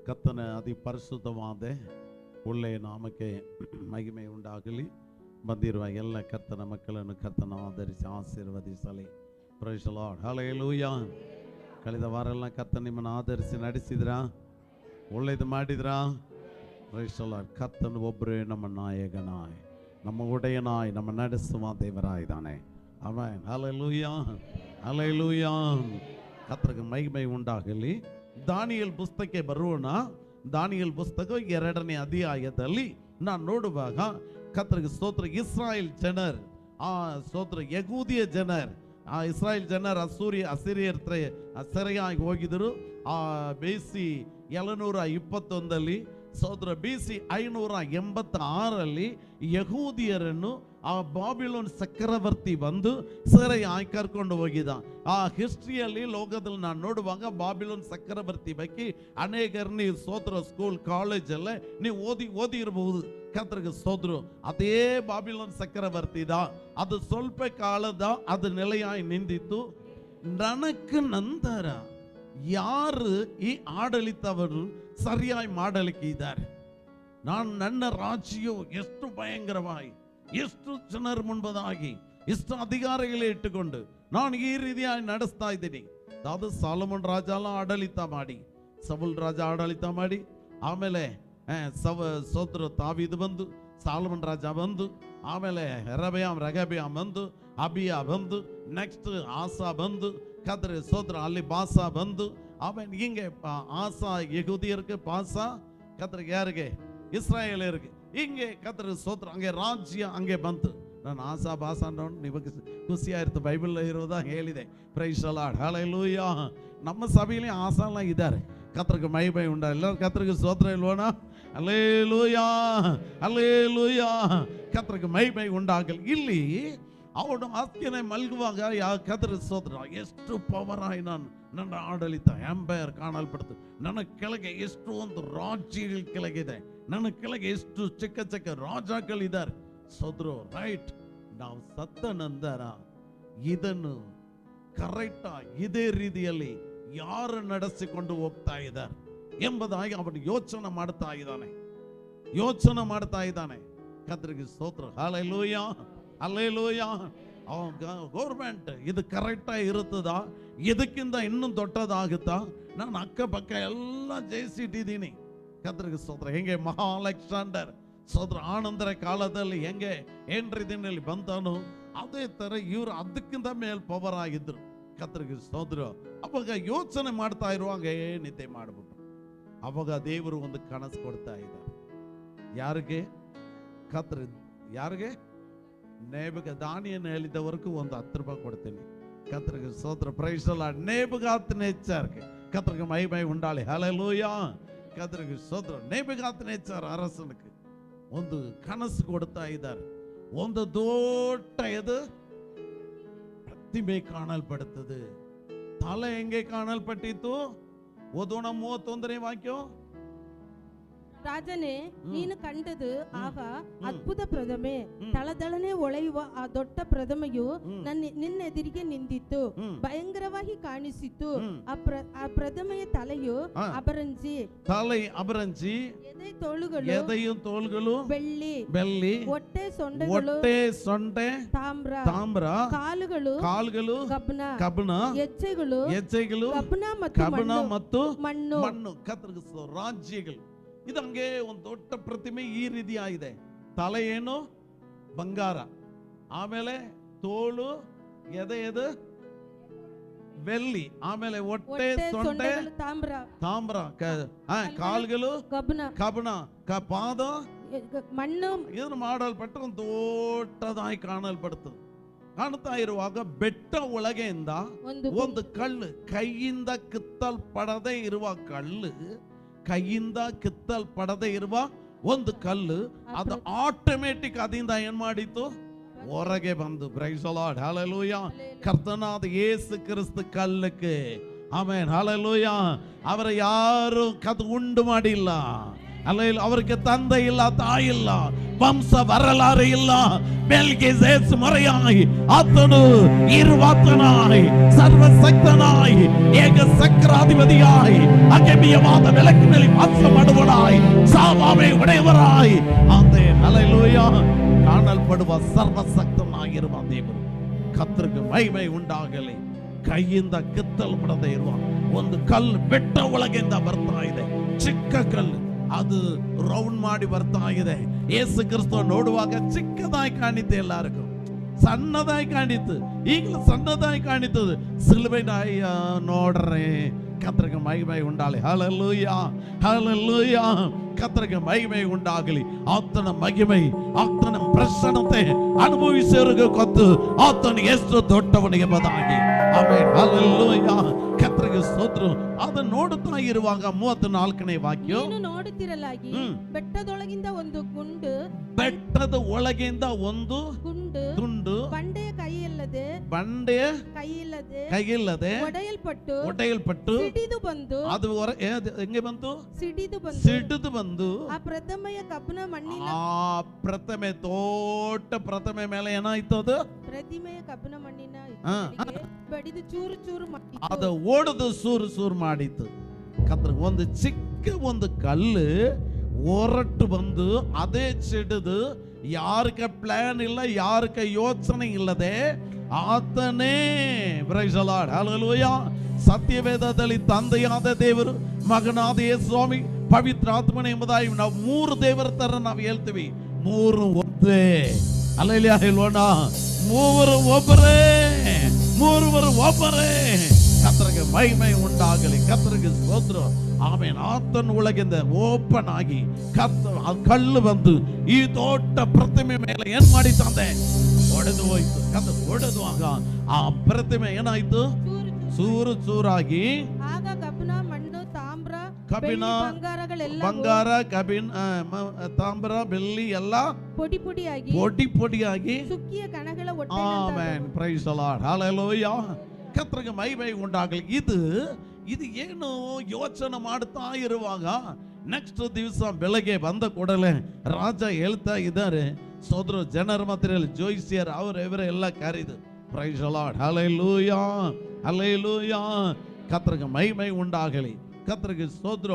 ಕರ್ತನ ಅತಿ ಪರಿಶುದ್ಧವಾದ ಒಳ್ಳೆಯ ನಾಮಕ್ಕೆ ಮಹಿಮೆ ಉಂಟಾಗಲಿ. ಬಂದಿರುವ ಎಲ್ಲ ಕರ್ತನ ಮಕ್ಕಳನ್ನು ಕರ್ತನ ಆಧರಿಸಿ ಆಶೀರ್ವದಿಸಲಿ. Praise the Lord, hallelujah. ಕಳೆದ ವಾರ ಎಲ್ಲ ಕರ್ತ ನಿಮ್ಮನ್ನು ಆಧರಿಸಿ ನಡೆಸಿದ್ರಾ, ಒಳ್ಳೇದು ಮಾಡಿದ್ರಾ? Praise the Lord. ಕರ್ತನು ಒಬ್ಬರೇ ನಮ್ಮ ನಾಯಕನಾಯ್, ನಮ್ಮ ಒಡೆಯನಾಯ್, ನಮ್ಮ ನಡೆಸುವ ದೇವರಾಯಿದ್ದಾನೆ. Amen, hallelujah, hallelujah. ಕರ್ತನಿಗೆ ಮಹಿಮೆ ಉಂಟಾಗಲಿ. ದಾನಿಯೇಲ್ ಪುಸ್ತಕಕ್ಕೆ ಬರೋಣ. ದಾನಿಯೇಲ್ ಪುಸ್ತಕ 2ನೇ ಅಧ್ಯಾಯದಲ್ಲಿ ನಾನು ನೋಡುವಾಗ ಕರ್ತನಿಗೆ ಸ್ತೋತ್ರ, ಇಸ್ರಾಯೇಲ್ ಜನರ್, ಆ ಸ್ತೋತ್ರ ಯಹೂದಿಯ ಜನರ್, ಆ ಇಸ್ರಾಯೇಲ್ ಜನರು ಅಸಿರಿಯರ್ ಸೆರೆಯಾಗಿ ಹೋಗಿದ್ರು. ಆ BC 721 ಸೋದರ BC 586 ಯಹೂದಿಯರನ್ನು ಆ ಬಾಬಿಲೋನ್ ಚಕ್ರವರ್ತಿ ಬಂದು ಸೆರೆಯಾಗಿ ಕರ್ಕೊಂಡು ಹೋಗಿದ. ಆ ಹಿಸ್ಟ್ರಿಯಲ್ಲಿ ಲೋಕದಲ್ಲಿ ನಾನು ನೋಡುವಾಗ ಬಾಬಿಲೋನ್ ಚಕ್ರವರ್ತಿ ಬಗ್ಗೆ ಅನೇಕರು ನೀವು ಸೋದರ ಸ್ಕೂಲ್ ಕಾಲೇಜಲ್ಲೇ ನೀವು ಓದಿ ಇರಬಹುದು. ಕರ್ತನಿಗೆ ಸ್ತೋತ್ರ. ಅದೇ ಬಾಬಿಲೋನ್ ಚಕ್ರವರ್ತಿದ, ಅದು ಸ್ವಲ್ಪ ಕಾಲದ ಅದು ನೆಲೆಯಾಗಿ ನಿಂತಿತ್ತು. ನನಕ್ಕೆ ನಂತರ ಯಾರು ಈ ಆಡಳಿತವನ್ನು ಸರಿಯಾಗಿ ಮಾಡಲಿಕ್ಕೆ ಇದ್ದಾರೆ? ನನ್ನ ರಾಜ್ಯವು ಎಷ್ಟು ಭಯಂಕರವಾಗಿ, ಎಷ್ಟು ಜನರ ಮುಂಬದಾಗಿ, ಎಷ್ಟು ಅಧಿಕಾರಿಗಳೇ ಇಟ್ಟುಕೊಂಡು ನಾನು ಈ ರೀತಿಯಾಗಿ ನಡೆಸ್ತಾ ಇದ್ದೀನಿ. ಅದು ಸಾಲಮನ್ ರಾಜ ಎಲ್ಲ ಆಡಳಿತ ಮಾಡಿ, ಸೌಲ್ ರಾಜ ಆಡಳಿತ ಮಾಡಿ, ಆಮೇಲೆ ಸೋದ್ರ ತಾವೀದು ಬಂದು, ಸಾಲಮನ್ ರಾಜ ಬಂದು, ಆಮೇಲೆ ರಗಬ್ಯಾಮ್ ಬಂದು, ಅಬಿಯಾ ಬಂದು, ನೆಕ್ಸ್ಟ್ ಆಸಾ ಬಂದು, ಕದ್ರೆ ಸೋದ್ರ ಅಲ್ಲಿ ಬಾಸಾ ಬಂದು, ಆಮೇಲೆ ಹಿಂಗೆ ಆಸಾ ಯಹೂದಿಯರಿಗೆ, ಬಾಸಾ ಕದ್ರಿಗೆ ಯಾರಿಗೆ? ಇಸ್ರಾಯೇಲರಿಗೆ. ಹಿಂಗೆ ಕದ್ರ ಸೋತ್ರ ಹಂಗೆ ರಾಜ್ಯ ಹಂಗೆ ಬಂತು. ನಾನು ಆಸಾ ಬಾಸಾ ನೋಡಿ ನಿಮಗೆ ಖುಷಿಯಾಯಿತು, ಬೈಬಲ್ ಇರೋದಾ ಹೇಳಿದೆ. Praise the Lord, hallelujah. ನಮ್ಮ ಸಭೆಯಲ್ಲಿ ಆಸಾಲ ಇದ್ದಾರೆ. ಕರ್ತನಿಗೆ ಮಹಿಮೆ ಉಂಟ. ಎಲ್ಲರೂ ಕರ್ತನಿಗೆ ಸ್ತೋತ್ರ ಇಲ್ವೋಣ? Hallelujah, hallelujah. ಕರ್ತನಿಗೆ ಮಹಿಮೆ ಉಂಟಾಗಲಿ. ಇಲ್ಲಿ ಅವನು ಆಸ್ತಿನೇ ಮಲಗುವಾಗ ಕದ್ರ ಸ್ತೋತ್ರ, ಎಷ್ಟು ಪವರ್ ಆಗಿ ನನ್ನ ಆಡಳಿತ ಎಂಪೈರ್ ಕಾಣಲ್ಪಡ್ತು. ನನ್ನ ಕೆಳಗೆ ಎಷ್ಟು ಒಂದು ರಾಜ್ಯಗಳ ಕೆಳಗಿದೆ, ನನ್ನ ಕೆಳಗೆ ಎಷ್ಟು ಚಿಕ್ಕ ಚಿಕ್ಕ ರಾಜಗಳಿದ್ದಾರೆ. ಸೋದ್ರು ರೈಟ್, ನಾವು ಸತ್ತ ನಂತರ ಇದನ್ನು ಕರೆಕ್ಟ್ ಇದೇ ರೀತಿಯಲ್ಲಿ ಯಾರು ನಡೆಸಿಕೊಂಡು ಹೋಗ್ತಾ ಇದ್ದಾರೆ ಎಂಬುದಾಗಿ ಅವನು ಯೋಚನೆ ಮಾಡ್ತಾ ಇದ್ದಾನೆ. ಕರ್ತನಿಗೆ ಸ್ತೋತ್ರ, ಹಲ್ಲೆಲೂಯಾ, ಹಲ್ಲೆಲೂಯಾ. ಗೌರ್ಮೆಂಟ್ ಇದು ಕರೆಕ್ಟಾಗಿ ಇರುತ್ತದಾ? ಇದಕ್ಕಿಂತ ಇನ್ನೂ ದೊಡ್ಡದಾಗುತ್ತಾ? ನಾನು ಅಕ್ಕಪಕ್ಕ ಎಲ್ಲ ಜಯಿಸಿಟ್ಟಿದ್ದೀನಿ. ಕರ್ತನಿಗೆ ಸ್ತೋತ್ರ. ಹೆಂಗೆ ಮಹಾ ಅಲೆಕ್ಸಾಂಡರ್ ಸೋದರ ಆನಂದರ ಕಾಲದಲ್ಲಿ ಹೆಂಗೆ ಏನ್ರಿ ದಿನಲ್ಲಿ ಬಂತಾನು, ಅದೇ ತರ ಇವರು ಅದಕ್ಕಿಂತ ಮೇಲ್ ಪವರ್ ಆಗಿದ್ರು. ಕರ್ತನಿಗೆ ಸ್ತೋತ್ರ. ಅವಾಗ ಯೋಚನೆ ಮಾಡ್ತಾ ಇರುವಾಗ ನಿದ್ದೆ ಮಾಡ್ಬಿಟ್ರು. ಅವಾಗ ದೇವರು ಒಂದು ಕನಸು ಕೊಡ್ತಾ ಇದ್ದಾರೆ. ಯಾರಿಗೆ? ಯಾರಿಗೆ? ನೇಬುಕದ್ನೆಚ್ಚರನ ಹೇಳಿದವರೆಗೂ ಒಂದು 10 ರೂಪಾಯಿ ಕೊಡ್ತೀನಿ. ಕರ್ತನಿಗೆ ಸ್ತೋತ್ರ, ಪ್ರೈಸ್ ದಿ ಲಾರ್ಡ್. ನೇಬುಕದ್ನೆಚ್ಚರಕ್ಕೆ ಕರ್ತನಿಗೆ ಮಹಿಮೆ ಉಂಟಾಗಲಿ, ಹಲ್ಲೆಲೂಯಾ. ಕರ್ತನಿಗೆ ಸ್ತೋತ್ರ. ನೇಬುಕದ್ನೆಚ್ಚರ ಅರಸನಿಗೆ ಒಂದು ಕನಸು ಕೊಡ್ತಾ ಇದ್ದಾರೆ. ಒಂದು ದೊಡ್ಡ ಪ್ರತಿಮೆ ಕಾಣಲ್ಪಡುತ್ತದೆ. ತಲೆ ಹೆಂಗೆ ಕಾಣಲ್ಪಟ್ಟಿತ್ತು? ಓದೋಣ 31ನೇ ವಾಕ್ಯ. ರಾಜನೇ, ನೀನು ಕಂಡದು ಆಗ ಅದ್ಭುತ ಪ್ರಥಮೆ, ತಳದಳನೆ ಹೊಳೆಯುವ ಆ ದೊಡ್ಡ ಪ್ರಥಮೆಯು ನಿನ್ನೆದುರಿಗೆ ನಿಂತಿತ್ತು, ಭಯಂಕರವಾಗಿ ಕಾಣಿಸಿತ್ತು. ಆ ಪ್ರಥಮೆಯ ತಲೆಯು ಅಬರಂಜಿ, ಎದೆಯು ತೋಳುಗಳು ಬೆಳ್ಳಿ, ಹೊಟ್ಟೆ ಸೊಂಟೆ ತಾಮ್ರ, ಕಾಲುಗಳು ಕಬ್ಬಿಣ, ಹೆಜ್ಜೆಗಳು ಕಬ್ಬಿಣ ಮತ್ತು ಮಣ್ಣು. ಕತ್ತರಿಸುವ ರಾಜ್ಯಗಳು. ಇದಂಗೆ ಒಂದು ದೊಡ್ಡ ಪ್ರತಿಮೆ ಈ ರೀತಿ ಆಗಿದೆ. ತಲೆ ಏನು? ಬಂಗಾರ, ಆಮೇಲೆ ತೋಳು ಎದೆ ಬೆಳ್ಳಿ, ಆಮೇಲೆ ಹೊಟ್ಟೆ ಸೊಂಟೆ ತಾಮ್ರ, ಕಾಲುಗಳು ಕಬ್ಬಿಣ, ಪಾದ ಮಣ್ಣು. ಇದನ್ನು ಮಾಡಲ್ಪಟ್ಟು ಒಂದು ದೊಡ್ಡದಾಗಿ ಕಾಣ್ತಾ ಇರುವಾಗ ಬೆಟ್ಟ ಒಳಗೆಯಿಂದ ಒಂದು ಕಲ್ಲು, ಕೈಯಿಂದ ಕಿತ್ತಲ್ಪಡದೆ ಇರುವ ಒಂದು ಕಲ್ಲು, ಅದು ಆಟೋಮೆಟಿಕ್ ಅದರಿಂದ ಏನ್ ಮಾಡಿತ್ತು? ಹೊರಗೆ ಬಂದು. Praise the Lord, hallelujah. ಕರ್ತನಾದ ಯೇಸು ಕ್ರಿಸ್ತ ಕಲ್ಲಕ್ಕೆ, ಆಮೆನ್, ಹಲ್ಲೆಲೂಯಾ. ಅವರ ಯಾರು ಉಂಡು ಮಾಡಿಲ್ಲ. ಅಲ್ಲ, ಅವರಿಗೆ ತಂದೆ ಇಲ್ಲ, ತಾಯಿ ಇಲ್ಲ, ವಂಶ வரலாறு ಇಲ್ಲ. மெல்கிசேத் முறையாய் ஆத்தனு இருவாத்தனாய் சர்வசக்தனாய் ஏக சக்கராதிபதியாய் அகமியவாத விளக்குகளில் வாசம் ಮಾಡುವನಾய் சாவாவை உடையவராய் அந்த ஹல்லேலூயா ಕಾಣಲ್ಪಡುವ ಸರ್ವಸಕ್ತನಾಗಿರುವ ದೇವರು. ಕರ್ತರಿಗೆ ಮಹಿಮೆ ಉಂಟಾಗಲಿ. ಕೈಯಿಂದ ಕಿತ್ತಲ್ಪಡದೆ ಇರುವ ಒಂದು ಕಲ್ಲು ಬೆಟ್ಟ ಒಳಗಿಂದ ಬರ್ತಾ ಇದೆ. ಚಿಕ್ಕ ಕಲ್ಲು, ಅದು ರೌಂಡ್ ಮಾಡಿ ಬರ್ತಾ ಇದೆ. ಯೇಸು ಕ್ರಿಸ್ತ ನೋಡುವಾಗ ಚಿಕ್ಕದಾಗಿ ಕಾಣಿತು, ಎಲ್ಲರಿಗೂ ಸಣ್ಣದಾಗಿ ಕಾಣಿತು. ಈಗಲೂ ಸಣ್ಣದಾಗಿ ಕಾಣಿತದೆ. ಸಿಲುಬೆನ ನೋಡ್ರೆ ಕರ್ತರಿಗೆ ಮಹಿಮೆ ಉಂಟಾಗಲಿ. Hallelujah, hallelujah. ಕರ್ತರಿಗೆ ಮಹಿಮೆ ಉಂಟಾಗಲಿ. ಆತನ ಮಹಿಮೆ, ಆತನ ಪ್ರಸನ್ನತೆ ಅನುಭವಿಸೋರಿಗೆ ಗೊತ್ತು ಆತನು ಎಷ್ಟು ದೊಡ್ಡವನು ಎಂಬುದಾಗಿ. Amen, hallelujah. ಕರ್ತರಿಗೆ ಸ್ತೋತ್ರ. ಅದನ್ನು ನೋಡುತ್ತಾ ಇರುವಾಗ 34ನೇ ವಾಕ್ಯ, ನೀನು ನೋಡುತ್ತಿರಲಾಗಿ ಬೆಟ್ಟದೊಳಗಿಂದ ಒಂದು ಗುಂಡು, ಬೆಟ್ಟದ ಒಳಗಿಂದ ಒಂದು ತುಂಡು ಬಂಡೆಯ ಕೈಯಿಲ್ಲದೆ ಒಡೆಯಲ್ಪಟ್ಟು ಸಿಡಿದು ಬಂದು, ಅದು ಹೆಂಗೆ ಬಂತು? ಸಿಡಿದು ಬಂದು ಆ ಪ್ರಥಮೆಯ ಕಬ್ಬಿಣ ಮಣ್ಣಿನ, ಆ ಪ್ರಥಮೆ ತೋಟ ಪ್ರಥಮೆ ಮೇಲೆ ಏನಾಯ್ತು? ಅದು ಪ್ರತಿಮೆಯ ಕಬ್ಬಿಣ ಮಣ್ಣಿನ ಬಡಿದು ಚೂರು ಚೂರು ಮಾಡಿ ಅದು ಓಡದು ಸೂರು ಸೂರು ಮಾಡಿತ್ತು. ಒಂದು ಚಿಕ್ಕ ಒಂದು ಕಲ್ಲು ಹೊರಟು ಬಂದು ಅದೇ ಸಿಡಿದು, ಯಾರಕ ಪ್ಲಾನ್ ಇಲ್ಲ, ಯಾರಕ ಯೋಚನೆ ಇಲ್ಲದೆ ಆತನೇ ಪ್ರೈಸ್ ದಿ ಲಾರ್ಡ್, ಹಲ್ಲೆಲೂಯಾ. ಸತ್ಯವೇದದಲ್ಲಿ ತಂದೆಯಾದ ದೇವರು, ಮಗನಾದ ಯೇಸು ಸ್ವಾಮಿ, ಪವಿತ್ರ ಆತ್ಮನೇ ಎಂಬುದಾಗಿ ನಾವು 3 ದೇವರ ತರ ನಾವು ಹೇಳ್ತೀವಿ. 3 ಒಂದೇ, ಹಲ್ಲೆಲೂಯಾ ಹೇಳೋಣ. 3 ಒಬ್ಬರೇ, 3 ಒಬ್ಬರೇ. ಕರ್ತರಿಗೆ ಮಹಿಮೆ ಉಂಟಾಗಲಿ. ಕರ್ತರಿಗೆ ಸ್ತೋತ್ರ. ಆಮೇಲೆ ಆತನ ಒಳಗಿಂದ ಓಪನ್ ಆಗಿ ಕಲ್ಲು ಬಂದು ಈ ದೊಡ್ಡ ಪ್ರತಿಮೆ ಮೇಲೆ ಏನ್ ಮಾಡಿತಂದೆ? ಒಡೆದು ಹೋಯ್ತು. ಒಡೆದು ಆಗ ಆ ಪ್ರತಿಮೆ ಏನಾಯ್ತು? ಚೂರು ಚೂರಾಗಿ, ಆಗ ಕಬ್ಬಿಣ, ಮಣ್ಣು, ತಾಮ್ರ, ಕಬ್ಬಿಣ, ಬಂಗಾರ, ತಾಮ್ರ, ಬೆಳ್ಳಿ ಎಲ್ಲ ಪೊಡಿ ಪೊಡಿಯಾಗಿ ಸುಕ್ಕಿಯ ಕಣಗಳ ಒಟ್ಟೆ. Amen, praise the Lord, hallelujah. ಕರ್ತರಿಗೆ ಮಹಿಮೆ ಉಂಟಾಗಲಿ. ಇದು ಏನು ಯೋಚನೆ ಮಾಡ್ತಾ ಇರುವಾಗ ನೆಕ್ಸ್ಟ್ ದಿವಸ ಬೆಳಗ್ಗೆ ಬಂದ ಕೂಡಲೇ ರಾಜ ಹೇಳ್ತಾ ಇದ್ದಾರೆ, ಸೋದರ ಜನರ ಮಧ್ಯದಲ್ಲಿ ಜೋಯಿಸಿಯರ್ ಇವರೆಲ್ಲ ಕರೆದು, praise the Lord, hallelujah, hallelujah. ಕರ್ತರಿಗೆ ಮಹಿಮೆ ಉಂಟಾಗಲಿ. ಕರ್ತರಿಗೆ ಸ್ತೋತ್ರ.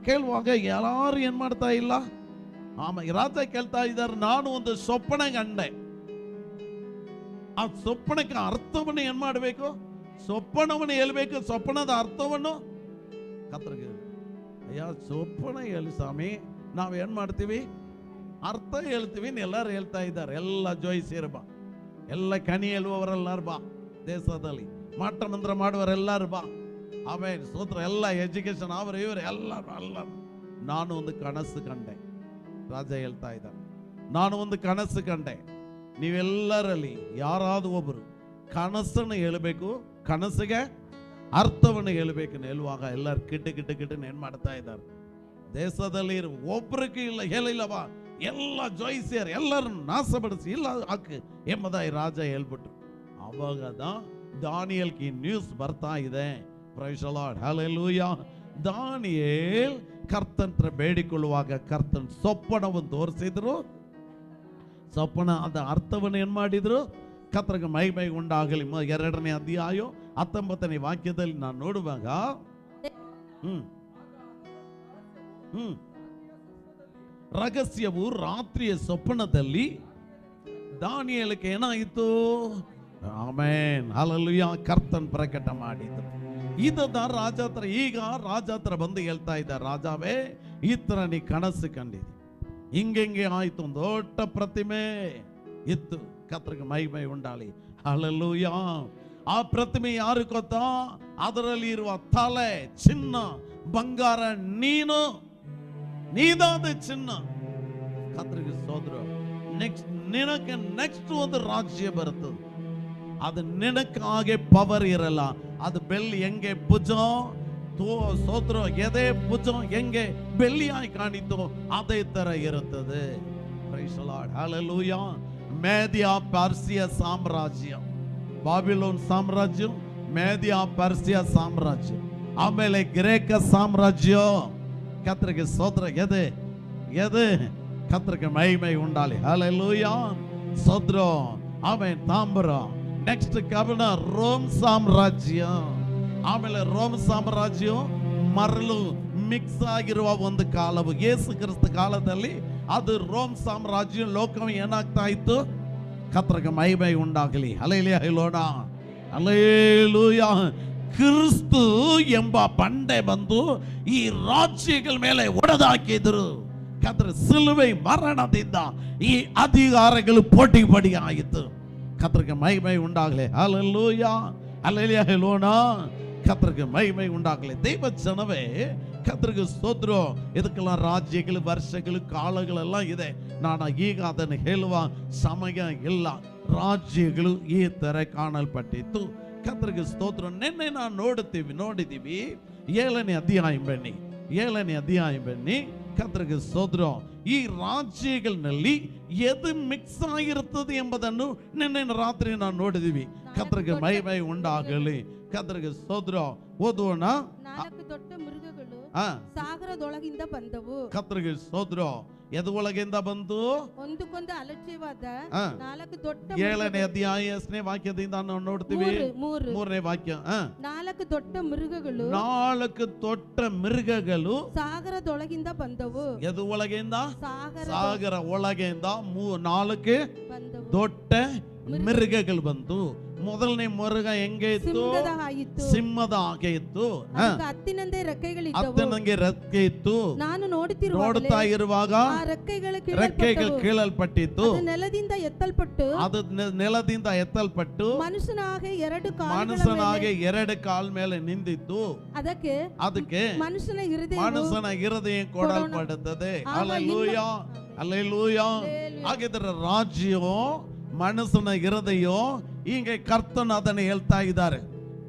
ಕೇಳುವಾಗ ಯಾರು ಏನ್ ಮಾಡ್ತಾ ಇಲ್ಲ. ಆಮೇಲೆ ರಾಜ ಕೇಳ್ತಾ ಇದ್ದಾರೆ, ನಾನು ಒಂದು ಸ್ವಪ್ನ ಕಂಡೆ. ಆ ಸ್ವಪ್ನಕ್ಕೆ ಅರ್ಥವನ್ನು ಏನ್ ಮಾಡಬೇಕು? ಸ್ವಪ್ನವನ್ನು ಹೇಳ್ಬೇಕು. ಸ್ವಪ್ನದ ಅರ್ಥವನ್ನು ಕರ್ತರಿಗೆ, ಅಯ್ಯ ಸ್ವಪ್ನ ಹೇಳಿ ಸ್ವಾಮಿ, ನಾವೇನ್ ಮಾಡ್ತೀವಿ? ಅರ್ಥ ಹೇಳ್ತೀವಿ. ಎಲ್ಲರೂ ಹೇಳ್ತಾ ಇದ್ದಾರೆ, ಎಲ್ಲ ಜೋಯಿಸಿರ್ ಬಾ, ಎಲ್ಲ ಕಣಿ ಹೇಳುವವರೆಲ್ಲರೂ ಬಾ, ದೇಶದಲ್ಲಿ ಮಾಟ ಮಂತ್ರ ಮಾಡುವವರೆಲ್ಲರೂ ಬಾ. ಆಮೇಲೆ ಸ್ತೋತ್ರ, ಎಲ್ಲ ಎಜುಕೇಶನ್ ಅವರು ಇವರು ಎಲ್ಲರೂ. ನಾನು ಒಂದು ಕನಸು ಕಂಡೆ. ರಾಜ ಹೇಳ್ತಾ ಇದ್ದಾರೆ, ನಾನು ಒಂದು ಕನಸು ಕಂಡೆ. ನೀವೆಲ್ಲರಲ್ಲಿ ಯಾರಾದ್ರೂ ಒಬ್ಬರು ಕನಸನ್ನು ಹೇಳಬೇಕು, ಕನಸಿಗೆ ಅರ್ಥವನ್ನು ಹೇಳಬೇಕು ಹೇಳುವಾಗ ಎಲ್ಲರೂ ಕಿಟ್ಟ ಏನ್ ಮಾಡ್ತಾ ಇದ್ದಾರೆ? ದೇಶದಲ್ಲಿ ಒಬ್ಬರಿಗೆ ಇಲ್ಲ ಹೇಳಿಲ್ಲವಾ, ಎಲ್ಲ ಜೋಯಿಸಿಯರು ಎಲ್ಲರನ್ನು ನಾಶಪಡಿಸಿ ಇಲ್ಲ ಹಾಕಿ ಎಂಬುದಾಗಿ ರಾಜ ಹೇಳ್ಬಿಟ್ರು. ಅವಾಗ ದಾನಿಯೇಲ್ಗೆ ನ್ಯೂಸ್ ಬರ್ತಾ ಇದೆ. Praise the Lord, hallelujah. Daniel ಕರ್ತನ ಬೇಡಿಕೊಳ್ಳುವಾಗ ಕರ್ತನ ಸ್ವಪ್ನವನ್ನು ತೋರಿಸಿದ್ರು. ಸ್ವಪ್ನ ಅದ ಅರ್ಥವನ್ನು ಏನ್ ಮಾಡಿದ್ರು? ಕರ್ತರಿಗೆ ಮಹಿಮೆ ಉಂಟಾಗಲಿ. 2ನೇ ಅಧ್ಯಾಯ 19ನೇ ವಾಕ್ಯದಲ್ಲಿ ನಾನು ನೋಡುವಾಗ ರಹಸ್ಯವು ರಾತ್ರಿಯ ಸ್ವಪ್ನದಲ್ಲಿ ದಾನಿಯೇಲಕ್ಕೆ ಏನಾಯಿತು? Amen, hallelujah. ಕರ್ತನ್ ಪ್ರಕಟ ಮಾಡಿದ್ರು. ಇದದ ರಾಜ ಹತ್ರ, ಈಗ ರಾಜ ಹತ್ರ ಬಂದು ಹೇಳ್ತಾ ಇದ್ದ, ರಾಜಾವೇ ಈ ತರ ನೀ ಕನಸು ಕಂಡಿದ್ದಿ, ಹಿಂಗೆ ಆಯ್ತು, ಒಂದು ದೊಡ್ಡ ಪ್ರತಿಮೆ ಇತ್ತು. ಕರ್ತರಿಗೆ ಮಹಿಮೆ ಉಂಟಾಗಲಿ, ಹಲ್ಲೆಲೂಯಾ. ಆ ಪ್ರತಿಮೆ ಯಾರು ಗೊತ್ತಾ? ಅದರಲ್ಲಿ ಇರುವ ತಲೆ ಚಿನ್ನ, ಬಂಗಾರ, ನೀದಾದ ಚಿನ್ನ. ಕರ್ತರಿಗೆ ಸ್ತೋತ್ರ. ನಿನಕ್ಕೆ ನೆಕ್ಸ್ಟ್ ಒಂದು ರಾಜ್ಯ ಬರುತ್ತದೆ. ಅದು ನಿನಕ್ಕಾಗೆ ಪವರ್ ಇರಲ್ಲ. ಅದು ಬೆಳ್ಳಿ ಹೆಂಗೆ ಭುಜ ಸ್ತೋತ್ರ, ಎದೆ ಭುಜ ಹೆಂಗೆ ಬೆಳ್ಳಿಯಾಗಿ ಕಾಣಿತು ಅದೇ ತರ ಇರುತ್ತದೆ. Praise the Lord, hallelujah. ಮೇದ್ಯ ಪರ್ಸಿಯ ಸಾಮ್ರಾಜ್ಯ, ಬಾಬಿಲೋನ್ ಸಾಮ್ರಾಜ್ಯ, ಮೇದ್ಯ ಪರ್ಸಿಯ ಸಾಮ್ರಾಜ್ಯ, ಆಮೇಲೆ ಗ್ರೇಕ ಸಾಮ್ರಾಜ್ಯ. ಕರ್ತರಿಗೆ ಸ್ತೋತ್ರ. ಎದೆ கர்த்தருக்கு மகிமை உண்டாலே. ஹalleluya. சோத்ரம். ஆமென். தாம்பரம். ನೆಕ್ಸ್ಟ್ ಕವನ ರೋಮ್ ಸಾಮ್ರಾಜ್ಯ. ಆಮೇಲೆ ರೋಮ್ ಸಾಮ್ರಾಜ್ಯ ಮರಳು ಮಿಕ್ಸ್ ಆಗಿರುವ ಒಂದು ಕಾಲವು. ಯೇಸು ಕ್ರಿಸ್ತ ಕಾಲದಲ್ಲಿ ಅದು ರೋಮ್ ಸಾಮ್ರಾಜ್ಯ ಲೋಕವು ಏನಾಗ್ತಾ ಇತ್ತು? ಕರ್ತರಿಗೆ ಮಹಿಮೆ ಉಂಟಾಗಲಿ. ಹಲ್ಲೆಲೂಯಾ ಹೇಳೋಣ. ಹಲ್ಲೆಲೂಯಾ. ಕ್ರಿಸ್ತು ಎಂಬ ಬಂಡೆ ಬಂದು ಈ ರಾಜ್ಯಗಳ ಮೇಲೆ ಒಡೆದಾಕಿದ್ರು. ಕರ್ತರ ಸಿಲುವೆ ಮರಣದಿಂದ ಈ ಅಧಿಕಾರಗಳು ಪೋಟಿ ಪಡಿ ಆಯಿತು. கர்த்தருக்கு மகிமை உண்டாகலே. ஹalleluya. ஹalleluya ಹೇಳೋಣ. கர்த்தருக்கு மகிமை உண்டாಗಲಿ. ದೈವ ಜನವೇ, ಕರ್ತರಿಗೆ ಸ್ತೋತ್ರ. ಇದಕ್ಕೆಲ್ಲ ರಾಜ್ಯಗಳು, ವರ್ಷಗಳು, ಕಾಲಗಳೆಲ್ಲ ಇದೆ. ನಾನು ಈಗ ಅದನ್ನು ಹೇಳುವ ಸಮಯ ಇಲ್ಲ. ರಾಜ್ಯಗಳು ಈ ತರ ಕಾಣಲ್ಪಟ್ಟಿತ್ತು. ಕರ್ತರಿಗೆ ಸ್ತೋತ್ರ. ನಿನ್ನೆ ನಾವು ನೋಡಿದ್ದೀವಿ 7ನೇ ಅಧ್ಯಾಯ ಬನ್ನಿ. 7ನೇ ಅಧ್ಯಾಯ ಬನ್ನಿ. ಕರ್ತರಿಗೆ ಸ್ತೋತ್ರ. ಈ ರಾಜ್ಯಗಳಲ್ಲಿ ಎದು ಮಿಕ್ಸ್ ಆಗಿರುತ್ತದೆ ಎಂಬುದನ್ನು ನಿನ್ನೆ ರಾತ್ರಿ ನಾವು ನೋಡಿದೀವಿ. ಕರ್ತರಿಗೆ ಮಹಿಮೆ ಉಂಟಾಗಲಿ. ಕರ್ತರಿಗೆ ಸ್ತೋತ್ರ. ಓದೋಣ. 4 ದೊಡ್ಡ ಮೃಗಗಳು ಸಾಗರದೊಳಗಿಂದ ಬಂದವು. ಕರ್ತರಿಗೆ ಸ್ತೋತ್ರ. ಎದೊಳಗಿಂದ ಬಂತು? ಒಂದಕ್ಕೊಂದು ಅಲಕ್ಷ್ಯವಾದ 4 ದೊಡ್ಡ 7ನೇ ಅಧ್ಯಾಯ 8ನೇ ವಾಕ್ಯದಿಂದ ನಾವು ನೋಡ್ತೀವಿ. 3ನೇ ವಾಕ್ಯ. 4 ದೊಡ್ಡ ಮೃಗಗಳು 4 ದೊಡ್ಡ ಮೃಗಗಳು ಸಾಗರದೊಳಗಿಂದ ಬಂದವು. ಎದು ಒಳಗಿಂದ? ಸಾಗರ ಒಳಗಿಂದ 4 ದೊಡ್ಡ ಮೃಗಗಳು ಬಂತು. ಮೊದಲನೇ ಮೃಗ ಹೆಂಗೆ ಇತ್ತು? ಸಿಂಹದ ಹಾಗೆ ಇತ್ತು. ಹತ್ತಿನಂತೆ ಹತ್ತಿನಂಗೆ ರೆಕ್ಕೆ ಇತ್ತು. ನಾನು ನೋಡ್ತಾ ಇರುವಾಗ ರೆಕ್ಕೆಗಳು ಕೀಳಲ್ಪಟ್ಟಿತ್ತು. ನೆಲದಿಂದ ಎತ್ತಲ್ಪಟ್ಟು ಅದು ನೆಲದಿಂದ ಎತ್ತಲ್ಪಟ್ಟು ಮನುಷ್ಯನಾಗೆ 2 ಕಾಲ ಮೇಲೆ ನಿಂತಿತ್ತು. ಅದಕ್ಕೆ ಮನುಷ್ಯನ ಹೃದಯ ಕೊಡಲ್ಪಡುತ್ತದೆ. ಹಲ್ಲೆಲೂಯಾ. ಹಲ್ಲೆಲೂಯಾ. ಹಾಗಿದ್ರೆ ರಾಜ್ಯವು ಮನುಷ್ಯನ ಹೃದಯ. ಹೀಗೆ ಕರ್ತನ ಅದನ್ನು ಹೇಳ್ತಾ ಇದ್ದಾರೆ.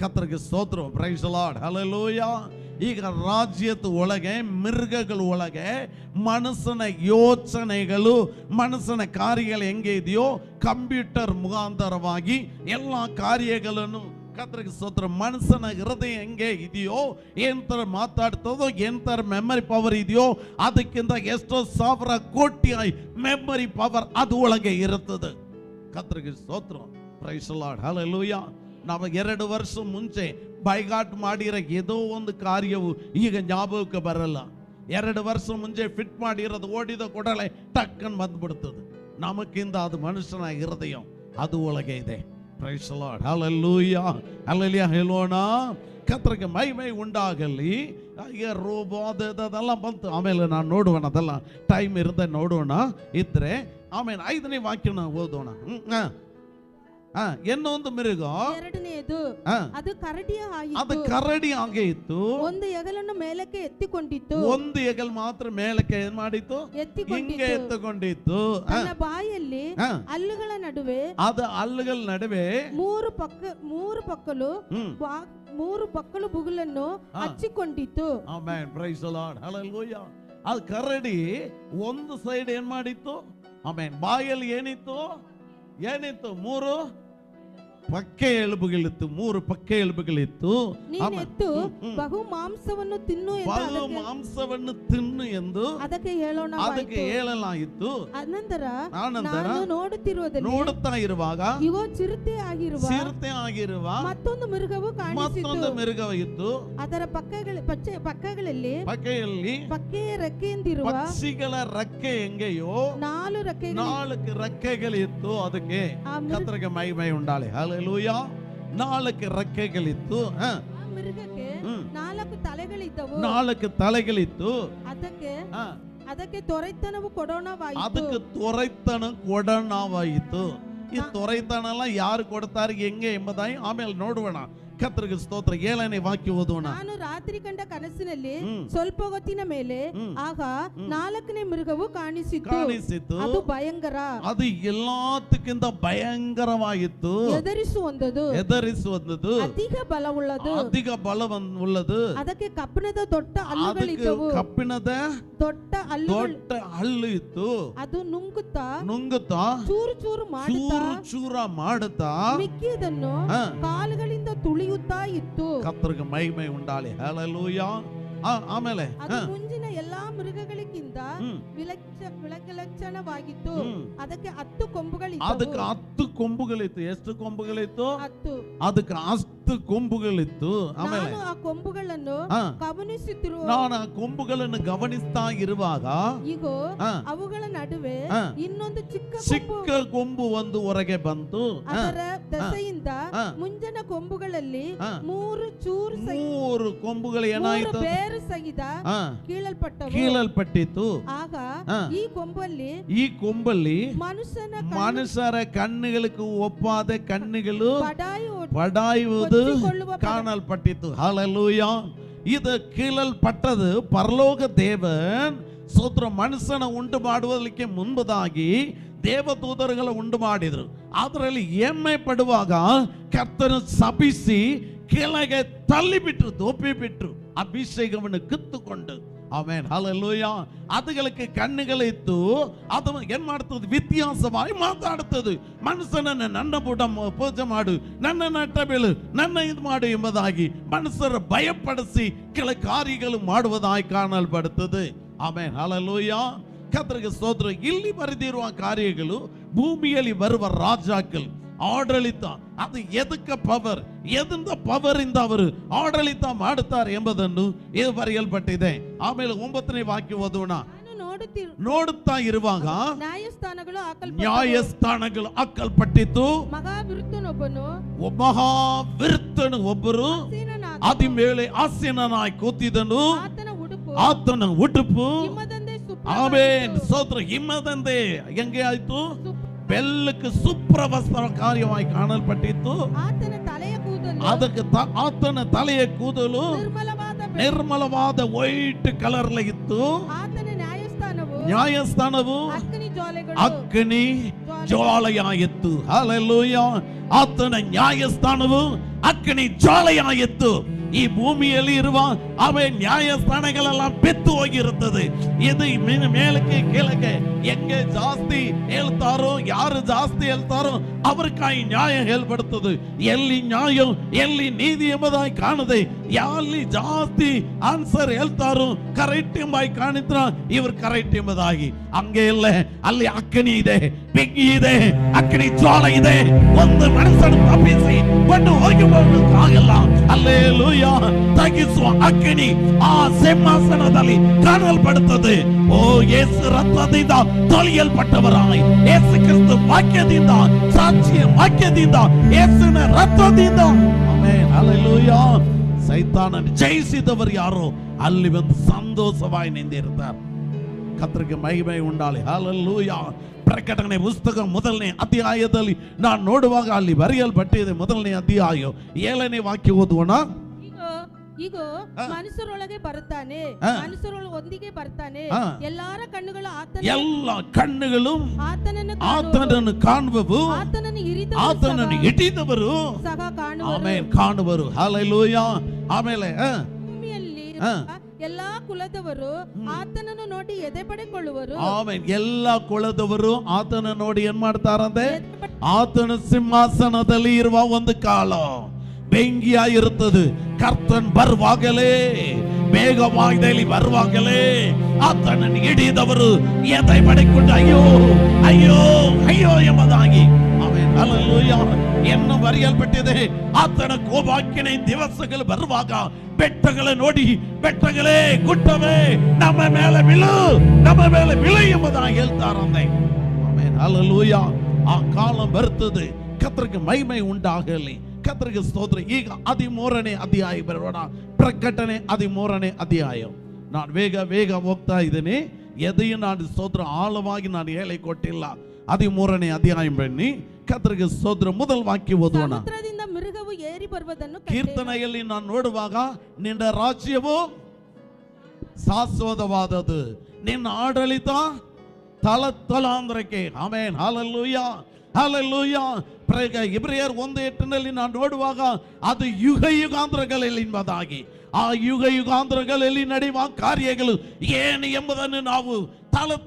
ಕರ್ತರಿಗೆ ಸ್ತೋತ್ರ. Praise the Lord. ಹಲ್ಲೆಲೂಯಾ. ಈಗ ರಾಜ್ಯದ ಒಳಗೆ, ಮೃಗಗಳ ಒಳಗೆ ಮನಸ್ಸಿನ ಯೋಚನೆಗಳು, ಮನಸ್ಸಿನ ಕಾರ್ಯಗಳು ಹೆಂಗೆ ಇದೆಯೋ ಕಂಪ್ಯೂಟರ್ ಮುಖಾಂತರವಾಗಿ ಎಲ್ಲ ಕಾರ್ಯಗಳನ್ನು ಕರ್ತರಿಗೆ ಸ್ತೋತ್ರ. ಮನಸ್ಸಿನ ಹೃದಯ ಹೆಂಗೆ ಇದೆಯೋ, ಎಂತರ ಮಾತಾಡ್ತದೋ, ಎಂತರ ಮೆಮರಿ ಪವರ್ ಇದೆಯೋ ಅದಕ್ಕಿಂತ ಎಷ್ಟೋ 1000 ಕೋಟಿ ಮೆಮರಿ ಪವರ್ ಅದು ಒಳಗೆ ಇರುತ್ತದೆ. ಕರ್ತರಿಗೆ ಸ್ತೋತ್ರ. Praise the Lord. ಹಲ್ಲೆಲೂಯಾ. ನಾವು 2 ವರ್ಷ ಮುಂಚೆ ಬೈಗಾಟ್ ಮಾಡಿರೋ ಏದೋ ಒಂದು ಕಾರ್ಯವು ಈಗ ಜ್ಞಾಪಕಕ್ಕೆ ಬರಲ್ಲ. 2 ವರ್ಷ ಮುಂಚೆ ಫಿಟ್ ಮಾಡಿರೋದು ಓಡಿದ ಕೊಡಲೆ ಟಕ್ಕನ್ ಬಂದ್ಬಿಡ್ತದೆ. ನಮಗಿಂತ ಅದು ಮನುಷ್ಯನ ಹೃದಯ ಅದು ಒಳಗೆ ಇದೆ. Praise the Lord. Hallelujah. Hallelujah ಹೇಳೋಣ. ಕರ್ತರಿಗೆ ಮಹಿಮೆ ಉಂಟಾಗಲಿ. ಈಗ ರೋಬೋದೆಲ್ಲ ಬಂತು. ಆಮೇಲೆ ನಾನು ನೋಡುವಣ, ಅದೆಲ್ಲ ಟೈಮ್ ಇರುತ್ತೆ ನೋಡೋಣ ಇದ್ರೆ. ಆಮೇಲೆ 5ನೇ ವಾಕ್ಯನ ಓದೋಣ. ಇನ್ನೊಂದು ಮೃಗ, ಎರಡನೆಯದು ಅದು ಕರಡಿ ಹಾಗೆ ಇತ್ತು. ಒಂದು ಎಗಲನ್ನು ಮೇಲಕ್ಕೆ ಎತ್ತಿಕೊಂಡಿತ್ತು. ಒಂದು ಎಗಲ್ ಮಾತ್ರ ಮೇಲಕ್ಕೆ ಏನ್ ಮಾಡಿತ್ತು? ಹಿಂಗೆ ಎತ್ತುಕೊಂಡಿತ್ತು. ಬಾಯಲ್ಲಿ ಹಲ್ಲುಗಳ ನಡುವೆ, ಅದು ಹಲ್ಲುಗಳ ನಡುವೆ 3 ಪಕ್ಕಲು ಬುಗುಲನ್ನು ಹಚ್ಚಿಕೊಂಡಿತ್ತು. Amen. Praise the Lord. Hallelujah. ಅದು ಕರಡಿ ಒಂದು ಸೈಡ್ ಏನ್ ಮಾಡಿತ್ತು? ಆಮೆನ್. ಬಾಯಲ್ಲಿ ಏನಿತ್ತು? 3 ಪಕ್ಕೆ ಎಲುಬುಗಳಿತ್ತು. 3 ಪಕ್ಕೆ ಎಲುಬುಗಳಿತ್ತು. ಬಹು ಮಾಂಸವನ್ನು ತಿನ್ನು ಎಂದು ಅದಕ್ಕೆ ಹೇಳಲಾಯಿತು. ಅನಂತರ ನೋಡುತ್ತಾ ಇರುವಾಗ ಇಗೋ ಚಿರತೆ ಆಗಿರುವ ಮತ್ತೊಂದು ಮೃಗವು ಇತ್ತು. ಅದರ ಪಕ್ಕಗಳಲ್ಲಿ ಪಕ್ಕೆಯ ರೆಕ್ಕೆಯಿಂದಿರುವ ಪಕ್ಷಿಗಳ ರೆಕ್ಕೆ ಹೆಂಗೆಯೋ 4 ರೆಕ್ಕೆಗಳಿತ್ತು. ಅದಕ್ಕೆ ಕರ್ತರಿಗೆ ಮಹಿಮೆ ಉಂಟಾಗಲಿ. ಹಲ್ಲೆಲೂಯಾ. 4 ರೆಕ್ಕೆಗಳಿತ್ತು. ಮೃಗಕ್ಕೆ 4 ತಲೆಗಳಿದ್ದವು. 4 ತಲೆಗಳಿತ್ತು. ಅದಕ್ಕೆ ತೊರೆತನವು ಕೊಡೋಣವಾಯಿತು. ಈ ತೊರೆತನ ಎಲ್ಲ ಯಾರು ಕೊಡ್ತಾರೆ ಹೆಂಗೆ ಎಂಬುದಾಗಿ ಆಮೇಲೆ ನೋಡೋಣ. ಕರ್ತರಿಗೆ ಸ್ತೋತ್ರ. 7ನೇ ವಾಕ್ಯ ಓದೋಣ. ನಾನು ರಾತ್ರಿ ಕಂಡ ಕನಸಿನಲ್ಲಿ ಸ್ವಲ್ಪ ಹೊತ್ತಿನ ಮೇಲೆ ಆಗ 4ನೇ ಮೃಗವು ಕಾಣಿಸಿತು. ಅದು ಭಯಂಕರ, ಅದು ಎಲ್ಲದಕ್ಕಿಂತ ಭಯಂಕರವಾಗಿತ್ತು. ಎದುರಿಸುವಂತದ್ದು, ಅಧಿಕ ಬಲವುಳ್ಳದು. ಅದಕ್ಕೆ ಕಬ್ಬಿಣದ ದೊಡ್ಡ ಹಲ್ಲುಗಳಿದ್ದವು. ಕಬ್ಬಿಣದ ದೊಡ್ಡ ಹಲ್ಲು ಇತ್ತು. ಅದು ನುಂಗುತ್ತಾ ಚೂರ ಮಾಡುತ್ತಾ ಮಿಕ್ಕಿದನ್ನು ಕಾಲುಗಳಿಂದ ತುಳಿಯುತ್ತಾ ಇತ್ತು. ಕರ್ತರಿಗೆ ಮಹಿಮೆ ಉಂಟಾಗಲಿ. ಹಲ್ಲೆಲೂಯಾ. ಆಮೇಲೆ ಅದು ಮುಂಚಿನ ಎಲ್ಲಾ ಮೃಗಗಳಿಗಿಂತ ವಿಲಕ್ಷಣವಾಗಿತ್ತು. ಅದಕ್ಕೆ 10 ಕೊಂಬುಗಳಿತ್ತು. ಅದಕ್ಕೆ 10 ಕೊಂಬುಗಳಿತ್ತು. ಎಷ್ಟು ಕೊಂಬುಗಳಿತ್ತು? 10. ಅದಕ್ಕೆ 10 ಕೊಂಬುಗಳಿತ್ತು. ಆಮೇಲೆ ನಾನು ಆ ಕೊಂಬುಗಳನ್ನು ಗಮನಿಸುತ್ತಿರುವ ನಾನು ಆ ಕೊಂಬುಗಳನ್ನು ಗಮನಿಸ್ತಾ ಇರುವಾಗ ಇಗೋ ಅವುಗಳ ನಡುವೆ ಇನ್ನೊಂದು ಚಿಕ್ಕ ಕೊಂಬು ಒಂದು ಹೊರಗೆ ಬಂತು. ಅದರ ದಸೆಯಿಂದ ಮುಂಜನ ಕೊಂಬುಗಳಲ್ಲಿ 3 ಕೊಂಬುಗಳು ಏನಾಯಿತು? ಬೇರು ಸಹಿತ ಕೀಳಲ್ಪಟ್ಟಿತ್ತು. ಆಗ ಈ ಕೊಂಬಲ್ಲಿ ಮನುಷ್ಯರ ಕಣ್ಣುಗಳಿಗೆ ಒಪ್ಪಾದ ಕಣ್ಣುಗಳು ಪಡಾಯುವುದು ಕಾಣಲ್ಪಟ್ಟಿತ್ತು. ಹಲ್ಲೆಲೂಯಾ. ಇದು ಕೀಳಲ್ಪಟ್ಟದು ಪರಲೋಕ ದೇವನ್ ಸೋತ್ರ ಮನುಷ್ಯನ ಉಂಟು ಮಾಡುವುದಕ್ಕೆ ಮುன்பದಾಗಿ ದೇವದೂತರುಗಳ ಉಂಟು ಮಾಡಿದ್ರು. ಅದರಲ್ಲಿ ಹೆಮ್ಮೆ ಪಡುವಾಗ ಕರ್ತನು ಶಪಿಸಿ ಕೆಳಗೆ ತಳ್ಳಿಬಿಟ್ರು, ದೋಪಿಬಿಟ್ರು, ಅಭಿಷೇಕವನ್ನು ಕಿತ್ತುಕೊಂಡು. Amen, hallelujah. ಅದುಗಳಿಗೆ ಕಣ್ಣುಗಳಿತ್ತು. ಅದು ಏನ್ ಮಾಡ್ತದೆ? ವ್ಯತ್ಯಾಸವಾಗಿ ಮಾತಾಡುತ್ತದೆ. ಮನುಷ್ಯನನ್ನು ನನ್ನ ಬುಡ ಪೂಜೆ ಮಾಡು, ನನ್ನ ನಟ್ಟ ಬೀಳು, ನನ್ನ ಇದು ಮಾಡು ಎಂಬುದಾಗಿ ಮನುಷ್ಯರ ಭಯಪಡಿಸಿ ಕೆಲ ಕಾರ್ಯಗಳು ಮಾಡುವುದಾಗಿ ಕಾಣಲ್ಪಡುತ್ತದೆ. Amen, hallelujah. ಕರ್ತನಿಗೆ ಸ್ತೋತ್ರ. ಇಲ್ಲಿ ಬರೆದಿರುವ ಕಾರ್ಯಗಳು ಭೂಮಿಯಲ್ಲಿ ಬರುವ ರಾಜಾಕ್ಗಳು ಆಡಳಿತ, ಅದು ಎದಕ್ಕೆ ಪವರ್, ಎದರಿಂದ ಪವರ್ ಇಂದ ಅವರು ಆಡಳಿತ ಮಾಡುತ್ತಾರೆ ಎಂಬುದನ್ನು ಇದು ಬರೆಯಲ್ಪಟ್ಟಿದೆ. ಆಮೇಲೆ 9ನೇ ವಾಕ್ಯ ಓದೋಣ. ನೋಡುತ್ತಾ ಇರುವಾಗ ನ್ಯಾಯಸ್ಥಾನಗಳು ಹಾಕಲ್ಪಟ್ಟಿತ್ತು. ಮಹಾವಿರ್ತನು ಒಬ್ಬರು ಅದಿ ಮೇಲೆ ಆಸೀನನಾಗಿ ಕೂತಿದನು. ಆತನ ಉಡುಪು ಆಮೇನ್ ಸ್ತೋತ್ರ ಹಿಮದಂತೆ ಹೆಂಗೆ ಆಯ್ತು? ಬೆಲ್ಲಕ್ಕೆ ಸುಪ್ರವಸ್ತ್ರ ಕಾರ್ಯವಾಗಿ ಕಾಣಲ್ಪಟ್ಟಿತ್ತು. ಅದಕ್ಕೆ ಆತನ ತಲೆಯ ಕೂದಲು ನಿರ್ಮಲವಾದ ವೈಟ್ ಕಲರ್ ಇತ್ತು. ನ್ಯಾಯಸ್ಥಾನವು ಅಗ್ನಿ ಜ್ವಾಲೆಯಾಯಿತು. ಹಲ್ಲೆಲೂಯಾ. ಆತನ ನ್ಯಾಯಸ್ಥಾನವು ಅಗ್ನಿ ಜ್ವಾಲೆಯಾಯಿತು. ಈ ಭೂಮಿಯಲ್ಲಿ ಇರುವ ಅವೇ ನ್ಯಾಯಸ್ಥಾನಗಳೆಲ್ಲ ಬೆತ್ತು ಹೋಗಿರುತ್ತದೆ. ಇದು ಮೇಲಕ್ಕೆ ಕೆಳಗೆ ಹೆಂಗೆ ಜಾಸ್ತಿ ಹೇಳ್ತಾರೋ, ಯಾರು ಜಾಸ್ತಿ ಹೇಳ್ತಾರೋ ಅವ್ರ ಕಾಯಿ ನ್ಯಾಯ ಹೇಳ್ಬಿಡ್ತದೆ. ಎಲ್ಲಿ ನ್ಯಾಯ ಎಲ್ಲಿ ನೀತಿ ಎಂಬುದಾಗಿ ಕಾಣದೆ, ಎಲ್ಲಿ ಜಾಸ್ತಿ ಆನ್ಸರ್ ಹೇಳ್ತಾರೋ ಕರೆಕ್ಟ್ ಎಂಬಾಗಿ ಕಾಣಿದ್ರ ಇವ್ರು ಕರೆಕ್ಟ್ ಎಂಬುದಾಗಿ. ಹಂಗೆ ಇಲ್ಲ, ಅಲ್ಲಿ ಅಗ್ನಿ ಇದೆ, ಬೆಂಕಿ ಇದೆ, ಅಗ್ನಿ ಜ್ವಾಲ ಇದೆ. ಒಂದು ಮನಸ್ಸನ್ನು ತಪ್ಪಿಸಿ ಬಂದು ಹೋಗಿ ಆಗಲ್ಲ. ಹಲ್ಲೆಲೂಯಾ. ತಗ್ಗಿಸುವ ಅಗ್ನಿ ಆ ಸಿಂಹಾಸನದಲ್ಲಿ ಕಾಣಲ್ಪಡುತ್ತದೆ. ಓ ಯೇಸು ರಕ್ತದಿಂದ ತೊಳೆಯಲ್ಪಟ್ಟವರಾಗಿ, ಯೇಸು ಕ್ರಿಸ್ತ ವಾಕ್ಯದಿಂದ, ಸಾಕ್ಷಿಯ ವಾಕ್ಯದಿಂದ, ಯೇಸುವಿನ ರಕ್ತದಿಂದ ಆಮೆನ್, ಹಲ್ಲೆಲೂಯಾ. ಸೈತಾನನ ಜಯಿಸಿದವರು ಯಾರು ಅಲ್ಲಿ ಒಂದು ಸಂತೋಷವಾಗಿ ನಿಂತಿರ್ತಾರೆ. ಕರ್ತನಿಗೆ ಮಹಿಮೆ ಉಂಡಾಲಿ. ಹಲ್ಲೆಲೂಯಾ. ಪ್ರಕಟಣೆ ಪುಸ್ತಕ 1ನೇ ಅಧ್ಯಾಯದಲ್ಲಿ ನಾನು ನೋಡುವಾಗ ಅಲ್ಲಿ ಬರೆಯಲ್ಪಟ್ಟಿದೆ. 1ನೇ ಅಧ್ಯಾಯ 7ನೇ ವಾಕ್ಯ ಓದುವಣ. ಈಗ ಮನುಷ್ಯರೊಳಗೆ ಬರುತ್ತಾನೆ, ಮನುಷ್ಯರೊಂದಿಗೆ ಬರ್ತಾನೆ. ಎಲ್ಲರ ಕಣ್ಣುಗಳು ಆತನನ್ನು ಕಾಣುವವು, ಆತನನ್ನು ಹಿಡಿದವರು ಸಹ ಕಾಣುವರು. ಹಲ್ಲೆಲೂಯಾ. ಆಮೇಲೆ ಭೂಮಿಯಲ್ಲಿ ಎಲ್ಲಾ ಕುಲದವರು ಆತನನ್ನು ನೋಡಿ ಎದೆ ಪಡೆಕೊಳ್ಳುವರು. ಆಮೆನ್. ಎಲ್ಲಾ ಕುಲದವರು ಆತನ ನೋಡಿ ಏನ್ ಮಾಡ್ತಾರಂತೆ? ಆತನ ಸಿಂಹಾಸನದಲ್ಲಿ ಇರುವ ಒಂದು ಕಾಲ ಬೆಂಕಿಯಾಗಿರುತ್ತದೆ. ಕರ್ತನ್ ಬರುವಾಗಲೇ, ಬೇಗವಾಗಿ ಬರುವಾಗಲೇ ಆತನನ್ನು ಹಿಡಿದವರು ಎದೆ ಪಡೆಕೊಂಡು ಅಯ್ಯೋ ಅಯ್ಯೋ ಅಯ್ಯೋ ಎಂಬುದಾಗಿ. Amen, hallelujah. ಎಂದು ಬರೆಯಲ್ಪಟ್ಟಿದೆ. ಆತನ ಕೋಪಾಗ್ನಿ ದಿವಸಗಳು ಬರುವಾಗ ಬೆಟ್ಟಗಳ ನೋಡಿ, ಬೆಟ್ಟಗಳೇ ಗುಡ್ಡವೇ ನಮ್ಮ ಮೇಲೆ ಬೀಳು, ನಮ್ಮ ಮೇಲೆ ಬೀಳು ಎಂಬುದಾಗಿ ಹೇಳ್ತಾರಂತೆ. Amen, hallelujah. ಆ ಕಾಲ ಬರ್ತದೆ. ಕರ್ತನಿಗೆ ಮಹಿಮೆ ಉಂಟಾಗಲಿ. ಕರ್ತನಿಗೆ ಸ್ತೋತ್ರ. ಈಗ 13ನೇ ಅಧ್ಯಾಯ ಬರೋಣ. ಪ್ರಕಟಣೆ 13ನೇ ಅಧ್ಯಾಯ. ನಾನು ವೇಗ ಹೋಗ್ತಾ ಇದ್ದೇನೆ. ಎದೆಯ ನಾನು ಸ್ತೋತ್ರ ಆಳವಾಗಿ ನಾನು ಹೇಳಿಕೊಟ್ಟಿಲ್ಲ. 13ನೇ ಅಧ್ಯಾಯ ಬನ್ನಿ. ಕರ್ತನಿಗೆ ಸ್ತೋತ್ರ. ಮೊದಲ ವಾಕ್ಯ ಓದೋಣ. ಮೃಗವು ಏರಿ ಬರುವುದನ್ನು ಕೀರ್ತನೆಯಲ್ಲಿ ನಾನು ನೋಡುವಾಗ ನಿನ್ನ ರಾಜ್ಯವು ಶಾಶ್ವತವಾದದ್ದು, ನಿನ್ನ ಆಡಳಿತ ತಲಾಂತರಕ್ಕೆ. Amen, hallelujah, hallelujah. ಇಬ್ರಿಯರ್ 1:8 ನಾನು ನೋಡುವಾಗ ಅದು ಯುಗ ಯುಗಾಂತರಗಳಲ್ಲಿ ಎಂಬುದಾಗಿ, ಆ ಯುಗ ಯುಗಾಂತರಗಳಲ್ಲಿ ನಡೆಯುವ ಕಾರ್ಯಗಳು ಏನು ಎಂಬುದನ್ನು ನಾವು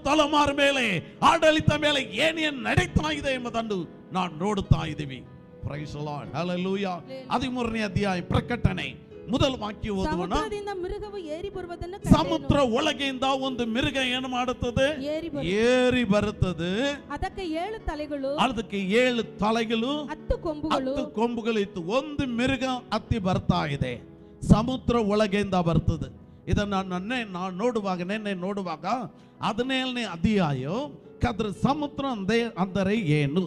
ತಲೆಮಾರ ಮೇಲೆ, ಆಡಳಿತ ಮೇಲೆ ಏನೇನು ನಡೀತಾ ಇದೆ ಎಂಬುದನ್ನು ನಾವು ನೋಡುತ್ತಾ ಇದ್ದೀವಿ. Praise the Lord, hallelujah. 13ನೇ ಅಧ್ಯಾಯ ಪ್ರಕಟಣೆ ಮೊದಲ ವಾಕ್ಯ ಓದುವಣ. ಸಮುದ್ರದಿಂದ ಮೃಗವು ಏರಿ ಬರುವುದನ್ನು ಸಮುದ್ರ ಒಳಗೆಯಿಂದ ಒಂದು ಮಿರುಗ ಏನು ಮಾಡುತ್ತದೆ? ಏರಿ ಬರುತ್ತದೆ. ಅದಕ್ಕೆ 7 ತಲೆಗಳು, ಅದಕ್ಕೆ 7 ತಲೆಗಳು, 10 ಕೊಂಬುಗಳು, 10 ಕೊಂಬುಗಳು ಇತ್ತು. ಒಂದು ಮಿರುಗ ಹತ್ತಿ ಬರ್ತಾ ಇದೆ, ಸಮುದ್ರ ಒಳಗೆಯಿಂದ ಬರ್ತದೆ. ಇದನ್ನ ನಾನು ನೋಡುವಾಗ 17ನೇ ಅಧ್ಯಾಯ ಕದ್ರ ಸಮುದ್ರ ಅಂದರೆ ಏನು?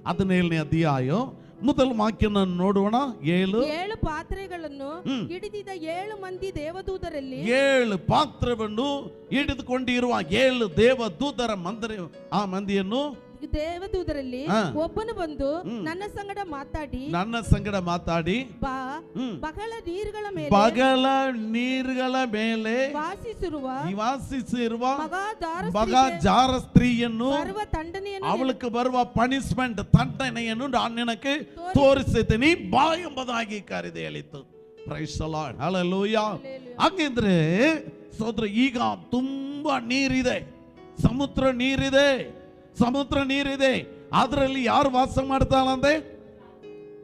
17ನೇ ಅಧ್ಯಾಯ ಮೊದಲ ವಾಕ್ಯನ ನೋಡೋಣ. 7 ಪಾತ್ರೆಗಳನ್ನು ಹಿಡಿದಿದ್ದ 7 ಮಂದಿ ದೇವದೂತರಲ್ಲಿ, 7 ಪಾತ್ರವನ್ನು ಹಿಡಿದುಕೊಂಡಿರುವ 7 ದೇವದೂತರ ಆ ಮಂದಿಯನ್ನು ದೇವದೂತರಲ್ಲಿ ಒಬ್ಬನು ಬಂದು ನನ್ನ ಸಂಗಡ ಮಾತಾಡಿ ಬಹಳ ನೀರುಗಳ ಮೇಲೆ ವಾಸಿಸಿರುವ ಮಗಾ ಜಾರ ಸ್ತ್ರೀಯನ್ನು, ಅವಳಿಗೆ ಬರುವ ಪನಿಷ್ಮೆಂಟ್ ತಂಡನೆಯನ್ನು ನಾನು ನಿನಗೆ ತೋರಿಸುತ್ತೇನೆ ಬಾ ಎಂಬುದಾಗಿ ಕರೆದು ಹೇಳಿತ್ತು. Praise the Lord, hallelujah. ಹಾಗಿದ್ರೆ ಸೋದರ, ಈಗ ತುಂಬಾ ನೀರಿದೆ, ಸಮುದ್ರ ನೀರಿದೆ, ಅದರಲ್ಲಿ ಯಾರು ವಾಸ ಮಾಡ್ತಾಳಂತೆ?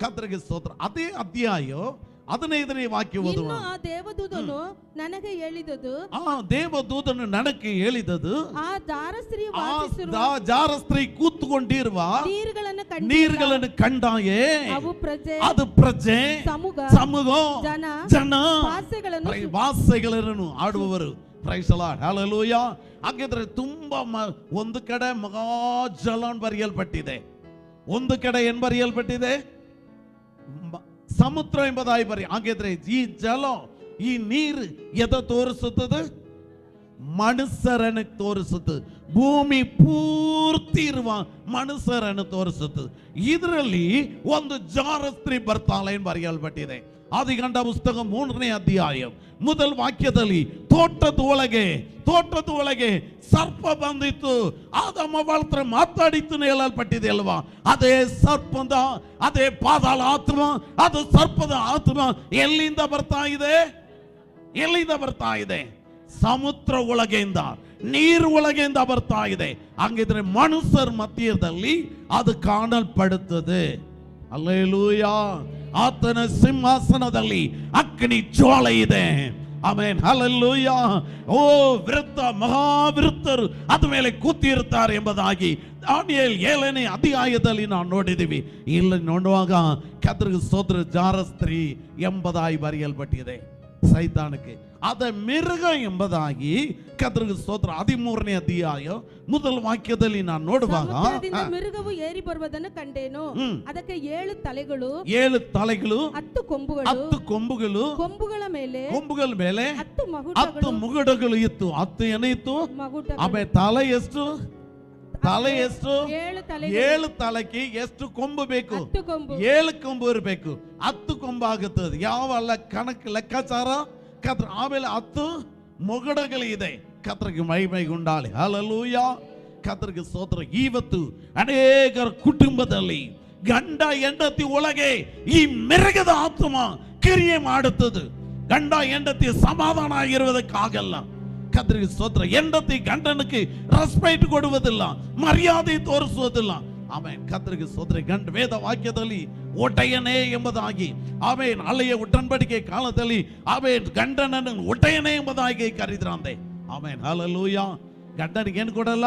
ಕರ್ತನಿಗೆ ಸ್ತೋತ್ರ. ಅದೇ ಅಧ್ಯಾಯ 15ನೇ ವಾಕ್ಯ ಓದುವ. ಆ ದೇವದೂತನು ನನಗೆ ಹೇಳಿದದು ಆ ಜಾರ ಸ್ತ್ರೀ ಕೂತ್ಕೊಂಡಿರುವ ನೀರುಗಳನ್ನು ಕಂಡಾಯೇ, ಅದು ಪ್ರಜೆ, ಸಮೂಹ, ಜನ, ಭಾಷೆಗಳನ್ನು ಆಡುವವರು. Praise the Lord, hallelujah. ಹಾಗಿದ್ರೆ ತುಂಬಾ ಒಂದು ಕಡೆ ಮಹಾಜಲ ಬರೆಯಲ್ಪಟ್ಟಿದೆ, ಒಂದು ಕಡೆ ಏನ್ ಬರೆಯಲ್ಪಟ್ಟಿದೆ? ಸಮುದ್ರ ಎಂಬುದಾಗಿ ಹಾಗಿದ್ರೆ ಈ ಜಲ, ಈ ನೀರು ಎದ ತೋರಿಸುತ್ತದೆ? ಮನುಷ್ಯರನ್ನು ತೋರಿಸುತ್ತದೆ. ಭೂಮಿ ಪೂರ್ತಿ ಇರುವ ಮನುಷ್ಯರನ್ನು ತೋರಿಸುತ್ತದೆ. ಇದರಲ್ಲಿ ಒಂದು ಜಾರ ಸ್ತ್ರೀ ಬರ್ತಾಳೆ ಎಂದು ಬರೆಯಲ್ಪಟ್ಟಿದೆ. ಆದಿಕಾಂಡ ಪುಸ್ತಕ 3ನೇ ಅಧ್ಯಾಯ ಮೊದಲ ವಾಕ್ಯದಲ್ಲಿ ತೋಟದ ಒಳಗೆ ಸರ್ಪ ಬಂದಿತ್ತು, ಆದಮ್ಮ ಹತ್ರ ಮಾತಾಡಿತ್ತು ಹೇಳಲ್ಪಟ್ಟಿದೆ ಅಲ್ವಾ? ಅದೇ ಸರ್ಪದ, ಅದೇ ಪಾತಾಳ ಆತ್ಮ, ಅದು ಸರ್ಪದ ಆತ್ಮ ಎಲ್ಲಿಂದ ಬರ್ತಾ ಇದೆ? ಸಮುದ್ರ ಒಳಗೆಯಿಂದ, ನೀರು ಒಳಗೆಯಿಂದ ಬರ್ತಾ ಇದೆ. ಹಾಗಿದ್ರೆ ಮನುಷ್ಯರ ಮಧ್ಯದಲ್ಲಿ ಅದು ಕಾಣಲ್ಪಡುತ್ತದೆ. ಹಲ್ಲೆಲೂಯಾ. ಆತನ ಸಿಂಹಾಸನದಲ್ಲಿ ಅಗ್ನಿ ಜ್ವಾಲೆ ಇದೆ. Amen, hallelujah. ಓ ಮಹಾವಿರುತ್ತರು ಅದ ಮೇಲೆ ಕೂತಿರುತ್ತಾರೆ ಎಂಬುದಾಗಿ ದಾನಿಯೇಲ್ 7ನೇ ಅಧ್ಯಾಯದಲ್ಲಿ ನಾವು ನೋಡಿದ್ದೀವಿ. ಇಲ್ಲಿ ನೋಡುವಾಗ ಕರ್ತನಿಗೆ ಸ್ತೋತ್ರ, ಜಾರ ಸ್ತ್ರೀ ಎಂಬುದಾಗಿ ಬರೆಯಲ್ಪಟ್ಟಿದೆ. ಸೈತಾನಕ್ಕೆ ಅದ ಮಿರುಗ ಎಂಬುದಾಗಿ ಕರ್ತನಿಗೆ ಸ್ತೋತ್ರ 13ನೇ ಅಧ್ಯಾಯ ಮೊದಲ ವಾಕ್ಯದಲ್ಲಿ ನಾನು ನೋಡುವಾಗ, ಮಿರುಗವು ಏರಿ ಬರುವುದನ್ನು ಕಂಡೇನು. ಅದಕ್ಕೆ 7 ತಲೆಗಳು, 10 ಕೊಂಬುಗಳು, ಕೊಂಬುಗಳ ಮೇಲೆ 10 ಮುಗುಟಗಳು ಇತ್ತು. 10 ಏನಿತ್ತು? ಆಮೇಲೆ ತಲೆ ಎಷ್ಟು? 7 ತಲೆಗೆ ಎಷ್ಟು ಕೊಂಬು ಬೇಕು? 7 ಕೊಂಬು ಇರಬೇಕು. 10 ಕೊಂಬು ಆಗುತ್ತದೆ. ಯಾವ ಲೆಕ್ಕಾಚಾರ? ಆಮೇಲೆ 10 ಮೊಗಡಗಳಿದೆ. ಕರ್ತನಿಗೆ ಮಹಿಮೆಯುಂಡಾಗಲಿ, ಹಲ್ಲೆಲೂಯಾ. ಕರ್ತನಿಗೆ ಸ್ತೋತ್ರ. ಇವತ್ತು ಅನೇಕರ ಕುಟುಂಬದಲ್ಲಿ ಗಂಡ ಹೆಂಡತಿ ಒಳಗೆ ಈ ಮಿರುಗದ ಆತ್ಮ ಕ್ರಿಯೆ ಮಾಡುತ್ತದೆ. ಗಂಡ ಹೆಂಡತಿ ಸಮಾಧಾನ ಆಗಿರುವುದಕ್ಕಾಗಲ್ಲ. ಕರ್ತನಿಗೆ ಸ್ತೋತ್ರ. ಹೆಂಡತಿ ಗಂಡನಿಗೆ ರೆಸ್ಪೆಕ್ಟ್ ಕೊಡುವುದಿಲ್ಲ, ಮರ್ಯಾದೆ ತೋರಿಸುವುದಿಲ್ಲ. ಆಮೇಲೆ ಕರ್ತನಿಗೆ ಸ್ತೋತ್ರ. ವೇದ ವಾಕ್ಯದಲ್ಲಿ ಒಡೆಯನೇ ಎಂಬುದಾಗಿ, ಆಮೇಲೆ ಹಳೆಯ ಉಡன்பಡಿಕೆ ಕಾಲದಲ್ಲಿ ಗಂಡನನ್ನು ಒಡೆಯನೇ ಎಂಬುದಾಗಿ ಕರೆದ್ರಂತೆ. ಆಮೇಲೆ ಹಲ್ಲೆಲೂಯಾ. ಗಂಡನಿಗೆ ಏನು ಕೊಡಲ್ಲ?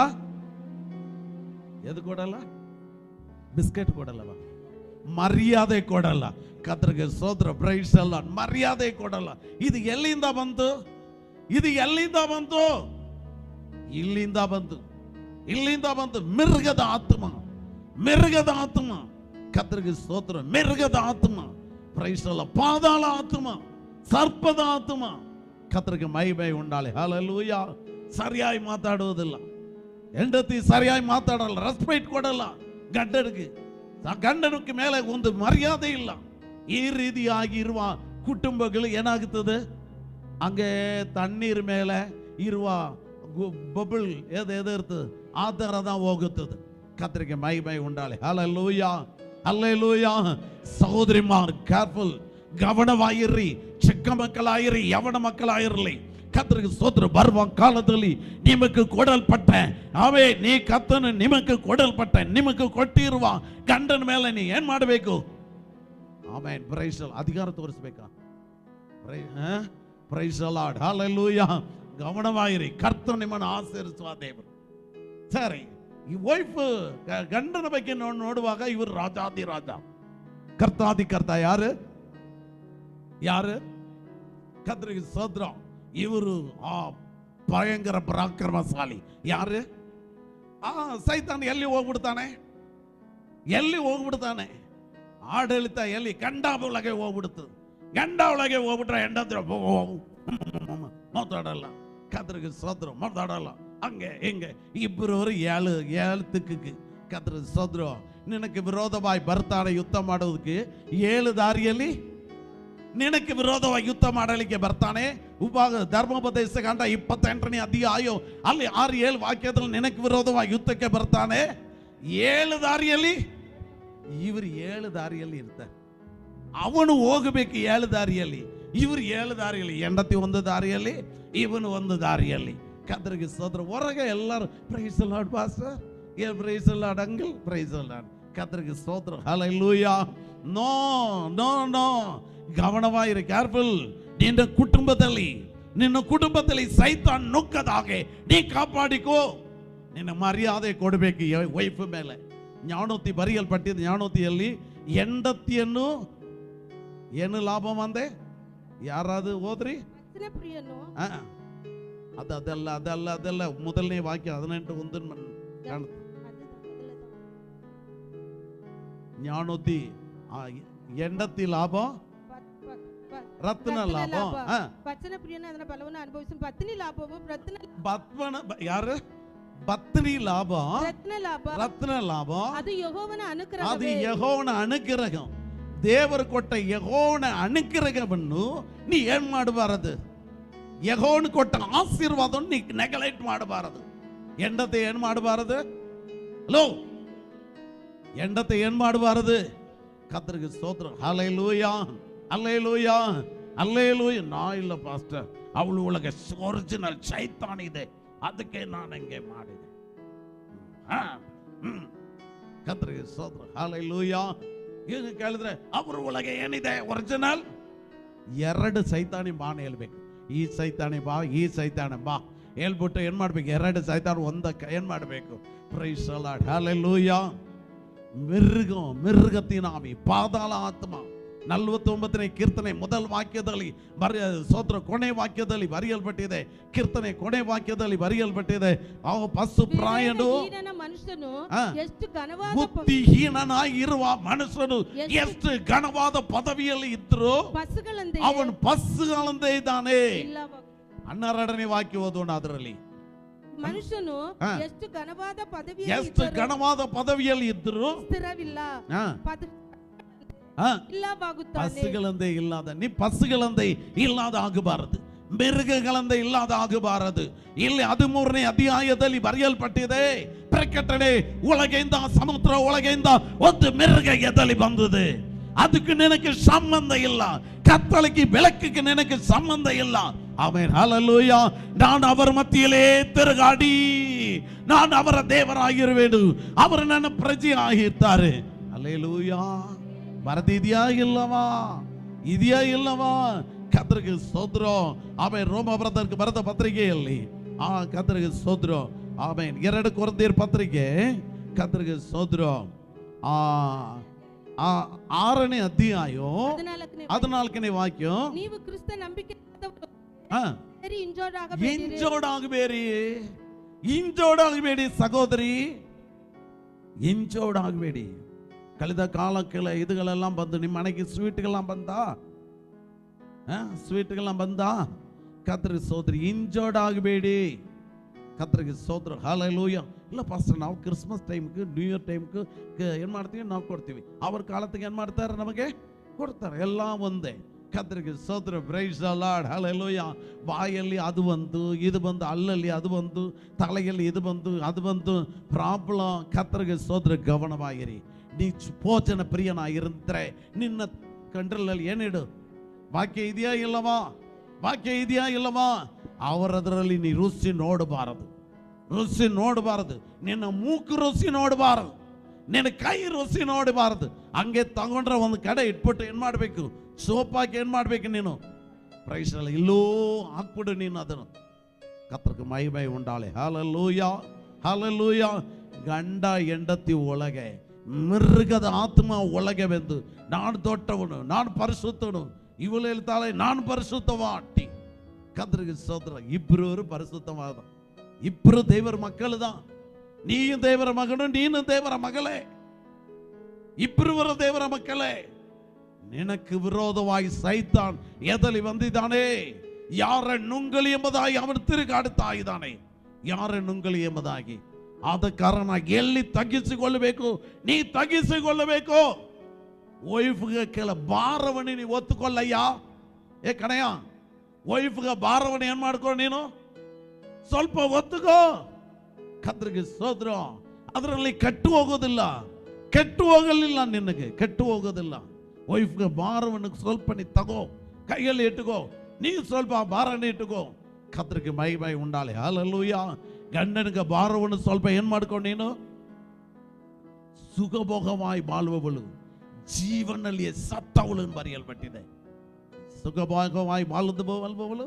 ಎದು ಕೊಡಲ್ಲ? ಬಿಸ್ಕೆಟ್ ಕೊಡಲ್ಲವ, ಮರ್ಯಾದೆ ಕೊಡಲ್ಲ. ಕರ್ತನಿಗೆ ಸ್ತೋತ್ರ. Praise the Lord. ಮರ್ಯಾದೆ ಕೊಡಲ್ಲ. ಇದು ಎಲ್ಲಿಂದ ಬಂತು? ಇಲ್ಲಿಂದ ಬಂತು. ಮಿರುಗದ ಆತ್ಮ. ಕರ್ತನಿಗೆ ಸ್ತೋತ್ರ. ಮಿರುಗದ ಆತ್ಮ, ಪ್ರೈಸ್ ದಿ ಲಾರ್ಡ್. ಪಾತಾಳ ಆತ್ಮ, ಸರ್ಪದ ಆತ್ಮ. ಕರ್ತನಿಗೆ ಮಹಿಮೆ ಉಂಡಾಲಿ, ಹಲ್ಲೆಲೂಯಾ. ಸರಿಯಾಗಿ ಮಾತಾಡುವುದಿಲ್ಲ, ಹೆಂಡತಿ ಸರಿಯಾಗಿ ಮಾತಾಡಲ್ಲ, ರೆಸ್ಪೆಕ್ಟ್ ಕೊಡಲ್ಲ ಗಂಡನಿಗೆ ಮೇಲೆ ಒಂದು ಮರ್ಯಾದೆ ಇಲ್ಲ. ಈ ರೀತಿಯಾಗಿ ಇರುವ ಕುಟುಂಬಗಳು ಏನಾಗುತ್ತದೆ? ಹಂಗೆ ತಣ್ಣೀರ್ ಮೇಲೆ ಇರುವ ಬಬಲ್ ಎದಿರ್ತದೆ, ಆ ಥರದ ಹೋಗುತ್ತದೆ. ಕರ್ತನಿಗೆ ಮಹಿಮೆ ಉಂಡಾಲಿ, ಹಲ್ಲೆಲೂಯಾ, ಹಲ್ಲೆಲೂಯಾ. ಸಹೋದರಿಮಾರ್, ಕೇರ್ಫುಲ್, ಗಮನವಾಗಿರ್ರಿ. ಚಿಕ್ಕ ಮಕ್ಕಳಾಗಿರ್ರಿ, ಯವನ ಮಕ್ಕಳಾಗಿರಲಿ. ಕರ್ತನಿಗೆ ಸ್ತೋತ್ರ. ಬರುವ ಕಾಲದಲ್ಲಿ ನಿಮಗೆ ಕೊಡಲ್ಪಟ್ಟ ಕರ್ತನು ನಿಮಗೆ ಕೊಡಲ್ಪಟ್ಟ, ನಿಮಗೆ ಕೊಟ್ಟಿರುವ ಗಂಡನ ಮೇಲೆ ನೀ ಏನ್ ಮಾಡಬೇಕು? ಆಮೇಲೆ ಪ್ರೈಸ್ ದಿ ಲಾರ್ಡ್. ಅಧಿಕಾರ ತೋರಿಸ್ಬೇಕಾ? Praise the Lord, hallelujah. ಗಮನವಾಗಿರಿ, ಕರ್ತನು ನಿಮ್ಮನ್ನು ಆಶೀರ್ವದಿಸುವ ದೇವರು. ಸರಿ, ಈ ವೈಫ್ ಗಂಡನ ಬಗ್ಗೆ ನೋಡುವಾಗ ಇವರು ರಾಜಾದಿ ರಾಜ, ಕರ್ತಾದಿ ಕರ್ತ. ಯಾರು ಯಾರು? ಕದ್ರಿಗೆ ಸೋದ್ರ. ಇವರು ಆ ಭಯಂಕರ ಪರಾಕ್ರಮಶಾಲಿ. ಯಾರು? ಸೈತಾನ್ ಎಲ್ಲಿ ಹೋಗ್ಬಿಡ್ತಾನೆ? ಎಲ್ಲಿ ಹೋಗ್ಬಿಡ್ತಾನೆ? ಆಡಳಿತ ಎಲ್ಲಿ? ಗಂಡ ಒಳಗೆ ಹೋಗ್ಬಿಡ್ತು. ಗಂಡ ಒಳಗೆ ಹೋಗ್ಬಿಟ್ರೆ ಹೆಂಡತ್ರ ಮಾತಾಡಲ್ಲ, ಕದ್ರಿಗೆ ಸೋದ್ರು ಮಾತಾಡಲ್ಲ. ಹಂಗೆ ಹಿಂಗೆ ಇಬ್ಬರವರು ಏಳು ತಿಕ್ಕಕ್ಕೆ ಕದ್ರ ಸೋದ್ರು. ನಿನಗೆ ವಿರೋಧವಾಗಿ ಬರ್ತಾನೆ ಯುದ್ಧ ಮಾಡೋದಕ್ಕೆ. 7 ದಾರಿಯಲ್ಲಿ ನಿನಗೆ ವಿರೋಧವಾಗಿ ಯುದ್ಧ ಮಾಡಲಿಕ್ಕೆ ಬರ್ತಾನೆ. ಧರ್ಮೋಪದೇಶ ಕಾಂಡ 28ನೇ ಅಧ್ಯಾಯ ಅಲ್ಲಿ 6-7 ವಾಕ್ಯದಲ್ಲಿ ನಿನಗೆ ವಿರೋಧವಾಗಿ ಯುದ್ಧಕ್ಕೆ ಬರ್ತಾನೆ. 7 ದಾರಿಯಲ್ಲಿ ಇವರು 7 ದಾರಿಯಲ್ಲಿ ಇರ್ತಾರೆ. ಅವನು ಹೋಗಬೇಕು 7 ದಾರಿಯಲ್ಲಿ, ಇವರು 7 ದಾರಿಯಲ್ಲಿ. ಹೆಂಡತಿ ಒಂದು ದಾರಿಯಲ್ಲಿ, ಇವನು ಒಂದು ದಾರಿಯಲ್ಲಿ. ಕದ್ರಿಗೆ ಸೋದ್ರ. ಹೊರಗೆ ಎಲ್ಲರೂ praise the Lord pastor, praise the Lord uncle, praise the Lord. ಕದ್ರಿಗೆ ಸೋದ್ರ, ಹಲ್ಲೆಲೂಯಾ. ನೋ ನೋ ನೋ, ಗಮನವಾಗಿರಿ, ಕೇರ್ಫುಲ್. ನಿನ್ನ ಕುಟುಂಬದಲ್ಲಿ ಸೈತಾನ್ ನುಗ್ಗದ ಹಾಗೆ ನೀ ಕಾಪಾಡಿಕೋ. ನಿನ್ನ ಮರ್ಯಾದೆ ಕೊಡಬೇಕು ಈ ವೈಫ್ ಮೇಲೆ. ಜ್ಞಾನೋತಿ ಬರೆಯಲ್ಪಟ್ಟಿದ್ದ ಜ್ಞಾನೋತಿಯಲ್ಲಿ ಹೆಂಡತಿಯನ್ನು ಏನು ಲಾಭ ಅಂದೆ? ಯಾರಾದ್ರು ಹೋದ್ರಿ? ಅದೆಲ್ಲ ಮೊದಲನೇ ವಾಕ್ಯ 18:1 ಕಾಣುತ್ತೆ. ಜ್ಞಾನೋತಿ ಹೆಂಡತಿ ಲಾಭ, ರತ್ನ ಲಾಭ. ಯಾರು? ಪತ್ನಿ ಲಾಭ, ರತ್ನ ಲಾಭ. ಅದು ಯೆಹೋವನ ಅನುಗ್ರಹ. ದೇವರು ಕೊಟ್ಟ ಯೆಹೋವನ ಅನುಗ್ರಹವನ್ನು ನೀ ಏನ್ ಮಾಡಬಾರದು? ಯೆಹೋವನು ಕೊಟ್ಟ ಆಶೀರ್ವಾದವನ್ನು ನೀ ನೆಗ್ಲೆಕ್ಟ್ ಮಾಡಬಾರದು. ಹೆಂಡತಿ ಏನ್ ಮಾಡಬಾರದು? ಹಲೋ, ಹೆಂಡತಿ ಏನ್ ಮಾಡಬಾರದು? ಕರ್ತರಿಗೆ ಸ್ತೋತ್ರ, ಹಲ್ಲೆಲೂಯಾ, ಹಲ್ಲೆಲೂಯಾ, ಹಲ್ಲೆಲೂಯಾ. ನಾ ಇಲ್ಲ ಪಾಸ್ಟರ್, ಅವಳು ಒಳಗೆ ಒರಿಜಿನಲ್ ಸೈತಾನ್ ಇದೆ, ಅದಕ್ಕೆ ನಾನು ಹಂಗೆ ಮಾಡಿದೆ. ಕರ್ತರಿಗೆ ಸ್ತೋತ್ರ, ಹಲ್ಲೆಲೂಯಾ. ಈಗ ಕೇಳಿದ್ರೆ ಅವ್ರ ಒಳಗೆ ಏನಿದೆ ಒರಿಜಿನಲ್? 2 ಸೈತಾನಿ ಬಾಣ ಹೇಳ್ಬೇಕು. ಈ ಸೈತಾನಿ ಬಾ, ಈ ಸೈತಾನ ಬಾ ಹೇಳ್ಬಿಟ್ಟು ಏನ್ ಮಾಡ್ಬೇಕು? 2 ಸೈತಾನ ಒಂದಕ್ಕೆ ಏನ್ ಮಾಡಬೇಕು? Praise the Lord, hallelujah. ಮಿರ್ಗತಿನಾವಿ ಪಾದಾಳ ಆತ್ಮ 49ನೇ ಕೀರ್ತನೆ ಮೊದಲ ವಾಕ್ಯದಲ್ಲಿ ಸ್ತೋತ್ರ ಕೊನೆ ವಾಕ್ಯದಲ್ಲಿ ಬರೆಯಲ್ಪಟ್ಟಿದೆ. ಕೀರ್ತನೆ ಕೊನೆ ವಾಕ್ಯದಲ್ಲಿ ಬರೆಯಲ್ಪಟ್ಟಿದೆ, ಆ ಪಶು ಪ್ರಾಯನು ಬುದ್ಧಿಹೀನನಾಗಿರುವ ಮನುಷ್ಯನು ಎಷ್ಟು ಘನವಾದ ಪದವಿಯಲ್ಲಿ ಇದ್ರು ಅವನು ಪಶುಗಳಂತೆ ಇದ್ದಾನೆ. 12ನೇ ವಾಕ್ಯ ಓದೋಣ. ಅದರಲ್ಲಿ ಮನುಷ್ಯನು ಎಷ್ಟು ಘನವಾದ ಪದವಿಯಲ್ಲಿ ಇದ್ರು ಸ್ಥಿರವಿಲ್ಲ, ಪಸ್ಸುಗಳಂತೆ ಇಲ್ಲದ. ನೀ ಪಸ್ಸುಗಳಂತೆ ಇಲ್ಲದ ಆಗಬಾರದು, ಮಿರುಗಗಳಂತೆ ಇಲ್ಲದ ಆಗಬಾರದು. ಇಲ್ಲಿ 13ನೇ ಅಧ್ಯಾಯದಲ್ಲಿ ಬರೆಯಲ್ಪಟ್ಟಿದೆ, ಪ್ರಕಟಣೆ ಒಳಗೆಯಿಂದ ಸಮುದ್ರ ಒಳಗೆಯಿಂದ ಒಂದು ಮಿರುಗ ಎದಲಿ ಬಂದಿದೆ. ಅದಕ್ಕೆ ನಿನಗೆ ಸಂಬಂಧ ಇಲ್ಲ, ಕತ್ತಲಿಗೆ ಬೆಳಕಿಗೆ ನಿನಗೆ ಸಂಬಂಧ ಇಲ್ಲ. Amen, hallelujah. ನಾನು ಅವರ ಮಧ್ಯೆಯಲ್ಲೇ ತಿರುಗಾಡಿ ನಾನು ಅವರ ದೇವರಾಗಿರುವೆನು, ಅವರು ನನ್ನ ಪ್ರಜೆ ಆಗಿರ್ತಾರೆ. ಹಲ್ಲೆಲೂಯಾ. ಬರೆದಿದೆಯಾ ಇಲ್ಲವಾ? ಇದೆಯಾ ಇಲ್ಲವಾ? ಕರ್ತರಿಗೆ ಸ್ತೋತ್ರ. ಆಮೇಲೆ ರೋಮ ಬರೆದ ಪತ್ರಿಕೆಯಲ್ಲಿ ಆ ಕರ್ತರಿಗೆ ಸ್ತೋತ್ರ. ಆಮೇಲೆ 2 ಕೊರಿಂಥಿಯರ ಪತ್ರಿಕೆ ಕರ್ತರಿಗೆ ಸ್ತೋತ್ರ 6ನೇ ಅಧ್ಯಾಯ 14ನೇ ವಾಕ್ಯ. ನೀವು ಕ್ರಿಸ್ತ ನಂಬಿಕೆ ಇಂಜೋಡಾಗಬೇಡಿ ಸಹೋದರಿ, ಇಂಜೋಡಾಗಬೇಡಿ. ಕಳೆದ ಕಾಲಕ್ಕೆಲ್ಲ ಇದುಗಳೆಲ್ಲ ಬಂದು ನಿಮ್ಮ ಮನೆಗೆ ಸ್ವೀಟ್ಗೆಲ್ಲ ಬಂದ ಕತ್ರಿಗೆ ಸೋದ್ರಿ, ಇಂಜೋಡಾಗಬೇಡಿ. ಕತ್ರಿಗೆ ಸೋದ್ರ, ಹಲ್ಲೆಲೂಯಾ. ಇಲ್ಲ ಪಾಸ್ಟರ್, ನಾವು ಕ್ರಿಸ್ಮಸ್ ಟೈಮ್ಗೆ ನ್ಯೂ ಇಯರ್ ಟೈಮ್ಗೆ ಏನು ಮಾಡ್ತೀವಿ? ನಾವು ಕೊಡ್ತೀವಿ. ಅವ್ರ ಕಾಲತ್ತಿಗೆ ಏನು ಮಾಡ್ತಾರೆ? ನಮಗೆ ಕೊಡ್ತಾರೆ. ಎಲ್ಲ ಒಂದೇ. ಕತ್ರಿಗೆ ಸೋದ್ರ, ಪ್ರೈಸ್ ದಿ ಲಾರ್ಡ್, ಹಲ್ಲೆಲೂಯಾ. ಬಾಯಲ್ಲಿ ಅದು ಬಂತು, ಇದು ಬಂದು, ಅಲ್ಲಲ್ಲಿ ಅದು ಬಂತು, ತಲೆಯಲ್ಲಿ ಇದು ಬಂತು, ಅದು ಬಂತು, ಪ್ರಾಬ್ಲಮ್. ಕತ್ರಿಗೆ ಸೋದ್ರ, ಗಮನವಾಗಿರಿ. ನೀ ಭೋಜನ ಪ್ರಿಯನಾಗಿರಂದ್ರೆ ನಿನ್ನ ಕಂಟ್ರೋಲಲ್ಲಿ ಏನಿಡು? ವಾಕ್ಯ ಇದೆಯಾ ಇಲ್ಲವಾ? ವಾಕ್ಯ ಇದೆಯಾ ಇಲ್ಲವಾ? ಅವರದರಲ್ಲಿ ನೀ ರುಚಿ ನೋಡಬಾರದು, ರುಚಿ ನೋಡಬಾರದು. ನಿನ್ನ ಮೂಕು ರುಚಿ ನೋಡಬಾರದು, ನಿನ್ನ ಕೈ ರುಚಿ ನೋಡಬಾರದು. ಹಂಗೆ ತಗೊಂಡ್ರೆ ಒಂದು ಕಡೆ ಇಟ್ಬಿಟ್ಟು ಏನು ಮಾಡಬೇಕು? ಸೋಪ್ ಹಾಕಿ ಏನು ಮಾಡಬೇಕು? ನೀನು ಪ್ರೈಸ್ ಇಲ್ಲೋ ಹಾಕ್ಬಿಡು ನೀನು ಅದನ್ನು. ಕರ್ತಕ್ಕೆ ಮಹಿಮೆ ಉಂಟಾಳೆ. Hallelujah, hallelujah. ಗಂಡ ಹೆಂಡತಿ ಒಳಗೆ ಮೃಗದ ಆತ್ಮ ಒಳಗೆ ಬಂದು ನಾನು ದೊಡ್ಡವನು, ನಾನು ಪರಿಶುದ್ಧನು, ಇವಳು ಹೇಳ್ತಾಳೆ ನಾನು ಪರಿಶುದ್ಧವಾಟಿ. ಕದ್ರಿಗೆ ಸೋದರ, ಇಬ್ಬರು ಪರಿಶುದ್ಧವಾದ, ಇಬ್ಬರು ದೇವರ ಮಕ್ಕಳದ. ನೀನು ದೇವರ ಮಗನು, ನೀನು ದೇವರ ಮಗಳೇ, ಇಬ್ಬರು ದೇವರ ಮಕ್ಕಳೇ. ನಿನக்கு ವಿರೋಧವಾಗಿ ಸೈತಾನ್ ಎದಲಿ ಬಂದಿದ್ದಾನೆ. ಯಾರ ನುಂಗಲಿ ಎಂಬುದಾಗಿ ಅವನು ತಿರುಗಾಡುತ್ತಾ ಇದ್ದಾನೆ. ಯಾರ ನುಂಗಲಿ ಎಂಬುದಾಗಿ. ಆದ ಕಾರಣ ಎಲ್ಲಿ ತಗ್ಗಿಸಿಕೊಳ್ಳಬೇಕು, ನೀ ತಗ್ಗಿಸಿಕೊಳ್ಳಬೇಕು. ವೈಫ್ಗೆ ಕೆಲ ಭಾರವಣಿ ನೀವು ಒತ್ತುಕೊಳ್ಳಯ್ಯ. ಏ ಕಣಯ್ಯ, ವೈಫ್ಗೆ ಭಾರವಣಿ ಏನ್ ಮಾಡ್ಕೊ, ನೀನು ಸ್ವಲ್ಪ ಒತ್ತುಕೋ. ಕದ್ರಿಗೆ ಸೋದ್ರ, ಅದರಲ್ಲಿ ಕೆಟ್ಟು ಹೋಗೋದಿಲ್ಲ, ಕೆಟ್ಟು ಹೋಗಲಿಲ್ಲ, ನಿನಗೆ ಕೆಟ್ಟು ಹೋಗೋದಿಲ್ಲ. ವೈಫ್ಗೆ ಭಾರವನ್ನು ಸ್ವಲ್ಪ ನೀ ತಗೋ, ಕೈಯಲ್ಲಿ ಇಟ್ಟುಕೋ, ನೀನು ಸ್ವಲ್ಪ ಭಾರನ ಇಟ್ಟುಕೋ. ಕದ್ರಿಗೆ ಮೈ ಉಂಡಾಳೆ. ಹಲ್ಲೆಲೂಯಾ. ಗಂಡನಿಗೆ ಭಾರವನ್ನು ಸ್ವಲ್ಪ ಏನ್ ಮಾಡ್ಕೊಂಡು ನೀನು ಸುಖಭೋಗವಾಗಿ ಬಾಳುವವಳು ಜೀವನದಲ್ಲಿ ಸತ್ತವಳು ಬರೆಯಲ್ಪಟ್ಟಿದೆ. ಸುಖಭೋಗವಾಗಿ ಬಾಳುವವಳು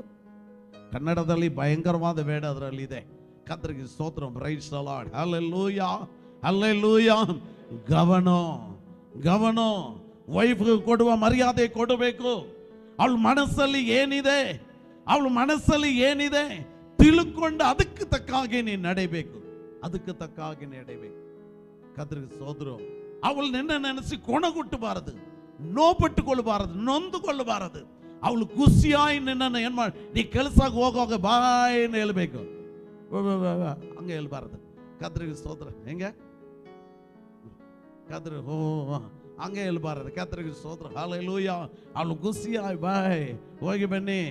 ಕನ್ನಡದಲ್ಲಿ ಭಯಂಕರವಾದ ಬೇಡ ಅದರಲ್ಲಿ ಇದೆ. ಕದ್ರಿಗೆ ಸ್ತೋತ್ರ, praise the Lord. Hallelujah, hallelujah. ಗವನೋ ವೈಫ್ಗೆ ಕೊಡುವ ಮರ್ಯಾದೆ ಕೊಡಬೇಕು. ಅವಳ ಮನಸ್ಸಲ್ಲಿ ಏನಿದೆ ತಿಳ್ಕೊಂಡು ಅದಕ್ಕೆ ತಕ್ಕಾಗಿ ನೀನು ನಡೆಯಬೇಕು, ಅದಕ್ಕೆ ತಕ್ಕಾಗಿ ನಡೆಯಬೇಕು. ಕದ್ರಿಗೆ ಸೋದ್ರು, ಅವಳು ನಿನ್ನ ನೆನೆಸಿ ಕೊಣಗುಟ್ಟಬಾರದು, ನೋಪಟ್ಟುಕೊಳ್ಳಬಾರದು, ನೊಂದುಕೊಳ್ಳಬಾರದು. ಅವಳು ಖುಷಿಯಾಗಿ ನಿನ್ನನ್ನು ಏನ್ ಮಾಡಿ, ನೀ ಕೆಲಸಕ್ಕೆ ಹೋಗುವಾಗ ಬಾಯಿನ ಹೇಳ್ಬೇಕು, ಹಂಗೆ ಹೇಳ್ಬಾರದು. ಕದ್ರಿಗೆ ಸೋದ್ರ ಹೆಂಗೆ ಕದ್ರ ಹಂಗೆ ಹೇಳ್ಬಾರದು. ಕದ್ರಿಗೆ ಸೋದ್ರ. ಹಲ್ಲೆಲೂಯಾ. ಅವಳು ಖುಷಿಯಾಗಿ ಬಾಯ್ ಹೋಗಿ ಬನ್ನಿ,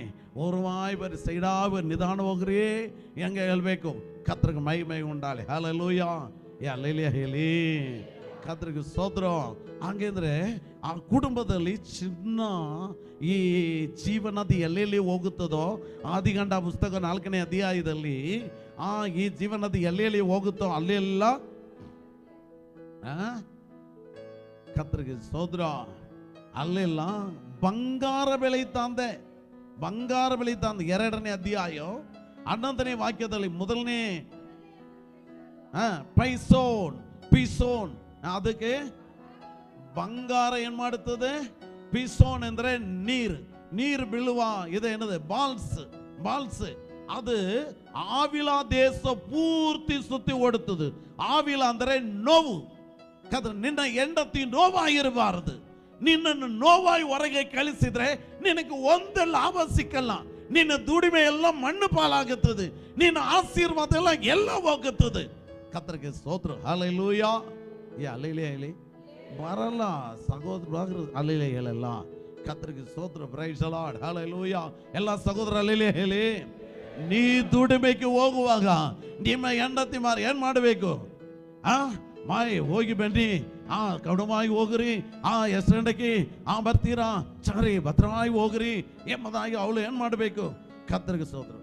ಓರ್ವಾಯ್ ಬರ್ರಿ, ಸೈಡಾಗಿ ನಿಧಾನ ಹೋಗ್ರಿ, ಹೆಂಗೆ ಹೇಳ್ಬೇಕು. ಕದ್ರಿಗೆ ಮೈ ಉಂಡಾಳೆ. ಹಲ್ಲೆಲೂಯಾ. ಅಲ್ಲೆಲಿಯ ಹೇಳಿ. ಕದ್ರಿಗೆ ಸೋದ್ರ. ಹಂಗಂದ್ರೆ ಆ ಕುಟುಂಬದಲ್ಲಿ ಚಿನ್ನ ಈ ಜೀವನದ ಎಲ್ಲೆಲ್ಲಿ ಹೋಗುತ್ತದೋ, ಆದಿಕಾಂಡ ಪುಸ್ತಕ 4ನೇ ಅಧ್ಯಾಯದಲ್ಲಿ ಈ ಜೀವನದ ಎಲ್ಲೆಲ್ಲಿ ಹೋಗುತ್ತೋ ಅಲ್ಲೆಲ್ಲ ಕದ್ರಿಗೆ ಸೋದ್ರ, ಅಲ್ಲೆಲ್ಲ ಬಂಗಾರ ಬೆಳೆಯುತ್ತಂದೆ. ಬಂಗಾರ ಬೆಳೆಯುತ್ತಂದೆ. 2ನೇ ಅಧ್ಯಾಯ 11ನೇ ವಾಕ್ಯದಲ್ಲಿ ಮೊದಲನೇ ಪಿಸೋನ್, ಅದಕ್ಕೆ ಬಂಗಾರ ಏನ್ ಮಾಡುತ್ತದೆ? ಪಿಸೋನ್ ಅಂದ್ರೆ ನೀರು ಬೀಳುವ ಇದೇನದೆ ಬಾಲ್ಸ್. ಅದು ಆವಿಲ ದೇಶ ಪೂರ್ತಿ ಸುತ್ತಿ ಓಡುತ್ತದೆ. ಆವಿಲ ಅಂದ್ರೆ ನೋವು. ನಿನ್ನ ಹೆಂಡತಿ ನೋವಾಗಿರಬಾರದು. ನಿನ್ನನ್ನು ನೋವಾಗಿ ಹೊರಗೆ ಕಳಿಸಿದ್ರೆ ನಿನಗೆ ಒಂದು ಲಾಭ ಸಿಕ್ಕಲ್ಲ. ನಿನ್ನ ದುಡಿಮೆ ಎಲ್ಲ ಮಣ್ಣು ಪಾಲಾಗುತ್ತದೆ. ನಿನ್ನ ಆಶೀರ್ವಾದ ಎಲ್ಲ ಹೋಗುತ್ತದೆ. ಕರ್ತರಿಗೆ ಸ್ತೋತ್ರ. ಹಲ್ಲೆಲೂಯಾ. ಅಲ್ಲೆಲೇ ಹೇಳಿ ಬರಲ್ಲ ಸಹೋದರ, ಅಲ್ಲೆಲೇ ಹೇಳಲ್ಲ. ಕರ್ತರಿಗೆ ಸ್ತೋತ್ರ. Praise the Lord. ಹಲ್ಲೆಲೂಯಾ. ಎಲ್ಲ ಸಹೋದರ ಅಲ್ಲೆಲೇ ಹೇಳಿ. ನೀ ದುಡಿಮೆಗೆ ಹೋಗುವಾಗ ನಿಮ್ಮ ಹೆಂಡತಿ ಮಾರಿ ಏನ್ ಮಾಡಬೇಕು? ಮಾಯ್ ಹೋಗಿ ಬನ್ನಿ, ಕಡುಮಾಯಿ ಹೋಗ್ರಿ, ಹೆಸರಂಡಕಿ ಬರ್ತೀರಾ, ಚರಿ ಭದ್ರವಾಗಿ ಹೋಗ್ರಿ ಎಂಬುದಾಗಿ ಅವಳು ಏನ್ ಮಾಡಬೇಕು? ಕತ್ತರಿಗೆ ಸೋದ್ರು.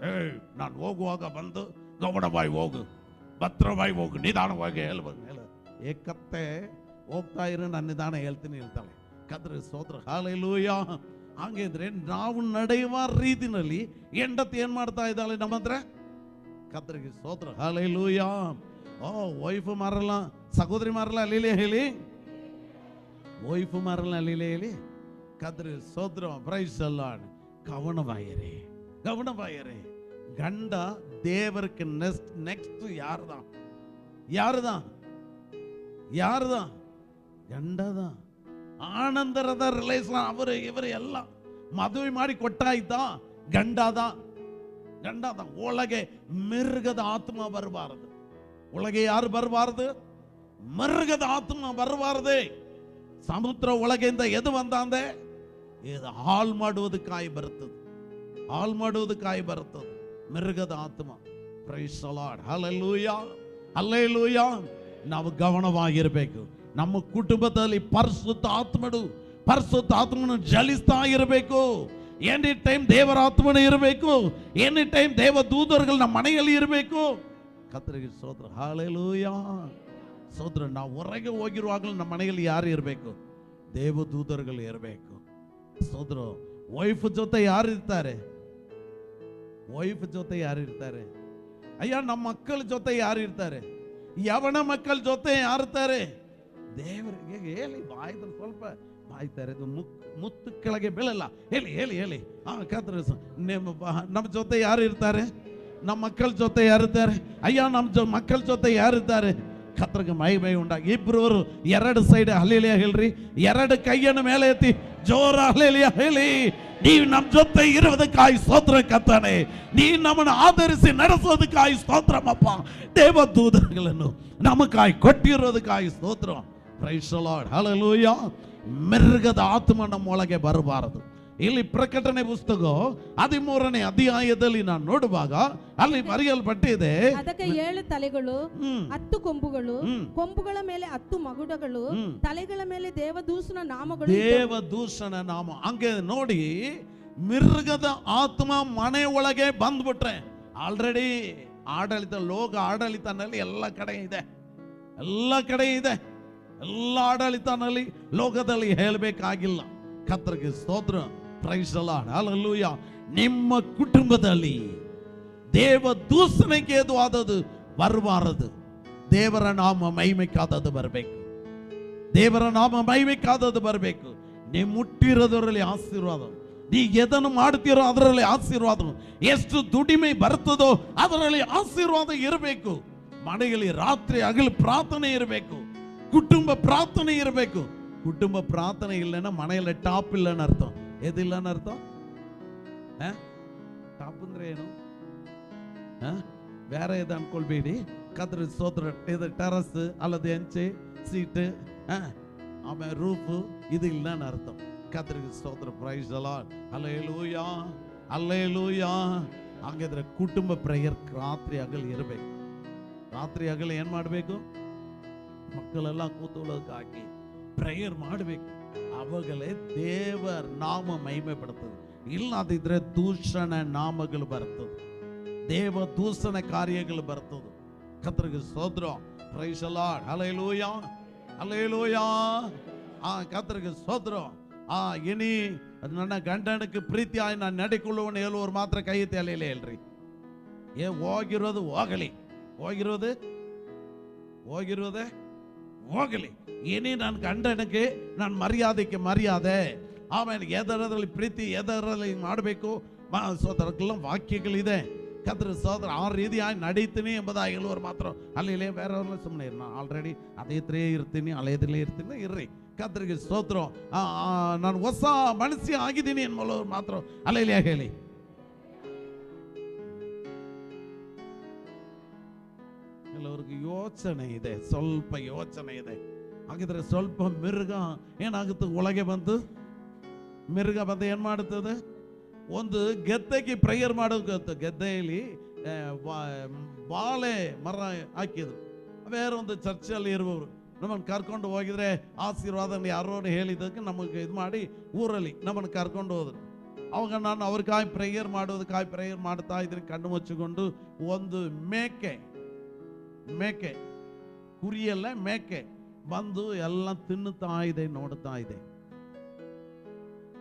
ನಾನು ಹೋಗುವಾಗ ಬಂದು ಗೌಡಬಾಯಿ ಹೋಗು, ಭದ್ರಬಾಯಿ ಹೋಗು, ನಿಧಾನವಾಗಿ ಹೇಳ್ಬೇಕು. ಏಕತ್ತೆ ಹೋಗ್ತಾ ಇರೋ ನಾನು ನಿಧಾನ ಹೇಳ್ತೀನಿ ಹೇಳ್ತಾಳೆ. ಕತ್ತರಿಗೆ ಸೋದ್ರ. ಹಲ್ಲೆಲೂಯಾ. ಹಾಗಿದ್ರೆ ನಾವು ನಡೆಯುವ ರೀತಿನಲ್ಲಿ ಹೆಂಡತಿ ಏನ್ ಮಾಡ್ತಾ ಇದ್ದಾಳೆ ನಮ್ಮ ಹತ್ರ? ಕತ್ತರಿಗೆ ಸೋದ್ರ. ಹಲ್ಲೆಲೂಯಾ. ವೈಫ್ ಮಾರಲ್ಲ, ಸಹೋದರಿ ಮಾರಲ್ಲ, ಅಲ್ಲಿಲೇ ಹೇಳಿ. ವೈಫ್ ಮಾರಲ್ಲ, ಅಲ್ಲಿಲೇ ಹೇಳಿ. ಕದ್ರಿ ಸೋದ್ರ. Praise the Lord. ಗವನವಾಯರೇ. ಗಂಡ ದೇವರಿಗೆ ನೆಕ್ಸ್ಟ್ ಯಾರದ? ಗಂಡದ. ಆನಂದರದ ರಿಲೇಷನ್. ಅವರು ಇವರು ಎಲ್ಲ ಮದುವೆ ಮಾಡಿ ಕೊಟ್ಟಾಯ್ತ. ಗಂಡದ. ಒಳಗೆ ಮಿರ್ಗದ ಆತ್ಮ ಬರಬಾರದು. ಒಳಗೆ ಯಾರು ಬರಬಾರದು? ಮರ್ಗದ ಆತ್ಮ ಬರಬಾರದೆ. ಸಮುದ್ರ ಒಳಗೆಯಿಂದ ಎದು ಬಂದಂದೆ ಇದು ಹಾಳು ಮಾಡುವುದಕ್ಕಾಗಿ ಬರುತ್ತದೆ. ಮೃಗದ ಆತ್ಮ. Praise the Lord. ಹಲ್ಲೆಲೂಯಾ. ನಾವು ಗಮನವಾಗಿರಬೇಕು. ನಮ್ಮ ಕುಟುಂಬದಲ್ಲಿ ಪರಿಶುದ್ಧ ಆತ್ಮನು ಜಲಿಸ್ತಾ ಇರಬೇಕು. ಎನಿ ಟೈಮ್ ದೇವರ ಆತ್ಮನೇ ಇರಬೇಕು. ಎನಿ ಟೈಮ್ ದೇವ ದೂತರುಗಳು ನಮ್ಮ ಮನೆಯಲ್ಲಿ ಇರಬೇಕು. ಕರ್ತರಿಗೆ ಸ್ತೋತ್ರ. ಹಲ್ಲೆಲೂಯಾ. ಸೋದರ, ನಾವು ಹೊರಗೆ ಹೋಗಿರುವಾಗಲೂ ನಮ್ಮ ಮನೆಯಲ್ಲಿ ಯಾರು ಇರಬೇಕು? ದೇವದೂತರುಗಳು ಇರಬೇಕು. ಸೋದರ, ವೈಫ್ ಜೊತೆ ಯಾರಿರ್ತಾರೆ? ವೈಫ್ ಜೊತೆ ಯಾರಿರ್ತಾರೆ? ಅಯ್ಯ, ನಮ್ಮ ಮಕ್ಕಳ ಜೊತೆ ಯಾರಿರ್ತಾರೆ? ಯವನ ಮಕ್ಕಳ ಜೊತೆ ಯಾರಿರ್ತಾರೆ? ದೇವರಿಗೆ ಹೇಳಿ, ಬಾಯ್ದ್ರೆ ಸ್ವಲ್ಪ ಬಾಯ್ತಾರೆ, ಮುತ್ತು ಕೆಳಗೆ ಬೀಳಲ್ಲ. ಹೇಳಿ ಹೇಳಿ ಹೇಳಿ. ನಮ್ಮ ಜೊತೆ ಯಾರು ಇರ್ತಾರೆ? ನಮ್ಮ ಮಕ್ಕಳ ಜೊತೆ ಯಾರಿರ್ತಾರೆ? ಅಯ್ಯ, ನಮ್ಮ ಮಕ್ಕಳ ಜೊತೆ ಯಾರಿರ್ತಾರೆ? ಕರ್ತರಿಗೆ ಮೈ ಉಂಟಾಗಿ ಇಬ್ಬರು ಎರಡು ಸೈಡ್ ಹಲ್ಲೆಲೂಯಾ ಹೇಳ್ರಿ. ಎರಡು ಕೈಯನ್ನು ಮೇಲೆ ಎತ್ತಿ ಜೋರ ಹಲ್ಲೆಲೂಯಾ ಹೇಳಿ. ನೀವು ನಮ್ಮ ಜೊತೆ ಇರುವುದಕ್ಕಾಗಿ ಸ್ತೋತ್ರ ಕರ್ತಾನೆ. ನೀವು ನಮ್ಮನ್ನು ಆಧರಿಸಿ ನಡೆಸೋದಕ್ಕಾಗಿ ಸ್ತೋತ್ರಮಪ್ಪ. ದೇವದೂತಗಳನ್ನು ನಮಗಾಗಿ ಕೊಟ್ಟಿರೋದಕ್ಕಾಗಿ ಸ್ತೋತ್ರ. Praise the Lord, hallelujah. ಮಿರ್ಗದ ಆತ್ಮ ನಮ್ಮೊಳಗೆ ಬರಬಾರದು. ಇಲ್ಲಿ ಪ್ರಕಟಣೆ ಪುಸ್ತಕ 13ನೇ ಅಧ್ಯಾಯದಲ್ಲಿ ನಾನು ನೋಡುವಾಗ ಅಲ್ಲಿ ಬರೆಯಲ್ಪಟ್ಟಿದೆ, ಅದಕ್ಕೆ 7 ತಲೆಗಳು, 10 ಕೊಂಬುಗಳು, ಕೊಂಬುಗಳ ಮೇಲೆ 10 ಮಗುಡಗಳು, ತಲೆಗಳ ಮೇಲೆ ದೇವದೂಷಣ ನಾಮಗಳು. ದೇವದೂಷಣ ನಾಮ. ಹಂಗೆ ನೋಡಿ, ಮಿರ್ಗದ ಆತ್ಮ ಮನೆ ಒಳಗೆ ಬಂದ್ಬಿಟ್ರೆ ಆಲ್ರೆಡಿ ಆಡಳಿತ, ಲೋಕ ಆಡಳಿತನಲ್ಲಿ ಎಲ್ಲ ಕಡೆ ಇದೆ, ಎಲ್ಲ ಕಡೆ ಇದೆ. ಎಲ್ಲ ಆಡಳಿತನಲ್ಲಿ ಲೋಕದಲ್ಲಿ ಹೇಳಬೇಕಾಗಿಲ್ಲ. ಕರ್ತರಿಗೆ ಸ್ತೋತ್ರ. Praise the Lord, hallelujah. ನಿಮ್ಮ ಕುಟುಂಬದಲ್ಲಿ ದೇವ ದೂಷಣೆಗೆ ಆದದ್ದು ಬರಬಾರದು. ದೇವರ ನಾಮ ಮಹಿಮೆಕ್ಕಾದದ್ದು ಬರಬೇಕು. ದೇವರ ನಾಮ ಮಹಿಮೆಕ್ಕಾದದ್ದು ಬರಬೇಕು. ನೀವು ಮುಟ್ಟಿರೋದರಲ್ಲಿ ಆಶೀರ್ವಾದ, ನೀ ಎದನ್ನು ಮಾಡ್ತೀರೋ ಅದರಲ್ಲಿ ಆಶೀರ್ವಾದ, ಎಷ್ಟು ದುಡಿಮೆ ಬರ್ತದೋ ಅದರಲ್ಲಿ ಆಶೀರ್ವಾದ ಇರಬೇಕು. ಮನೆಯಲ್ಲಿ ರಾತ್ರಿ ಹಗಲು ಪ್ರಾರ್ಥನೆ ಇರಬೇಕು. ಕುಟುಂಬ ಪ್ರಾರ್ಥನೆ ಇರಬೇಕು. ಕುಟುಂಬ ಪ್ರಾರ್ಥನೆ ಇಲ್ಲನ ಮನೆಯಲ್ಲಿ ಟಾಪ್ ಇಲ್ಲನ ಅರ್ಥ. ಎದಿಲ್ಲ ಅರ್ಥ. ಟಾಪ್ ಅಂದ್ರೆ ಏನು? ಬೇರೆ ಇದು ಅನ್ಕೊಳ್ಬೇಡಿ. ಕದ್ರ ಸೋದ್ರ ಇದು ಟೆರಸ್ ಅಲ್ಲದೆ ಹೆಂಚೆ ಸೀಟ್ ಆಮೇಲೆ ರೂಫ್ ಇದು ಇಲ್ಲ ಅರ್ಥ. ಕದ್ರಿಗೆ ಸ್ತೋತ್ರ. Praise the Lord, hallelujah, hallelujah. ಹಾಗಿದ್ರೆ ಕುಟುಂಬ ಪ್ರೇಯರ್ ರಾತ್ರಿ ಹಗಲು ಇರಬೇಕು. ರಾತ್ರಿ ಹಗಲು ಏನ್ ಮಾಡಬೇಕು? ಮಕ್ಕಳೆಲ್ಲ ಕೂತುಕೊಳ್ಳೋದಕ್ಕೆ ಹಾಕಿ ಪ್ರೇಯರ್ ಮಾಡಬೇಕು. ಅವಾಗಲೇ ದೇವರ ನಾಮ ಮಹಿಮೆ ಪಡ್ತದೆ. ಇಲ್ಲದಿದ್ರೆ ದೂಷಣ ನಾಮಗಳು ಬರ್ತದೆ, ದೇವ ದೂಷಣ ಕಾರ್ಯಗಳು ಬರ್ತದೆ. ಕರ್ತರಿಗೆ ಸ್ತೋತ್ರ. Praise the Lord, hallelujah, hallelujah. ಕರ್ತರಿಗೆ ಸ್ತೋತ್ರ. ಇನಿ ನನ್ನ ಗಂಡನಕ್ಕೆ ಪ್ರೀತಿಯಾಗಿ ನಾನು ನಡೆಕೊಳ್ಳುವನು ಹೇಳುವವರು ಮಾತ್ರ ಕೈ ಎತ್ತಿ ಅಲ್ಲೆಲ್ಲ ಹೇಳ್ರಿ. ಹೋಗಿರೋದು ಹೋಗಲಿ, ಹೋಗಿರೋದೇ ಹೋಗಲಿ. ಏನೇ ನನ್ನ ಗಂಡನಿಗೆ ನಾನು ಮರ್ಯಾದೆಗೆ ಮರ್ಯಾದೆ, ಆಮೇಲೆ ಎದರಲ್ಲಿ ಪ್ರೀತಿ, ಎದರಲ್ಲಿ ಮಾಡಬೇಕು ಸೋದರಕ್ಕೆಲ್ಲ ವಾಕ್ಯಗಳಿದೆ. ಕದ್ರ ಸೋದರ ಆ ರೀತಿಯಾಗಿ ನಡೀತೀನಿ ಎಂಬುದಾಗಿ ಹೇಳುವರು ಮಾತ್ರ ಅಲ್ಲಿ ಬೇರೆಯವ್ರನ್ನ ಸುಮ್ಮನೆ ಇರ್. ನಾನು ಆಲ್ರೆಡಿ ಅದೇ ತ್ರೇ ಇರ್ತೀನಿ, ಹಳೆಯದಲ್ಲೇ ಇರ್ತೀನಿ, ಇರ್ರಿ. ಕದ್ರಿಗೆ ಸ್ತೋತ್ರ. ನಾನು ಹೊಸ ಮನಸ್ಸಿ ಆಗಿದ್ದೀನಿ ಎನ್ನುವರು ಮಾತ್ರ ಅಲ್ಲೆಲ್ಲ ಹೇಳಿ. ಕೆಲವ್ರಿಗೆ ಯೋಚನೆ ಇದೆ, ಸ್ವಲ್ಪ ಯೋಚನೆ ಇದೆ. ಹಾಗಿದ್ರೆ ಸ್ವಲ್ಪ ಮಿರ್ಗ ಏನಾಗುತ್ತೆ? ಒಳಗೆ ಬಂದು ಮಿರ್ಗ ಬಂದು ಏನ್ ಮಾಡುತ್ತದೆ? ಒಂದು ಗೆದ್ದೆಗೆ ಪ್ರೇಯರ್ ಮಾಡೋದು. ಗೆದ್ದೆಯಲ್ಲಿ ಬಾಳೆ ಮರ ಹಾಕಿದ್ರು. ಬೇರೆ ಒಂದು ಚರ್ಚಲ್ಲಿ ಇರುವವರು ನಮ್ಮನ್ನು ಕರ್ಕೊಂಡು ಹೋಗಿದ್ರೆ ಆಶೀರ್ವಾದ ಯಾರೋ ಹೇಳಿದ್ದಕ್ಕೆ ನಮಗೆ ಇದು ಮಾಡಿ ಊರಲ್ಲಿ ನಮ್ಮನ್ನು ಕರ್ಕೊಂಡು ಹೋದ್ರು. ಅವಾಗ ನಾನು ಅವ್ರಿಗಾಗಿ ಪ್ರೇಯರ್ ಮಾಡೋದಕ್ಕಾಗಿ ಪ್ರೇಯರ್ ಮಾಡ್ತಾ ಇದ್ದೀನಿ. ಕಣ್ಣು ಮುಚ್ಚಿಕೊಂಡು ಒಂದು ಮೇಕೆ ಕುರಿಯಲ್ಲ ಮೇಕೆ ಬಂದು ಎಲ್ಲ ತಿನ್ನುತ್ತಾ ಇದೆ, ನೋಡ್ತಾ ಇದೆ.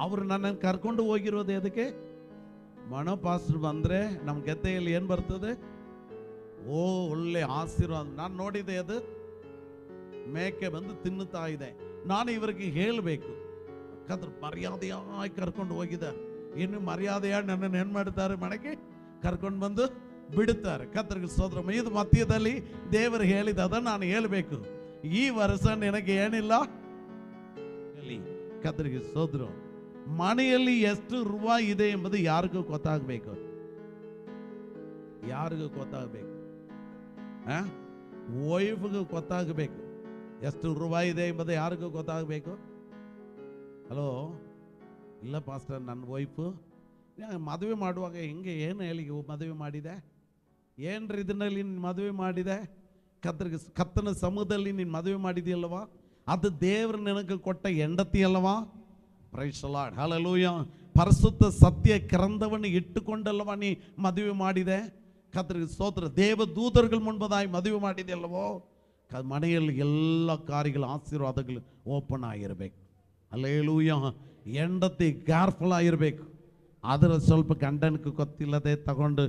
ಅವರು ನನ್ನನ್ನು ಕರ್ಕೊಂಡು ಹೋಗಿರೋದು ಅದಕ್ಕೆ ಮನೋಪಾಸ್ರು ಬಂದ್ರೆ ನಮ್ಮ ಗೆದ್ದೆಯಲ್ಲಿ ಏನ್ ಬರ್ತದೆ? ಒಳ್ಳೆ ಆಶೀರ್ವಾದ. ನಾನು ನೋಡಿದೆ, ಅದು ಮೇಕೆ ಬಂದು ತಿನ್ನುತ್ತಾ ಇದೆ. ನಾನು ಇವರಿಗೆ ಹೇಳಬೇಕು, ಕದ್ರ ಮರ್ಯಾದೆಯಾಗಿ ಕರ್ಕೊಂಡು ಹೋಗಿದ್ದಾರೆ. ಇನ್ನು ಮರ್ಯಾದೆಯಾಗಿ ನನ್ನನ್ನು ಏನ್ ಮಾಡ್ತಾರೆ? ಮನೆಗೆ ಕರ್ಕೊಂಡು ಬಂದು ಬಿಡುತ್ತಾರೆ. ಕರ್ತರಿಗೆ ಸ್ತೋತ್ರ. ಇದು ಮಧ್ಯದಲ್ಲಿ ದೇವರು ಹೇಳಿದ ನಾನು ಹೇಳಬೇಕು. ಈ ವರ್ಷ ನಿನಗೆ ಏನಿಲ್ಲ. ಕರ್ತರಿಗೆ ಸ್ತೋತ್ರ. ಮನೆಯಲ್ಲಿ ಎಷ್ಟು ರೂಪಾಯಿ ಇದೆ ಎಂಬುದು ಯಾರಿಗೂ ಗೊತ್ತಾಗಬೇಕು, ಯಾರಿಗೂ ಗೊತ್ತಾಗಬೇಕು. ವೈಫ್ಗೂ ಗೊತ್ತಾಗಬೇಕು ಎಷ್ಟು ರೂಪಾಯಿ ಇದೆ ಎಂಬುದು ಯಾರಿಗೂ ಗೊತ್ತಾಗಬೇಕು. ಹಲೋ, ಇಲ್ಲ ಪಾಸ್ಟರ್, ನನ್ನ ವೈಫು ಮದುವೆ ಮಾಡುವಾಗ ಹಿಂಗೆ ಏನು ಹೇಳಿ ಮದುವೆ ಮಾಡಿದೆ? ಏನ್ರಿ ಇದನ್ನಲ್ಲಿ ನೀನು ಮದುವೆ ಮಾಡಿದೆ? ಕತ್ತನ ಸಮೂಹದಲ್ಲಿ ನೀನು ಮದುವೆ ಮಾಡಿದೆಯಲ್ಲವಾ? ಅದು ದೇವರು ನಿನಗೆ ಕೊಟ್ಟ ಹೆಂಡತಿ ಅಲ್ಲವಾ? Praise the Lord, hallelujah. ಪರಿಶುದ್ಧ ಸತ್ಯ ಗ್ರಂಥವನ್ನು ಇಟ್ಟುಕೊಂಡಲ್ಲವಾ ನೀ ಮದುವೆ ಮಾಡಿದೆ? ಕರ್ತರಿಗೆ ಸ್ತೋತ್ರ. ದೇವದೂತರುಗಳ ಮುಂಬದಾಗಿ ಮದುವೆ ಮಾಡಿದೆಯಲ್ಲವೋ? ಮನೆಯಲ್ಲಿ ಎಲ್ಲ ಕಾರ್ಯಗಳ ಆಶೀರ್ವಾದಗಳು ಓಪನ್ ಆಗಿರಬೇಕು. ಹಲ್ಲೆಲೂಯಾ. ಹೆಂಡತಿ ಕೇರ್ಫುಲ್ ಆಗಿರಬೇಕು. ಅದರ ಸ್ವಲ್ಪ ಗಂಡನಿಗೆ ಗೊತ್ತಿಲ್ಲದೆ ತಗೊಂಡು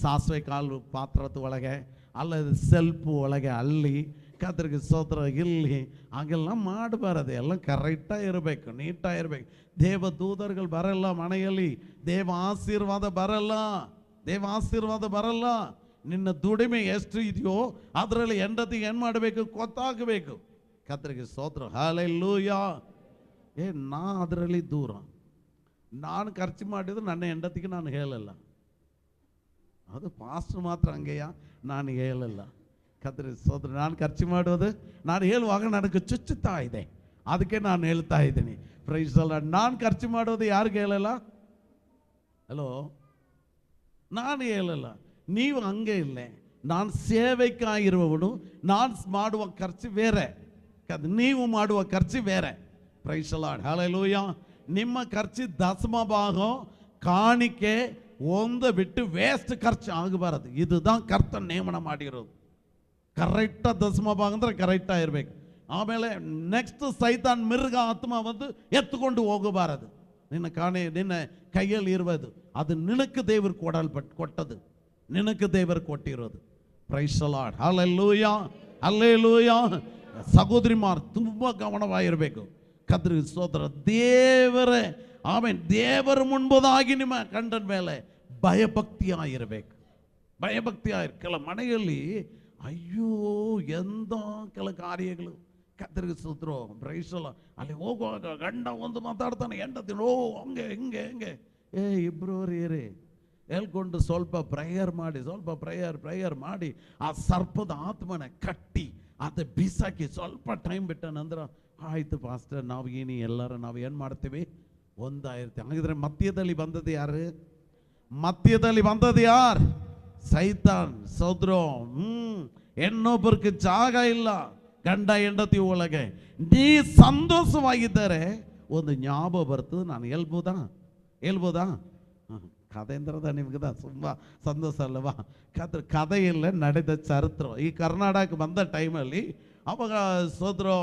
ಸಾಸಿವೆ ಕಾಲು ಪಾತ್ರದ ಒಳಗೆ ಅಲ್ಲದೆ ಸೆಲ್ಫು ಒಳಗೆ ಅಲ್ಲಿ ಕದ್ರಿಗೆ ಸೋತ್ರ ಇಲ್ಲಿ ಹಾಗೆಲ್ಲ ಮಾಡಬಾರದು. ಎಲ್ಲ ಕರೆಕ್ಟಾಗಿ ಇರಬೇಕು, ನೀಟಾಗಿ ಇರಬೇಕು. ದೇವ ದೂತರುಗಳು ಬರಲ್ಲ ಮನೆಯಲ್ಲಿ, ದೇವ ಆಶೀರ್ವಾದ ಬರಲ್ಲ, ದೇವ ಆಶೀರ್ವಾದ ಬರಲ್ಲ. ನಿನ್ನ ದುಡಿಮೆ ಎಷ್ಟು ಇದೆಯೋ ಅದರಲ್ಲಿ ಹೆಂಡತಿಗೆ ಏನು ಮಾಡಬೇಕು ಗೊತ್ತಾಗಬೇಕು. ಕದ್ರಿಗೆ ಸೋತ್ರ ಹಲ್ಲೆಲೂಯಾ. ನಾ ಅದರಲ್ಲಿ ದೂರ, ನಾನು ಖರ್ಚು ಮಾಡಿದ್ರೆ ನನ್ನ ಹೆಂಡತಿಗೆ ನಾನು ಹೇಳಲ್ಲ. ಅದು ಪಾಸ್ಟರ್ ಮಾತ್ರ ಹಂಗೆಯ, ನಾನು ಹೇಳಲ್ಲ. ಕದ್ರಿ ಸೋದ್ರ ನಾನು ಖರ್ಚು ಮಾಡೋದು ನಾನು ಹೇಳುವಾಗ ನನಗೆ ಚುಚ್ಚುತ್ತಾ ಇದೆ, ಅದಕ್ಕೆ ನಾನು ಹೇಳ್ತಾ ಇದ್ದೀನಿ. Praise the Lord. ನಾನು ಖರ್ಚು ಮಾಡೋದು ಯಾರಿಗೆ ಹೇಳಲ್ಲ. ಹಲೋ, ನಾನು ಹೇಳಲ್ಲ. ನೀವು ಹಂಗೆ ಇಲ್ಲೇ, ನಾನು ಸೇವಕಾಗಿರುವವನು, ನಾನು ಮಾಡುವ ಖರ್ಚು ಬೇರೆ, ನೀವು ಮಾಡುವ ಖರ್ಚು ಬೇರೆ. Praise the Lord. ಹಲ್ಲೆಲೂಯಾ. ನಿಮ್ಮ ಖರ್ಚು ದಶಮ ಭಾಗಂ ಕಾಣಿಕೆ ಒಂದು ಬಿಟ್ಟು ವೇಸ್ಟ್ ಖರ್ಚು ಆಗಬಾರದು. இதுதான் கர்த்தர் ನೇಮನ ಮಾಡಿರೋದು. ಕರೆಕ್ಟಾಗಿ ದಶಮ ಭಾಗ ಅಂದರೆ ಕರೆಕ್ಟಾಗಿ ಇರಬೇಕು. ಆಮೇಲೆ ನೆಕ್ಸ್ಟ್ ಸೈತಾನ್ ಮಿರ್ಗ ಆತ್ಮ ಬಂದು ಎತ್ತುಕೊಂಡು ಹೋಗಬಾರದು. ನಿನ್ನ ಕೈಯಲ್ಲಿ ಇರುವುದು ಅದು ನಿನಕ್ಕೆ ದೇವರು ಕೊಟ್ಟದು, ನಿನಕ್ಕೆ ದೇವರು ಕೊಟ್ಟಿರೋದು. Praise the Lord. Hallelujah, hallelujah. ಸಹೋದರಿಮಾರ್ ತುಂಬ ಗಮನವಾಗಿರಬೇಕು. ಕದ್ರಿ ಸೋದರ ದೇವರೇ ಆಮೇಲೆ ದೇವರ ಮುನ್ಬೋದಾಗಿ ನಿಮ್ಮ ಗಂಡನ ಮೇಲೆ ಭಯಭಕ್ತಿಯಾಗಿರಬೇಕು. ಭಯಭಕ್ತಿಯಾಗಿರ್. ಕೆಲ ಮನೆಯಲ್ಲಿ ಅಯ್ಯೋ ಎಂದ ಕೆಲ ಕಾರ್ಯಗಳು ಕತ್ತರಿಸಿದ್ರು. ಬ್ರೈಸಲ್ಲ ಅಲ್ಲಿ ಹೋಗುವಾಗ ಗಂಡ ಒಂದು ಮಾತಾಡ್ತಾನೆ, ಹೆಂಡತಿ ಓ ಹಂಗೆ ಹಿಂಗೆ ಹಿಂಗೆ. ಇಬ್ರು ಏರಿ ಹೇಳ್ಕೊಂಡು ಸ್ವಲ್ಪ ಪ್ರೇಯರ್ ಮಾಡಿ ಆ ಸರ್ಪದ ಆತ್ಮನ ಕಟ್ಟಿ ಅದು ಬಿಸಾಕಿ ಸ್ವಲ್ಪ ಟೈಮ್ ಬಿಟ್ಟನಂದ್ರೆ ಆಯ್ತು ಪಾಸ್ಟರ್, ನಾವು ಎಲ್ಲರೂ ನಾವು ಏನು ಮಾಡ್ತೀವಿ ಒಂದಾಗಿರ್ತೀವಿ. ಹಾಗಿದ್ರೆ ಮಧ್ಯದಲ್ಲಿ ಬಂದದ್ದು ಯಾರು? ಮಧ್ಯದಲ್ಲಿ ಬಂದದ್ದು ಯಾರು? ಸೈತಾನ್. ಸೋದ್ರೋ ಹೆಣ್ಣೊಬ್ಬರಿಗೆ ಜಾಗ ಇಲ್ಲ ಗಂಡ ಹೆಂಡತಿ ಒಳಗೆ. ನೀ ಸಂತೋಷವಾಗಿದ್ದರೆ ಒಂದು ಜ್ಞಾಪಕ ಬರ್ತದೆ. ನಾನು ಹೇಳ್ಬೋದಾ ಕಥೆ ಅಂದ್ರದ ನಿಮ್ಗದ ತುಂಬ ಸಂತೋಷ ಅಲ್ಲವಾ? ಕಥೆಯಲ್ಲೇ ನಡೆದ ಚರಿತ್ರ. ಈ ಕರ್ನಾಟಕ ಬಂದ ಟೈಮಲ್ಲಿ ಅವಾಗ ಸೋದ್ರು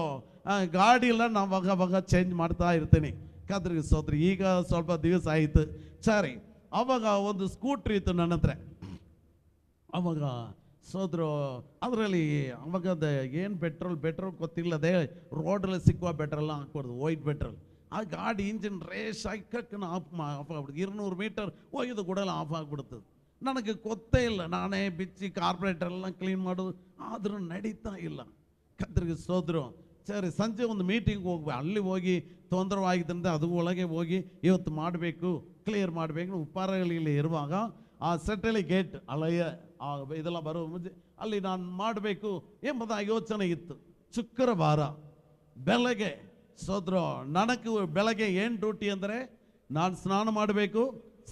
ಗಾಡಿ ಎಲ್ಲ ನಾವು ಅವಾಗ ಚೇಂಜ್ ಮಾಡ್ತಾ ಇರ್ತೀನಿ. ಕದ್ರಿಗೆ ಸೋದ್ರಿ ಈಗ ಸ್ವಲ್ಪ ದಿವಸ ಆಯಿತು. ಸರಿ, ಅವಾಗ ಒಂದು ಸ್ಕೂಟ್ರ್ ಇತ್ತು ನನ್ನ ಹತ್ರ. ಅವಾಗ ಸೋದ್ರು ಅದರಲ್ಲಿ ಅವಾಗದ ಏನು ಪೆಟ್ರೋಲ್ ಗೊತ್ತಿಲ್ಲದೆ ರೋಡಲ್ಲಿ ಸಿಕ್ಕುವ ಪೆಟ್ರೋಲ್ ಹಾಕ್ಬಾರ್ದು, ವೈಟ್ ಪೆಟ್ರೋಲ್. ಆ ಗಾಡಿ ಇಂಜಿನ್ ರೇಸ್ ಆಗಿ ಕಕ್ಕನ ಆಫ್ ಆಗ್ಬಿಡ್ತು. 200 ಮೀಟರ್ ಹೋಗಿದ್ದು ಕೂಡಲ್ಲ ಆಫ್ ಆಗಿಬಿಡ್ತದೆ. ನನಗೆ ಗೊತ್ತೇ ಇಲ್ಲ. ನಾನೇ ಬಿಚ್ಚಿ ಕಾರ್ಪೊರೇಟರ್ ಎಲ್ಲ ಕ್ಲೀನ್ ಮಾಡೋದು, ಆದರೂ ನಡೀತಾ ಇಲ್ಲ. ಕದ್ರಿಗೆ ಸೋದ್ರು ಸರಿ, ಸಂಜೆ ಒಂದು ಮೀಟಿಂಗ್ ಹೋಗ್ಬೇಕು. ಅಲ್ಲಿ ಹೋಗಿ ತೊಂದರೆವಾಗಿದ್ದರಿಂದ ಅದು ಒಳಗೆ ಹೋಗಿ ಇವತ್ತು ಮಾಡಬೇಕು, ಕ್ಲಿಯರ್ ಮಾಡಬೇಕು. ಉಪ್ಪಾರಗಳಲ್ಲಿ ಇರುವಾಗ ಆ ಸೆಟ್ಟಳಿ ಗೇಟ್ ಅಲ್ಲಯ್ಯ ಇದೆಲ್ಲ ಬರೋ ಮುಂಚೆ ಅಲ್ಲಿ ನಾನು ಮಾಡಬೇಕು ಎಂಬುದ ಯೋಚನೆ ಇತ್ತು. ಶುಕ್ರವಾರ ಬೆಳಗ್ಗೆ ಸೋದ್ರು ನನಗೆ ಬೆಳಗ್ಗೆ ಏನು ಡ್ಯೂಟಿ ಅಂದರೆ ನಾನು ಸ್ನಾನ ಮಾಡಬೇಕು,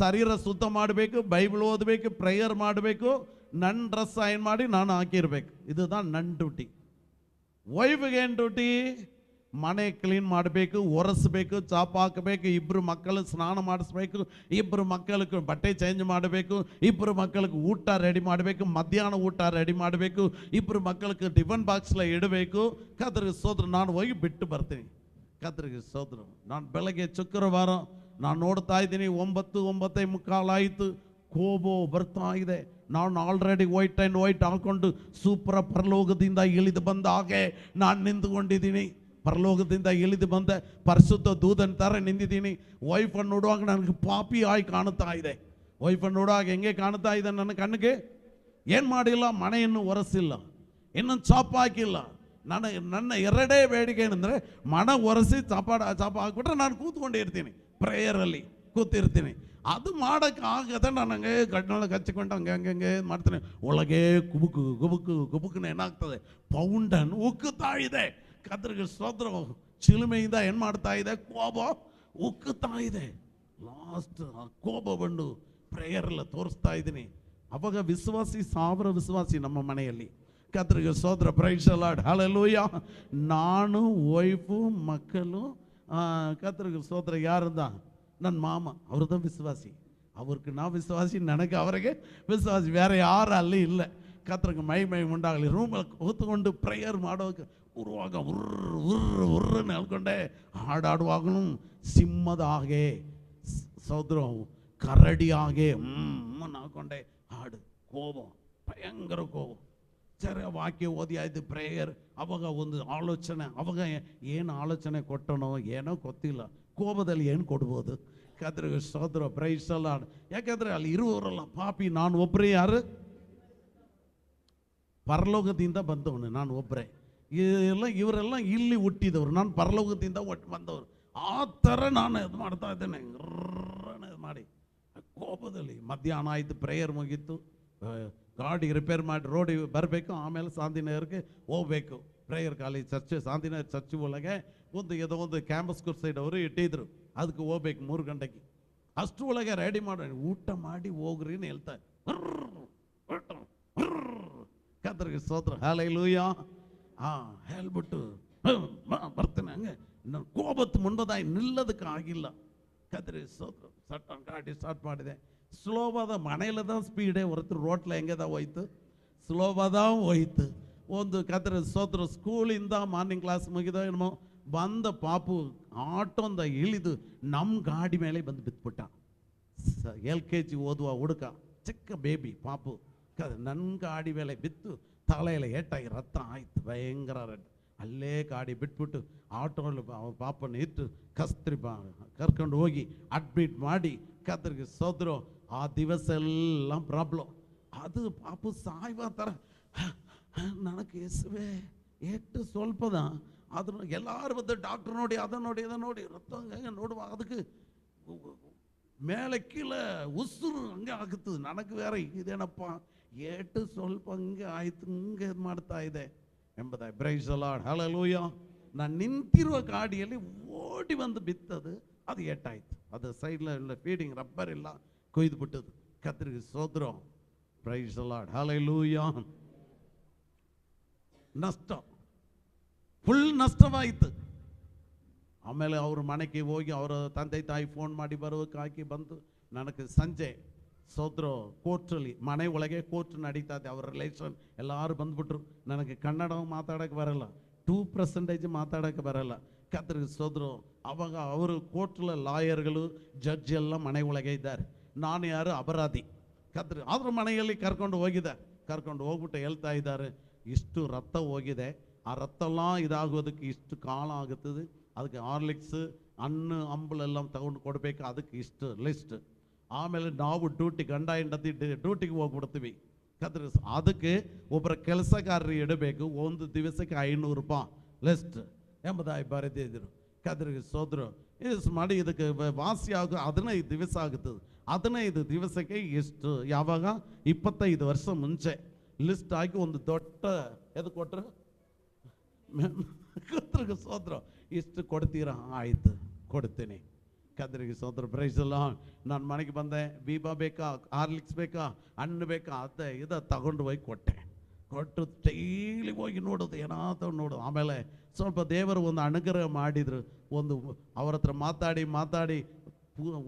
ಶರೀರ ಶುದ್ಧ ಮಾಡಬೇಕು, ಬೈಬಲ್ ಓದಬೇಕು, ಪ್ರೇಯರ್ ಮಾಡಬೇಕು, ನನ್ನ ಡ್ರೆಸ್ ಅಯನ್ ಮಾಡಿ ನಾನು ಹಾಕಿರ್ಬೇಕು. இதுதான் ನನ್ನ ಡ್ಯೂಟಿ. ವೈಫ್ಗೆ ಏನು ಡ್ಯೂಟಿ? ಮನೆ ಕ್ಲೀನ್ ಮಾಡಬೇಕು, ಒರೆಸ್ಬೇಕು, ಚಾಪ್ ಹಾಕಬೇಕು, ಇಬ್ಬರು ಮಕ್ಕಳು ಸ್ನಾನ ಮಾಡಿಸ್ಬೇಕು, ಇಬ್ಬರು ಮಕ್ಕಳಿಗೆ ಬಟ್ಟೆ ಚೇಂಜ್ ಮಾಡಬೇಕು, ಇಬ್ಬರು ಮಕ್ಕಳಿಗೆ ಊಟ ರೆಡಿ ಮಾಡಬೇಕು, ಮಧ್ಯಾಹ್ನ ಊಟ ರೆಡಿ ಮಾಡಬೇಕು, ಇಬ್ಬರು ಮಕ್ಕಳಿಗೆ ಟಿಫನ್ ಬಾಕ್ಸ್ಲ ಇಡಬೇಕು. ಕದ್ರಿಗೆ ಸೋದ್ರು ನಾನು ಹೋಗಿ ಬಿಟ್ಟು ಬರ್ತೀನಿ. ಕದ್ರಿಗೆ ಸೋದ್ರು ನಾನು ಬೆಳಗ್ಗೆ ಶುಕ್ರವಾರ ನಾನು ನೋಡ್ತಾ ಇದ್ದೀನಿ 9:45 ಆಯಿತು. ಕೋಬೋ ಬರ್ತಾ ಇದೆ. ನಾನು ಆಲ್ರೆಡಿ ವೈಟ್ ಆ್ಯಂಡ್ ವೈಟ್ ಹಾಕೊಂಡು ಸೂಪರ ಪರಲೋಕದಿಂದ ಇಳಿದು ಬಂದ ಹಾಗೆ ನಾನು ನಿಂತ್ಕೊಂಡಿದ್ದೀನಿ. ಪರಲೋಕದಿಂದ ಇಳಿದು ಬಂದೆ, ಪರಿಶುದ್ಧ ದೂತನ ಥರ ನಿಂತಿದ್ದೀನಿ. ವೈಫನ್ನು ನೋಡುವಾಗ ನನಗೆ ಪಾಪಿ ಆಗಿ ಕಾಣುತ್ತಾ ಇದೆ. ವೈಫನ್ನು ನೋಡುವಾಗ ಹೆಂಗೆ ಕಾಣ್ತಾ ಇದೆ ನನ್ನ ಕಣ್ಣಿಗೆ? ಏನು ಮಾಡಿಲ್ಲ, ಮನೆಯನ್ನು ಒರೆಸಿಲ್ಲ, ಇನ್ನೊಂದು ಚಾಪ್ ಹಾಕಿಲ್ಲ. ನನ್ನ ಎರಡೇ ಬೇಡಿಕೆ ಏನಂದರೆ ಮನ ಒರೆಸಿ ಚಾಪ ಹಾಕ್ಬಿಟ್ರೆ ನಾನು ಕೂತ್ಕೊಂಡಿರ್ತೀನಿ, ಪ್ರೇಯರಲ್ಲಿ ಕೂತಿರ್ತೀನಿ. ಅದು ಮಾಡೋಕ್ಕೆ ಆಗದೆ ನಾನು ಹಂಗೆ ಗಡ್ನೊಳಗೆ ಹಚ್ಚಿಕೊಂಡು ಹಂಗೆ ಮಾಡ್ತೀನಿ. ಒಳಗೆ ಕುಬುಕು ಏನಾಗ್ತದೆ, ಪೌಂಡನ್ ಉಕ್ಕುತ್ತಾ ಇದೆ. ಕದ್ರಿಗೆ ಸೋದ್ರ ಚಿಲುಮೆಯಿಂದ ಏನು ಮಾಡ್ತಾ ಇದೆ, ಕೋಪ ಉಕ್ಕುತ್ತಾ ಇದೆ. ಲಾಸ್ಟ್ ಕೋಪ ಬಂದು ಪ್ರೇಯರೆಲ್ಲ ತೋರಿಸ್ತಾ ಇದ್ದೀನಿ. ಅವಾಗ ವಿಶ್ವಾಸಿ 1000 ವಿಶ್ವಾಸಿ ನಮ್ಮ ಮನೆಯಲ್ಲಿ. ಕದ್ರಿಗೆ ಸೋದ್ರ ಪ್ರೈಸ್ ದಿ ಲಾರ್ಡ್. ಹಲ್ಲೆಲೂಯಾ. ನಾನು ವೈಫು ಮಕ್ಕಳು ಕದ್ರಿಗೆ ಸೋದ್ರ ಯಾರದ ನನ್ನ ಮಾಮ ಅವ್ರದ ವಿಶ್ವಾಸಿ. ಅವ್ರಿಗೆ ನಾವು ವಿಶ್ವಾಸಿ, ನನಗೆ ಅವರಿಗೆ ವಿಶ್ವಾಸಿ, ಬೇರೆ ಯಾರು ಅಲ್ಲಿ ಇಲ್ಲ. ಕತ್ರಗೆ ಮೈ ಉಂಡಾಗಲಿ ರೂಮಲ್ಲಿ ಕೂತ್ಕೊಂಡು ಪ್ರೇಯರ್ ಮಾಡೋಕೆ ಕೂರುವಾಗ ಉರ್ರನ್ನು ಹೇಳ್ಕೊಂಡೆ ಹಾಡಾಡುವಾಗಲೂ ಸಿಂಹದ ಹಾಗೆ ಸೋದ್ರ ಕರಡಿ ಹಾಗೆ ಹಾಕೊಂಡೆ ಹಾಡು. ಕೋಪ, ಭಯಂಕರ ಕೋಪ. ಸರಿ, ವಾಕ್ಯ ಓದಿ ಆಯ್ತು, ಪ್ರೇಯರ್. ಅವಾಗ ಒಂದು ಆಲೋಚನೆ, ಅವಾಗ ಏನು ಆಲೋಚನೆ ಕೊಟ್ಟನೋ ಏನೋ ಗೊತ್ತಿಲ್ಲ. ಕೋಪದಲ್ಲಿ ಏನು ಕೊಡ್ಬೋದು? ಯಾಕಂದ್ರೆ ಸೋದರ ಪ್ರೈಸಲ್ಲ, ಯಾಕಂದ್ರೆ ಅಲ್ಲಿ ಇರುವವರಲ್ಲ ಪಾಪಿ. ನಾನು ಒಬ್ಬರೇ, ಯಾರು ಪರಲೋಕದಿಂದ ಬಂದವನು, ನಾನು ಒಬ್ಬರೇ. ಇವರೆಲ್ಲ ಇಲ್ಲಿ ಹುಟ್ಟಿದವರು, ನಾನು ಪರಲೋಕದಿಂದ ಬಂದವರು. ಆ ಥರ ನಾನು ಇದು ಮಾಡ್ತಾ ಇದ್ದೇನೆ ಮಾಡಿ ಕೋಪದಲ್ಲಿ. ಮಧ್ಯಾಹ್ನ ಆಯಿತು, ಪ್ರೇಯರ್ ಮುಗೀತು, ಗಾಡಿ ರಿಪೇರ್ ಮಾಡಿ ರೋಡಿಗೆ ಬರಬೇಕು, ಆಮೇಲೆ ಶಾಂತಿನಗರ್ಗೆ ಹೋಗ್ಬೇಕು. Prayer college church, Shantinagar church ಒಳಗೆ ಒಂದು ಕ್ಯಾಂಪಸ್ ಸೈಡ್ ಅವರು ಇಟ್ಟಿದ್ರು, ಅದಕ್ಕೆ ಹೋಗ್ಬೇಕು 3 ಗಂಟೆಗೆ. ಅಷ್ಟು ಒಳಗೆ ರೆಡಿ ಮಾಡಿ ಊಟ ಮಾಡಿ ಹೋಗ್ರಿ ಅಂತ ಹೇಳ್ತಾರೆ. ಕದ್ರಿಗೆ ಸ್ತೋತ್ರ, ಹಲ್ಲೆಲೂಯಾ. ಹೇಳ್ಬಿಟ್ಟು ಬರ್ತೇನೆ. ಹಂಗೆ ನಾನು ಕೋಪತ್ತು ಮುಂಬದಾಯಿ ನಿಲ್ಲೋದಕ್ಕೆ ಆಗಿಲ್ಲ. ಕದ್ರಿ ಸ್ತೋತ್ರ, ಸಟ್ಟ ಗಾಡಿ ಸ್ಟಾರ್ಟ್ ಮಾಡಿದೆ. ಸ್ಲೋವಾದ ಮನೆಯಲ್ಲದ ಸ್ಪೀಡೇ ಹೊರತು ರೋಟ್ಲ ಹೆಂಗೆದ ಹೋಯ್ತು, ಸ್ಲೋವಾದ ಹೋಯ್ತು. ಒಂದು ಕದ್ರೆ ಸ್ತೋತ್ರ, ಸ್ಕೂಲಿಂದ ಮಾರ್ನಿಂಗ್ ಕ್ಲಾಸ್ ಮುಗಿದ ಏನೋ ಬಂದ ಪಾಪು ಆಟೋಂದ ಇಳಿದು ನಮ್ಮ ಗಾಡಿ ಮೇಲೆ ಬಂದು ಬಿತ್ಬಿಟ್ಟ. LKG ಓದುವ ಹುಡುಕ, ಚಿಕ್ಕ ಬೇಬಿ ಪಾಪು, ನನ್ನ ಗಾಡಿ ಮೇಲೆ ಬಿತ್ತು, ತಲೆಯಲ್ಲಿ ಏಟಾಗಿ ರಕ್ತ ಆಯ್ತು, ಭಯಂಕರ ರೆಡ್. ಅಲ್ಲೇ ಗಾಡಿ ಬಿಟ್ಬಿಟ್ಟು ಆಟೋಲ್ಲಿ ಪಾಪನ ಇಟ್ಟು ಕಸ್ತ್ರಿ ಕರ್ಕೊಂಡು ಹೋಗಿ ಅಡ್ಮಿಟ್ ಮಾಡಿ ಕದ್ರಿಗೆ ಸೋದ್ರು. ಆ ದಿವಸ ಎಲ್ಲ ಪ್ರಾಬ್ಲಮ್. ಅದು ಪಾಪು ಸಾಯುವ ಥರ, ನನಗೆ ಎಸುವೆ ಎಷ್ಟು ಸ್ವಲ್ಪದ ಆದ್ರೂ ಎಲ್ಲರೂ ಬಂದು ಡಾಕ್ಟ್ರ್ ನೋಡಿ ಅದನ್ನು ನೋಡಿ ಇದನ್ನು ನೋಡಿ ರಕ್ತ ಹಂಗೆ ನೋಡುವ, ಅದಕ್ಕೆ ಮೇಲೆ ಕೀழே ಉಸಿರು ಹಂಗೆ ಆಗುತ್ತದೆ. ನನಗೆ ಬೇರೆ ಇದೇನಪ್ಪ ಎಷ್ಟು ಸ್ವಲ್ಪ ಹಂಗೆ ಆಯ್ತು, ಹಂಗೆ ಇದು ಮಾಡ್ತಾ ಇದೆ ಎಂಬುದಾಗಿ. Praise the Lord, hallelujah. ನಾನು ನಿಂತಿರುವ ಗಾಡಿಯಲ್ಲಿ ಓಡಿ ಬಂದು ಬಿತ್ತದು, ಅದು ಏಟಾಯ್ತು. ಅದು ಸೈಡ್ಲ ಫೀಡಿಂಗ್ ರಬ್ಬರ್ ಇಲ್ಲ, ಕೊಯ್ದು ಬಿಟ್ಟದು. ಕತ್ರಿಗೆ ಸೋದ್ರ. Praise the Lord, hallelujah. ನಷ್ಟ, ಫುಲ್ ನಷ್ಟವಾಯಿತು. ಆಮೇಲೆ ಅವ್ರ ಮನೆಗೆ ಹೋಗಿ ಅವರ ತಂದೆ ತಾಯಿ ಫೋನ್ ಮಾಡಿ ಬರೋಕ್ಕೆ ಹಾಕಿ ಬಂತು. ನನಗೆ ಸಂಜೆ ಸೋದ್ರು ಕೋರ್ಟಲ್ಲಿ, ಮನೆ ಒಳಗೆ ಕೋರ್ಟ್ ನಡೀತಾ ಇದೆ, ಅವ್ರ ರಿಲೇಷನ್ ಎಲ್ಲರೂ ಬಂದ್ಬಿಟ್ರು. ನನಗೆ ಕನ್ನಡ ಮಾತಾಡೋಕ್ಕೆ ಬರಲ್ಲ, 2% ಮಾತಾಡೋಕ್ಕೆ ಬರಲ್ಲ. ಕತ್ರಿಗೆ ಸೋದ್ರು. ಅವಾಗ ಅವರು ಕೋರ್ಟ್ಲ ಲಾಯರ್ಗಳು, ಜಡ್ಜ್ ಎಲ್ಲ ಮನೆ ಒಳಗೆ ಇದ್ದಾರೆ. ನಾನು ಯಾರು ಅಪರಾಧಿ. ಕತ್ರಿ ಆದ್ರ ಮನೆಯಲ್ಲಿ ಕರ್ಕೊಂಡು ಹೋಗಿದೆ. ಕರ್ಕೊಂಡು ಹೋಗ್ಬಿಟ್ಟು ಹೇಳ್ತಾ ಇದ್ದಾರೆ, ಇಷ್ಟು ರಕ್ತ ಹೋಗಿದೆ, ಆ ರಕ್ತ ಎಲ್ಲ ಇದಾಗೋದಕ್ಕೆ ಇಷ್ಟು ಕಾಲ ಆಗುತ್ತದೆ, ಅದಕ್ಕೆ ಹಾರ್ಲಿಕ್ಸ್ ಅಂಬಲೆಲ್ಲ ತಗೊಂಡು ಕೊಡಬೇಕು, ಅದಕ್ಕೆ ಇಷ್ಟು ಲಿಸ್ಟ್. ಆಮೇಲೆ ನಾವು ಗಂಡ ಹೆಂಡತಿ ಡ್ಯೂಟಿಗೆ ಹೋಗ್ಬಿಡ್ತೀವಿ. ಕತ್ರಿ ಅದಕ್ಕೆ ಒಬ್ಬರ ಕೆಲಸಗಾರರು ಇಡಬೇಕು, ಒಂದು ದಿವಸಕ್ಕೆ 500 ರೂಪಾಯಿ ಲಿಸ್ಟ್ ಎಂಬುದಾಗಿ ಬರೆದಿದ್ರು. ಕದ್ರಿಗೆ ಸೋದ್ರು ಇಷ್ಟು ಮಾಡಿ ಇದಕ್ಕೆ ವಾಸಿ ಆಗ 15 ದಿವಸ ಆಗುತ್ತದೆ. 15 ದಿವಸಕ್ಕೆ ಎಷ್ಟು, ಯಾವಾಗ 25 ವರ್ಷ ಮುಂಚೆ ಲಿಸ್ಟ್ ಹಾಕಿ ಒಂದು ದೊಡ್ಡ ಎದು ಕೊಟ್ಟರು, ಕದ್ರಿಗೆ ಸೋದ್ರು. ಇಷ್ಟು ಕೊಡ್ತೀರಾ? ಆಯ್ತು ಕೊಡ್ತೀನಿ. ಕದ್ರಿಗೆ ಸೋದ್ರ. Praise the Lord. ನಾನು ಮನೆಗೆ ಬಂದೆ, ಬೀಬಾ ಬೇಕಾ, ಹಾರ್ಲಿಕ್ಸ್ ಬೇಕಾ, ಹಣ್ಣು ಬೇಕಾ, ಅದೇ ಇದು ತಗೊಂಡು ಹೋಗಿ ಕೊಟ್ಟು ಡೈಲಿ ಹೋಗಿ ನೋಡೋದು, ಏನಾದ್ರು ನೋಡೋದು. ಆಮೇಲೆ ಸ್ವಲ್ಪ ದೇವರು ಒಂದು ಅನುಗ್ರಹ ಮಾಡಿದ್ರು. ಒಂದು ಅವ್ರ ಹತ್ರ ಮಾತಾಡಿ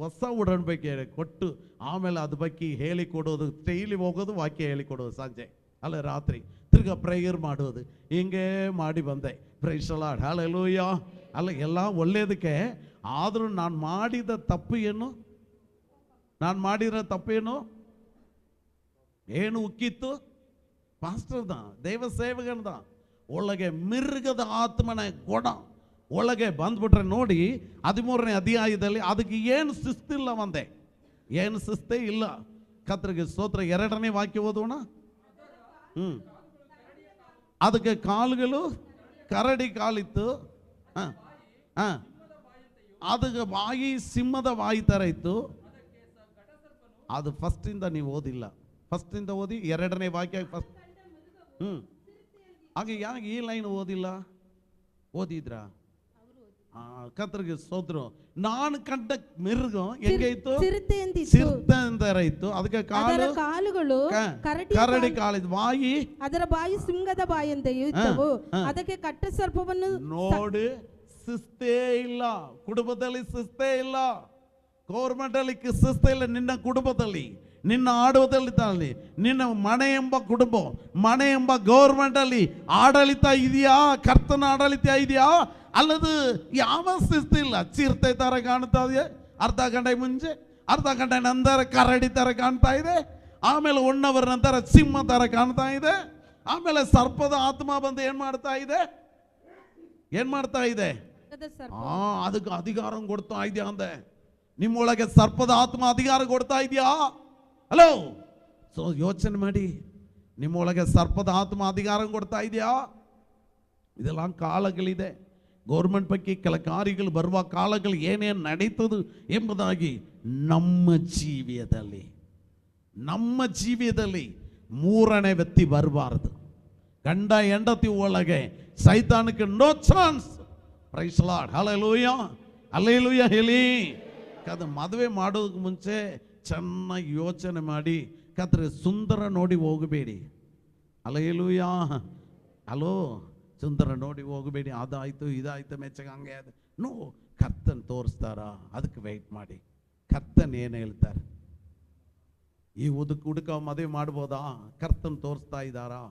ಹೊಸ ಉಡನ್ಬೇಕು ಕೊಟ್ಟು, ಆಮೇಲೆ ಅದ್ರ ಬಗ್ಗೆ ಹೇಳಿಕೊಡೋದು, ಡೈಲಿ ಹೋಗೋದು, ವಾಕ್ಯ ಹೇಳಿಕೊಡೋದು, ಸಂಜೆ ಅಲ್ಲ ರಾತ್ರಿ ತಿರ್ಗಾ ಪ್ರೇಯರ್ ಮಾಡೋದು. ಹಿಂಗೆ ಮಾಡಿ ಬಂದೆ. Praise the Lord, hallelujah. ಅಲ್ಲ, ಎಲ್ಲ ಒಳ್ಳೆಯದಕ್ಕೆ. ಆದರೂ ನಾನು ಮಾಡಿದ ತಪ್ಪು ಏನು? ಏನು ಉಕ್ಕಿತ್ತು? ಪಾಸ್ಟರ್ದ, ದೇವ ಸೇವಕನದ ಒಳಗೆ ಮಿರ್ಗದ ಆತ್ಮನ ಗೊಣ ಒಳಗೆ ಬಂದ್ಬಿಟ್ರೆ ನೋಡಿ, 13ನೇ ಅಧ್ಯಾಯದಲ್ಲಿ ಅದಕ್ಕೆ ಏನು ಶಿಸ್ತಿಲ್ಲ, ಒಂದೇ ಏನು ಶಿಸ್ತೇ ಇಲ್ಲ. ಕತ್ರಿಗೆ ಸ್ತೋತ್ರ. 2ನೇ ವಾಕ್ಯ ಓದೋಣ. ಅದಕ್ಕೆ ಕಾಲುಗಳು ಕರಡಿ ಕಾಲಿತ್ತು, ಅದಕ್ಕೆ ಬಾಯಿ ಸಿಂಹದ ಬಾಯಿ ಥರ ಇತ್ತು. ಅದು ಫಸ್ಟಿಂದ ನೀವು ಓದಿಲ್ಲ, ಫಸ್ಟಿಂದ ಓದಿ 2ನೇ ವಾಕ್ಯ ಫಸ್ಟ್. ಹಾಗೆ ಯಾಕೆ ಈ ಲೈನ್ ಓದಿಲ್ಲ? ಓದಿದ್ರಾ? ಕತ್ರಿಗೆ ಸೋದ್ರು. ನಾನು ಕಂಡ ಮಿರ್ಗ ಹೆಂಗೆ ಇತ್ತು? ಚಿರತೆ ಇತ್ತು. ಅದಕ್ಕೆ ಕಾಲುಗಳು ಕರಡಿ ಕಾಲಿದ್, ಬಾಯಿ ಅದರ ಬಾಯಿ ಸಿಂಹದ ಬಾಯಿಯಂತೆಯೂ ಇದ್ದವು. ಅದಕ್ಕೆ ಕಟ್ಟ ಸರ್ಪವನ್ನು ನೋಡಿ. ಶಿಸ್ತೇ ಇಲ್ಲ ಕುಟುಂಬದಲ್ಲಿ, ಶಿಸ್ತೇ ಇಲ್ಲ ಗೌರ್ಮೆಂಟ್ ಅಲ್ಲಿ, ಶಿಸ್ತೇ ಇಲ್ಲ ನಿನ್ನ ಕುಟುಂಬದಲ್ಲಿ. ನಿನ್ನ ಆಡಳಿತದಲ್ಲಿ, ನಿನ್ನ ಮನೆ ಎಂಬ ಕುಟುಂಬ, ಮನೆ ಎಂಬ ಗೌರ್ಮೆಂಟ್ ಅಲ್ಲಿ ಆಡಳಿತ ಇದೆಯಾ? ಕರ್ತನ ಆಡಳಿತ ಇದೆಯಾ? ಅಲ್ಲದು ಯಾವ ಶಿಸ್ತು ಇಲ್ಲ. ಚಿರತೆ ತರ ಕಾಣ್ತಾ ಇದೆ ಅರ್ಧ ಗಂಟೆ ಮುಂಚೆ, ಅರ್ಧ ಗಂಟೆ ನಂತರ ಕರಡಿ ತರ ಕಾಣ್ತಾ ಇದೆ, ಆಮೇಲೆ 1 hour ನಂತರ ಸಿಂಹ ತರ ಕಾಣ್ತಾ ಇದೆ, ಆಮೇಲೆ ಸರ್ಪದ ಆತ್ಮ ಬಂದು ಏನ್ ಮಾಡ್ತಾ ಇದೆ? ಅದಕ್ಕೆ ಅಧಿಕಾರ ಕೊಡ್ತಾ ಇದೆಯಾ ಅಂದೆ. ನಿಮ್ಮೊಳಗೆ ಸರ್ಪದ ಆತ್ಮ ಅಧಿಕಾರ ಕೊಡ್ತಾ ಇದೆಯಾ? ಹಲೋ, ಸೊ ಯೋಚನೆ ಮಾಡಿ, ನಿಮ್ಮೊಳಗೆ ಸರ್ಪದ ಆತ್ಮ ಅಧಿಕಾರ ಕೊಡ್ತಾ ಇದೆಯಾ? ಇದೆಲ್ಲ ಕಾಲಗಳಿದೆ. ಗೌರ್ಮೆಂಟ್ ಬಗ್ಗೆ ಕೆಲ ಕಾರ್ಯಗಳು ಬರುವ ಕಾಲಗಳು ಏನೇನು ನಡೀತದೆ ಎಂಬುದಾಗಿ ನಮ್ಮ ಜೀವಿತದಲ್ಲಿ 3ನೇ ವ್ಯಕ್ತಿ ಬರಬಾರದು. ಗಂಡ ಹೆಂಡತಿ ಒಳಗೆ ಸೈತಾನಕ್ಕೆ no chance. Praise Lord, hallelujah, hallelujah ಹೇಳಿ. ಅದು ಮದುವೆ ಮಾಡೋದಕ್ಕೆ ಮುಂಚೆ ಚೆನ್ನಾಗಿ ಯೋಚನೆ ಮಾಡಿ, ಕತ್ರೆ ಸುಂದರ ನೋಡಿ ಹೋಗಬೇಡಿ. ಹಲ್ಲೆಲೂಯಾ, ಹಲೋ, ಸುಂದರ ನೋಡಿ ಹೋಗಬೇಡಿ. ಅದಾಯ್ತು ಇದಾಯ್ತು ಮೆಚ್ಚಗೆ ಹಂಗೆ ಅದು ನೋ, ಕರ್ತನ್ ತೋರಿಸ್ತಾರ, ಅದಕ್ಕೆ ವೆಯ್ಟ್ ಮಾಡಿ. ಕರ್ತನ್ ಏನು ಹೇಳ್ತಾರೆ? ಈ ಹುಡುಕ ಮದುವೆ ಮಾಡ್ಬೋದಾ? ಕರ್ತನ್ ತೋರಿಸ್ತಾ ಇದ್ದಾರಾ?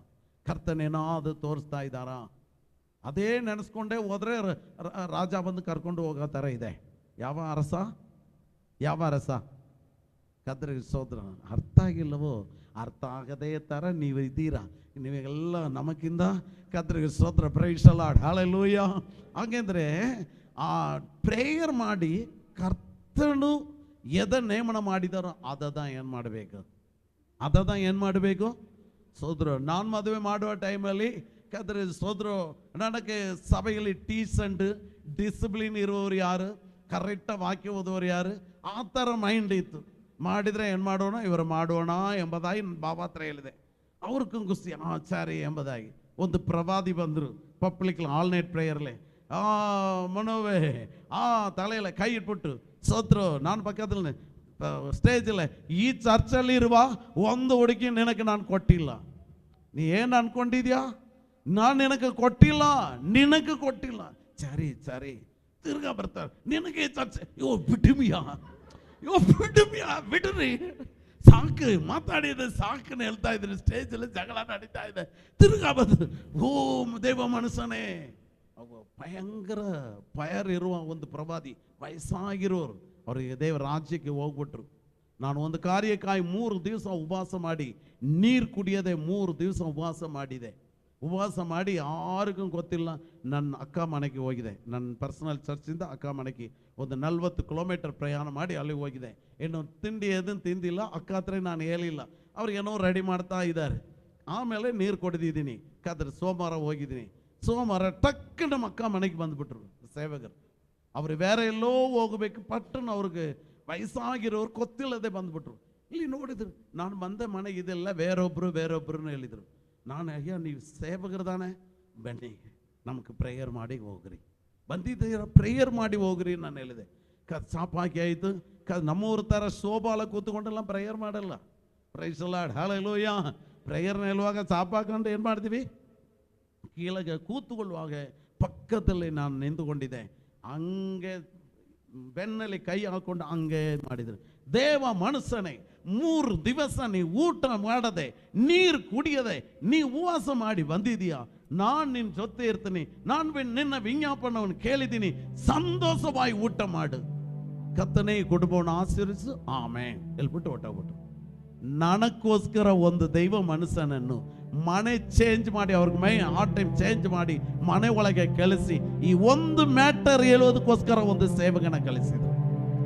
ಕರ್ತನೇನಾದ್ರು ತೋರಿಸ್ತಾ ಇದ್ದಾರಾ? ಅದೇ ನೆನೆಸ್ಕೊಂಡೇ ಹೋದ್ರೆ ರಾಜ ಬಂದು ಕರ್ಕೊಂಡು ಹೋಗೋ ಥರ ಇದೆ. ಯಾವ ಅರಸ ಕದ್ರೆ ಸೋದ್ರ ಅರ್ಥ ಆಗಿಲ್ಲವೋ? ಅರ್ಥ ಆಗದೇ ಥರ ನೀವು ಇದ್ದೀರಾ. ನೀವೆಲ್ಲ ನಮಗಿಂತ ಕದ್ರಿಗೆ ಸ್ತೋತ್ರ, ಪ್ರೈಸ್ ದಿ ಲಾರ್ಡ್, ಹಲ್ಲೆಲೂಯಾ. ಹಾಗೆಂದ್ರೆ ಆ ಪ್ರೇಯರ್ ಮಾಡಿ ಕರ್ತನು ಎದ ನೇಮನ ಮಾಡಿದಾರೋ ಅದದ ಏನು ಮಾಡಬೇಕು? ಸೋದ್ರು, ನಾನು ಮದುವೆ ಮಾಡುವ ಟೈಮಲ್ಲಿ ಕದ್ರೆ ಸೋದ್ರು, ನನಗೆ ಸಭೆಯಲ್ಲಿ ಟೀಸೆಂಟ್ ಡಿಸಿಪ್ಲಿನ್ ಇರುವವರು ಯಾರು, ಕರೆಕ್ಟಾಗಿ ವಾಕ್ಯ ಓದುವವರು ಯಾರು, ಆ ಥರ ಮೈಂಡ್ ಇತ್ತು. ಮಾಡಿದರೆ ಏನು ಮಾಡೋಣ, ಇವರು ಮಾಡೋಣ ಎಂಬುದಾಗಿ ನನ್ನ ಬಾಬಾ ಹತ್ರ ಹೇಳಿದೆ. ಅವ್ರಿಗೂ ಗುಸ್ತಿ ಆಚಾರಿ ಎಂಬುದಾಗಿ ಒಂದು ಪ್ರವಾದಿ ಬಂದರು ಪಬ್ಲಿಕ್ ಆಲ್ನೈಟ್ ಪ್ರೇಯರ್ಲೆ. ಮನೋವೇ ತಲೆಯಲ್ಲ ಕೈ ಇಟ್ಬಿಟ್ಟು ಸೋತ್ರು. ನಾನು ಪಕ್ಕದಲ್ಲಿ ಸ್ಟೇಜಲ್ಲೇ, ಈ ಚರ್ಚಲ್ಲಿ ಇರುವ ಒಂದು ಹುಡುಗಿ ನಿನಗೆ ನಾನು ಕೊಟ್ಟಿಲ್ಲ. ನೀ ಏನು ಅನ್ಕೊಂಡಿದ್ಯಾ? ನಾನು ನಿನಗೆ ಕೊಟ್ಟಿಲ್ಲ. ಸರಿ ತಿರ್ಗಾ ಬರ್ತಾರೆ, ನಿನಗೆ ಚರ್ಚೆ. ಬಿಡ್ರಿ, ಸಾಕು ಮಾತಾಡಿದೆ, ಸಾಕನ್ನು ಹೇಳ್ತಾ ಇದ್ದೀನಿ. ಸ್ಟೇಜಲ್ಲಿ ಜಗಳ ನಡೀತಾ ಇದೆ. ತಿರ್ಗಾ ಬಂದು, ಓಂ ದೇವ ಮನಸ್ಸನೇ. ಭಯಂಕರ ಫೈರ್ ಇರುವ ಒಂದು ಪ್ರವಾದಿ, ವಯಸ್ಸಾಗಿರೋರು, ಅವರಿಗೆ ದೇವ ರಾಜ್ಯಕ್ಕೆ ಹೋಗ್ಬಿಟ್ರು. ನಾನು ಒಂದು ಕಾರ್ಯಕ್ಕಾಗಿ 3 ದಿವಸ ಉಪವಾಸ ಮಾಡಿ, ನೀರು ಕುಡಿಯದೆ 3 ದಿವಸ ಉಪವಾಸ ಮಾಡಿ ಯಾರಿಗೂ ಗೊತ್ತಿಲ್ಲ. ನನ್ನ ಅಕ್ಕ ಮನೆಗೆ ಹೋಗಿದೆ. ನನ್ನ ಪರ್ಸನಲ್ ಚರ್ಚಿಂದ ಅಕ್ಕ ಮನೆಗೆ ಒಂದು 40 ಕಿಲೋಮೀಟರ್ ಪ್ರಯಾಣ ಮಾಡಿ ಅಲ್ಲಿಗೆ ಹೋಗಿದೆ. ಏನು ತಿಂಡಿ ಎದನ್ನು ತಿಂದಿಲ್ಲ. ಅಕ್ಕ ಹತ್ರ ನಾನು ಹೇಳಿಲ್ಲ. ಅವ್ರಿಗೇನೋ ರೆಡಿ ಮಾಡ್ತಾ ಇದ್ದಾರೆ. ಆಮೇಲೆ ನೀರು ಕೊಡಿದ್ದೀನಿ. ಕದ್ರೆ ಸೋಮವಾರ ಹೋಗಿದ್ದೀನಿ. ಸೋಮವಾರ ಟಕ್ ನಮ್ಮ ಅಕ್ಕ ಮನೆಗೆ ಬಂದುಬಿಟ್ರು ಸೇವಕರು. ಅವ್ರು ಬೇರೆ ಎಲ್ಲೋ ಹೋಗಬೇಕು, ಪಟ್ಟಣ ಅವ್ರಿಗೆ ವಯಸ್ಸಾಗಿರೋರು ಗೊತ್ತಿಲ್ಲದೆ ಬಂದುಬಿಟ್ರು. ಇಲ್ಲಿ ನೋಡಿದ್ರು, ನಾನು ಬಂದೆ ಮನೆಗೆ, ಇದೆಲ್ಲ ಬೇರೊಬ್ಬರು ಹೇಳಿದರು. ನಾನು, ಅಯ್ಯ ನೀವು ಸೇವಕರದಾನೆ, ಬನ್ನಿ ನಮಗೆ ಪ್ರೇಯರ್ ಮಾಡಿ ಹೋಗ್ರಿ, ಬಂದಿದ್ದೀರ ಪ್ರೇಯರ್ ಮಾಡಿ ಹೋಗ್ರಿ ನಾನು ಹೇಳಿದೆ. ಸಾಪಾಕಿ ಆಯಿತು. ನಮ್ಮೂರ ಥರ ಶೋಭಾಲ ಕೂತ್ಕೊಂಡೆಲ್ಲ ಪ್ರೇಯರ್ ಮಾಡಲ್ಲ. Praise the Lord, hallelujah. ಪ್ರೇಯರ್ನ ಹೇಳುವಾಗ ಸಾಪಾಕೊಂಡು ಏನು ಮಾಡ್ತೀವಿ? ಕೀಳಗೆ ಕೂತ್ಕೊಳ್ಳುವಾಗ ಪಕ್ಕದಲ್ಲಿ ನಾನು ನಿಂತುಕೊಂಡಿದ್ದೆ. ಹಂಗೆ ಬೆನ್ನಲ್ಲಿ ಕೈ ಹಾಕೊಂಡು ಹಂಗೆ ಮಾಡಿದ್ರು. ದೇವ ಮನಸ್ಸನೇ, 3 ದಿವಸ ನೀವು ಊಟ ಮಾಡದೆ, ನೀರು ಕುಡಿಯದೆ ನೀವು ಉಪವಾಸ ಮಾಡಿ ಬಂದಿದೀಯಾ? ನಾನು ನಿನ್ನ ಜೊತೆ ಇರ್ತೀನಿ. ನಾನು ನಿನ್ನ ವಿಜ್ಞಾಪನವನ್ನು ಕೇಳಿದ್ದೀನಿ. ಸಂತೋಷವಾಗಿ ಊಟ ಮಾಡು. ಕರ್ತನೇ ಕುಟುಂಬವನ್ನು ಆಶೀರ್ವದಿಸು, ಆಮೇನ್ ಹೇಳ್ಬಿಟ್ಟು ಹೊಟ್ಟೋಗ್ಬಿಟ್ಟು. ನನಗೋಸ್ಕರ ಒಂದು ದೈವ ಮನಸ್ಸನನ್ನು ಮನೆ ಚೇಂಜ್ ಮಾಡಿ, ಅವ್ರಿಗೆ ಆ ಟೈಮ್ ಚೇಂಜ್ ಮಾಡಿ ಮನೆ ಒಳಗೆ ಕಳಿಸಿ, ಈ ಒಂದು ಮ್ಯಾಟರ್ ಹೇಳೋದಕ್ಕೋಸ್ಕರ ಒಂದು ಸೇವಕನ ಕಳಿಸಿದ್ರು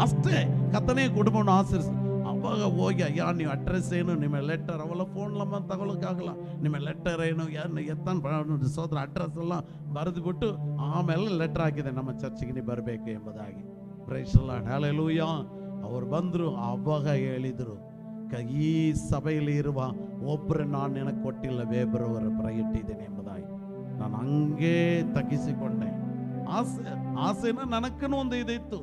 ಅಷ್ಟೇ. ಕರ್ತನೇ ಕುಟುಂಬವನ್ನು ಆಶೀರ್ವದಿಸು. ಅವಾಗ ಹೋಗಿ, ಅಯ್ಯ ನೀವು ಅಡ್ರೆಸ್ ಏನು, ನಿಮ್ಮ ಲೆಟರ್, ಅವೆಲ್ಲ ಫೋನ್ ನಂಬರ್ ತಗೊಳಕ್ಕಾಗಲ್ಲ, ನಿಮ್ಮ ಲೆಟರ್ ಏನು, ಸೋದ್ರ ಅಡ್ರೆಸ್ ಎಲ್ಲ ಬರೆದುಬಿಟ್ಟು ಆಮೇಲೆ ಲೆಟರ್ ಹಾಕಿದೆ, ನಮ್ಮ ಚರ್ಚಿಗೆ ನೀವು ಬರಬೇಕು ಎಂಬುದಾಗಿ. Praise the Lord, hallelujah. ಅವ್ರು ಬಂದರು. ಅವಾಗ ಹೇಳಿದರು, ಈ ಸಭೆಯಲ್ಲಿ ಇರುವ ಒಬ್ಬರು ನಾನು ನಿನಗೆ ಕೊಟ್ಟಿಲ್ಲ, ಬೇಬರವರ ಪರ ಇಟ್ಟಿದ್ದೇನೆ ಎಂಬುದಾಗಿ. ನಾನು ಹಂಗೇ ತಗ್ಗಿಸಿಕೊಂಡೆ. ಆಸೆನ ನನಕ್ಕೂ ಒಂದು ಇದಿತ್ತು.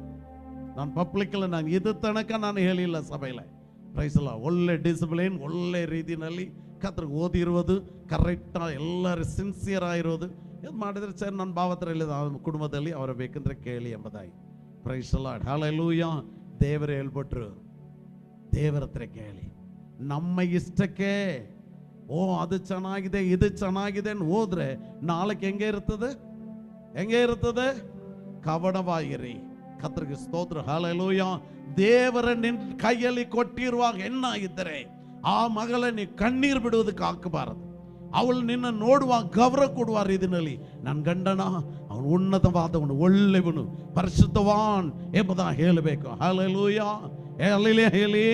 ನಾನು ಪಬ್ಲಿಕ್ಕಲ್ಲಿ ನಾನು ಇದು ತನಕ ನಾನು ಹೇಳಿಲ್ಲ ಸಭೆಯಲ್ಲಿ. Praise the Lord. ಒಳ್ಳೆ ಡಿಸಿಪ್ಲಿನ್, ಒಳ್ಳೆ ರೀತಿಯಲ್ಲಿ ಕತ್ರಿಗೆ ಓದಿರೋದು, ಕರೆಕ್ಟಾಗಿ ಎಲ್ಲರೂ ಸಿನ್ಸಿಯರ್ ಆಗಿರೋದು. ಇದು ಮಾಡಿದ್ರೆ ಸರ್ ನನ್ನ ಭಾವ ಹತ್ರ ಹೇಳಿದ ಕುಟುಂಬದಲ್ಲಿ ಅವರ ಬೇಕಂದ್ರೆ ಕೇಳಿ ಎಂಬುದಾಗಿ. Praise the Lord, hallelujah. ದೇವರು ಹೇಳ್ಬಿಟ್ರು, ದೇವರ ಹತ್ರ ಕೇಳಿ. ನಮ್ಮ ಇಷ್ಟಕ್ಕೆ ಅದು ಚೆನ್ನಾಗಿದೆ ಇದು ಚೆನ್ನಾಗಿದೆ ಹೋದ್ರೆ ನಾಲ್ಕು ಹೆಂಗೆ ಇರ್ತದೆ ಕವನವಾಗಿರಿ. ಕರ್ತನಿಗೆ ಸ್ತೋತ್ರ, ಹಲ್ಲೆಲೂಯಾ. ದೇವರ ನಿನ್ನ ಕೈಯಲ್ಲಿ ಕೊಟ್ಟಿರುವಾಗ ಹೆಣ್ಣಾಗಿದ್ದರೆ ಆ ಮಗಳ ನೀ ಕಣ್ಣೀರು ಬಿಡುವುದಕ್ಕೆ ಹಾಕಬಾರದು. ಅವಳು ನಿನ್ನ ನೋಡುವ ಗೌರವ ಕೊಡುವ ರೀತಿಯಲ್ಲಿ ನನ್ನ ಗಂಡನ ಅವನು ಉನ್ನತವಾದವನು, ಒಳ್ಳೆಯವನು, ಪರಿಶುದ್ಧವಾನ್ ಎಂಬುದ ಹೇಳಬೇಕು. ಹಲ್ಲೆಲೂಯಾ, ಹೇಳಿ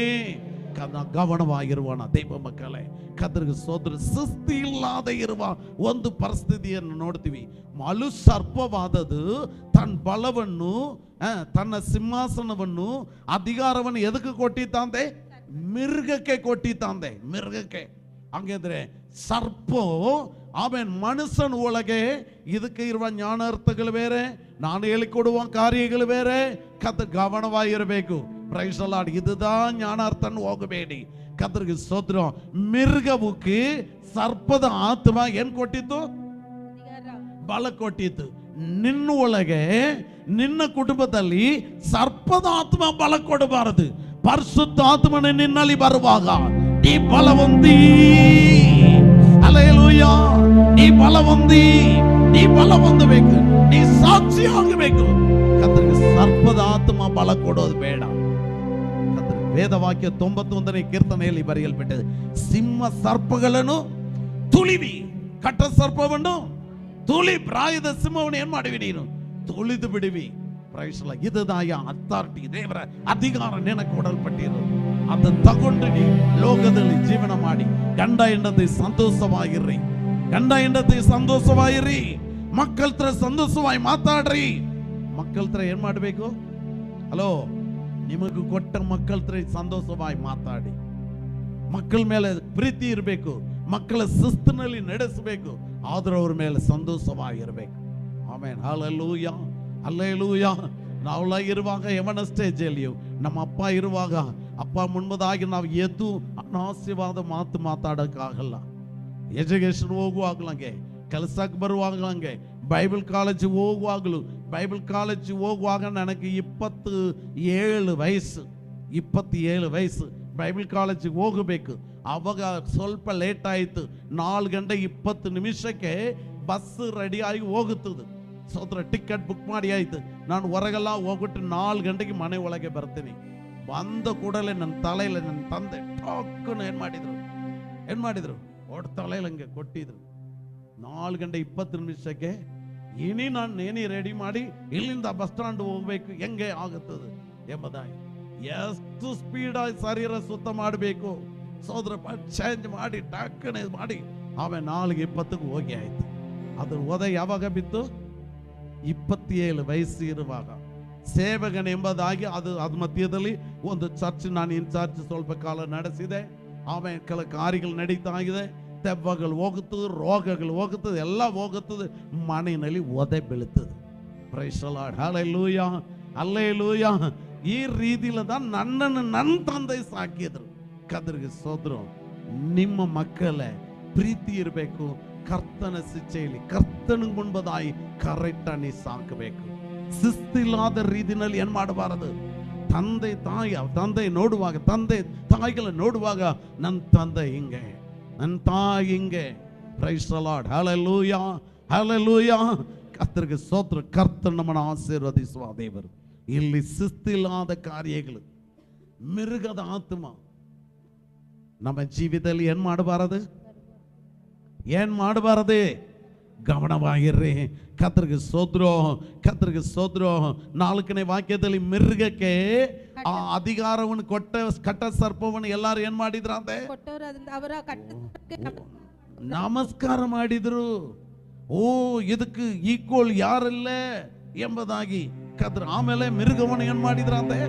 ಗಮನವಾಗಿರುವಣ ದೈವ ಮಕ್ಕಳೇ. ಕರ್ತನಿಗೆ ಸ್ತೋತ್ರ. ಸುಸ್ತಿ ಇಲ್ಲದೆ ಇರುವ ಒಂದು ಪರಿಸ್ಥಿತಿಯನ್ನು ನೋಡ್ತೀವಿ. ಮಲು ಸರ್ಪವಾದದ್ದು ತನ್ನ ಬಲವನ್ನು, ತನ್ನ ಸಿಂಹಾಸನವನ್ನು, ಅಧಿಕಾರವನ್ನು ಎದಕ್ಕೆ ಕೊಟ್ಟಿತ್ತಂತೆ? ಮಿರ್ಗಕ್ಕೆ ಕೊಟ್ಟಿತ್ತಂತೆ, ಮಿರ್ಗಕ್ಕೆ. ಹಂಗಿದ್ರೆ ಸರ್ಪ ಆಮೇಲೆ ಮನುಷ್ಯನ ಒಳಗೆ ಇದಕ್ಕೆ ಇರುವ ಜ್ಞಾನಾರ್ಥಗಳು ಬೇರೆ, ನಾನು ಹೇಳಿಕೊಡುವ ಕಾರ್ಯಗಳು ಬೇರೆ. ಗಮನವಾಗಿರಬೇಕು. Praise the Lord. ಇದುದಾ ಜ್ಞಾನಾರ್ಥನ ಹೋಗಬೇಡಿ. ಕರ್ತನಿಗೆ ಸ್ತೋತ್ರ. ಮಿರ್ಗವುಕ್ಕೆ ಸರ್ಪದ ಆತ್ಮ ಏನ್ ಕೊಟ್ಟಿತ್ತು? ಬಲ ಕೊಟ್ಟಿತ್ತು. ನಿನ್ನ ಒಳಗೆ, ನಿನ್ನ ಕುಟುಂಬದಲ್ಲಿ ಸರ್ಪದ ಆತ್ಮ ಬಲ ಕೊಡಬಾರದು. ಪರಿಶುದ್ಧ ಆತ್ಮನ ನಿನ್ನಲ್ಲಿ ಬರುವಾಗ ನೀ ಬಲ ಹೊಂದಿ. ಹಲ್ಲೆಲೂಯಾ. ನೀ ಬಲ ಹೊಂದಬೇಕು, ನೀ ಸಾಕ್ಷಿ ಆಗಬೇಕು. ಕರ್ತನಿಗೆ ಸರ್ಪದ ಆತ್ಮ ಬಲ ಕೊಡೋದು ಬೇಡ. ವೇದವಾಕ್ಯ 91ನೇ ಕೀರ್ತನೆಯಲ್ಲಿ ಬರೆಯಲ್ಪಟ್ಟಿದೆ, ಸಿಂಹ ಸರ್ಪಗಳನ್ನು ತುಳಿವಿ, ಕಟ್ಟ ಸರ್ಪವನ್ನು ತುಳಿ, ಪ್ರಾಯದ ಸಿಂಹವನ್ನು ಏನ್ ಮಾಡಿವಿ ನೀನು? ತುಳಿದು ಬಿಡುವಿ. ಪ್ರೈಸಲ. ಇದದಾಯ ಅಥಾರಿಟಿ, ದೇವರ ಅಧಿಕಾರ ನಿನಗೆ ಕೊಡಲ್ಪಟ್ಟಿರೋದು. ಅದನ್ನು ತಗೊಂಡು ನೀ ಲೋಕದಲ್ಲಿ ಜೀವನ ಮಾಡಿ ಗಂಡ ಹೆಂಡತಿ ಸಂತೋಷವಾಗಿರ್ರಿ, ಮಕ್ಕಳ ಹತ್ರ ಸಂತೋಷವಾಗಿ ಮಾತಾಡ್ರಿ. ಮಕ್ಕಳ ಹತ್ರ ಏನ್ ಮಾಡಬೇಕು? ಹಲೋ, ನಿಮಗೂ ಕೊಟ್ಟ ಮಕ್ಕಳ ಹತ್ರ ಸಂತೋಷವಾಗಿ ಮಾತಾಡಿ. ಮಕ್ಕಳ ಮೇಲೆ ಪ್ರೀತಿ ಇರಬೇಕು, ಮಕ್ಕಳ ಶಿಸ್ತಿನಲ್ಲಿ ನಡೆಸಬೇಕು, ಆದ್ರೆ ಅವ್ರ ಮೇಲೆ ಸಂತೋಷವಾಗಿರ್ಬೇಕು. ಆಮೇಲೆ ಹಲ್ಲೆಲೂಯಾ, ಹಲ್ಲೆಲೂಯಾ. ನಾವುಲಾಗಿರುವಾಗ ಯವನ ಸ್ಟೇಜಲ್ಲಿಯೂ ನಮ್ಮ ಅಪ್ಪ ಇರುವಾಗ, ಅಪ್ಪ ಮುನ್ಬದಾಗಿ ನಾವು ಎದ್ದು ಅನಾವಶ್ಯವಾದ ಮಾತು ಮಾತಾಡೋಕ್ಕಾಗಲ್ಲ. ಎಜುಕೇಶನ್ ಹೋಗುವಾಗ್ಲಂಗೆ, ಕೆಲಸಕ್ಕೆ ಬರುವಾಗ್ಲಂಗೆ, ಬೈಬಲ್ ಕಾಲೇಜ್ ಹೋಗುವಾಗ ನನಗೆ 27 ವಯಸ್ಸು ಬೈಬಲ್ ಕಾಲೇಜಿಗೆ ಹೋಗಬೇಕು. ಆವಾಗ ಸ್ವಲ್ಪ ಲೇಟ್ ಆಯಿತು. 4:20 ಬಸ್ ರೆಡಿಯಾಗಿ ಹೋಗುತ್ತದೆ. ಸೋತ್ರ ಟಿಕೆಟ್ ಬುಕ್ ಮಾಡಿ ಆಯ್ತು. ನಾನು ಹೊರಗೆಲ್ಲ ಹೋಗ್ಬಿಟ್ಟು 4 ಗಂಟೆಗೆ ಮನೆ ಒಳಗೆ ಬರ್ತೀನಿ. ಬಂದ ಕೂಡಲೇ ನನ್ನ ತಲೆಯಲ್ಲಿ ನನ್ನ ತಂದೆ ಟಾಕನ್ನು ಏನ್ ಮಾಡಿದ್ರು ಒಟ್ಟು ತಲೆಯಲ್ಲಿ ಹಂಗೆ ಕೊಟ್ಟಿದ್ರು. 4:20 ನಾನು ರೆಡಿ ಮಾಡಿ ಇಲ್ಲಿಂದ ಬಸ್ ಸ್ಟ್ಯಾಂಡ್ ಹೋಗ್ಬೇಕು, ಹೆಂಗೆ ಆಗುತ್ತದೆ ಎಂಬುದಾಗಿ. ಎಷ್ಟು ಸ್ಪೀಡಾಗಿ ಶರೀರ ಸುತ್ತ ಮಾಡಬೇಕು ಸೋದರ, ಚೇಂಜ್ ಮಾಡಿ ಟಾಕನೆ ಮಾಡಿ ಆಮೇಲೆ 4:20 ಹೋಗಿ ಆಯ್ತು. ಅದು ಹೋದ ಯಾವಾಗ ಬಿತ್ತು? 27 ವಯಸ್ಸು ಇರುವಾಗ. ಸೇವಕನ ಎಂಬುದಾಗಿ ಅದು ಮಧ್ಯದಲ್ಲಿ ಒಂದು ಚರ್ಚ್ ನಾನು ಇನ್ಚಾರ್ಜ್ ಸ್ವಲ್ಪ ಕಾಲ ನಡೆಸಿದೆ. ಆಮೇಲೆ ಕೆಲ ಕಾರ್ಯಗಳು ನಡೀತಾ ಇದೆ. ದೆವ್ವಗಳು ಹೋಗುತ್ತದೆ, ರೋಗಗಳು ಹೋಗುತ್ತದೆ, ಎಲ್ಲ ಹೋಗುತ್ತದೆ. ಮನೆಯಲ್ಲಿ ಒದೆ ಬೀಳುತ್ತದೆ. Praise the Lord, hallelujah, hallelujah. ಈ ರೀತಿಲದ ನನ್ನನ್ನು ನನ್ನ ತಂದೆ ಸಾಕಿದ್ರು. ಕರ್ತನಿಗೆ ಸ್ತೋತ್ರ. ನಿಮ್ಮ ಮಕ್ಕಳೇ ಪ್ರೀತಿ ಇರಬೇಕು. ಕರ್ತನ ಶಿಕ್ಷೆಯಲ್ಲಿ ಕರ್ತನಿಗೆ ಮುನ್ಬದಾಯಿ ಕರೆಕ್ಟಾಗಿ ಸಾಕಬೇಕು. ಶಿಸ್ತಿಲ್ಲದ ರೀತಿಯಲ್ಲಿ ಏನ್ ಮಾಡಬಾರದು. ತಂದೆ ತಾಯಿಗಳ ನೋಡುವಾಗ ನನ್ನ ತಂದೆ ಹಿಂಗೆ, ನನ್ನ ತಾಯಿ ಹಿಂಗೆ. Praise the Lord, hallelujah, hallelujah. ಕರ್ತನಿಗೆ ಸ್ತೋತ್ರ. ಕರ್ತನ ನಮ್ಮನ್ನು ಆಶೀರ್ವದಿಸುವ ದೇವರು. ಇಲ್ಲಿ ಶಿಸ್ತಿಲ್ಲದ ಕಾರ್ಯಗಳು, ಮಿರುಗದ ಆತ್ಮ ನಮ್ಮ ಜೀವಿತದಲ್ಲಿ ಏನ್ ಮಾಡಬಾರದು, ಗಮನವಾಗಿರ್ರಿ. ಕರ್ತನಿಗೆ ಸ್ತೋತ್ರ, ಕರ್ತನಿಗೆ ಸ್ತೋತ್ರ. 4ನೇ ವಾಕ್ಯದಲ್ಲಿ ಮಿರ್ಗಕ್ಕೆ ಆ ಅಧಿಕಾರವನ್ನು ಕಟ್ಟ ಸರ್ಪವನ್ನು ಎಲ್ಲಾರು ಏನ್ ಮಾಡಿದ್ರಂತೆ? ನಮಸ್ಕಾರ ಮಾಡಿದ್ರು. ಇದಕ್ಕೆ ಈಕ್ವಲ್ ಯಾರಿಲ್ಲ ಎಂಬುದಾಗಿ ಆಮೇಲೆ ಮಿರ್ಗವನ್ನು ಏನ್ ಮಾಡಿದ್ರಂತೆ?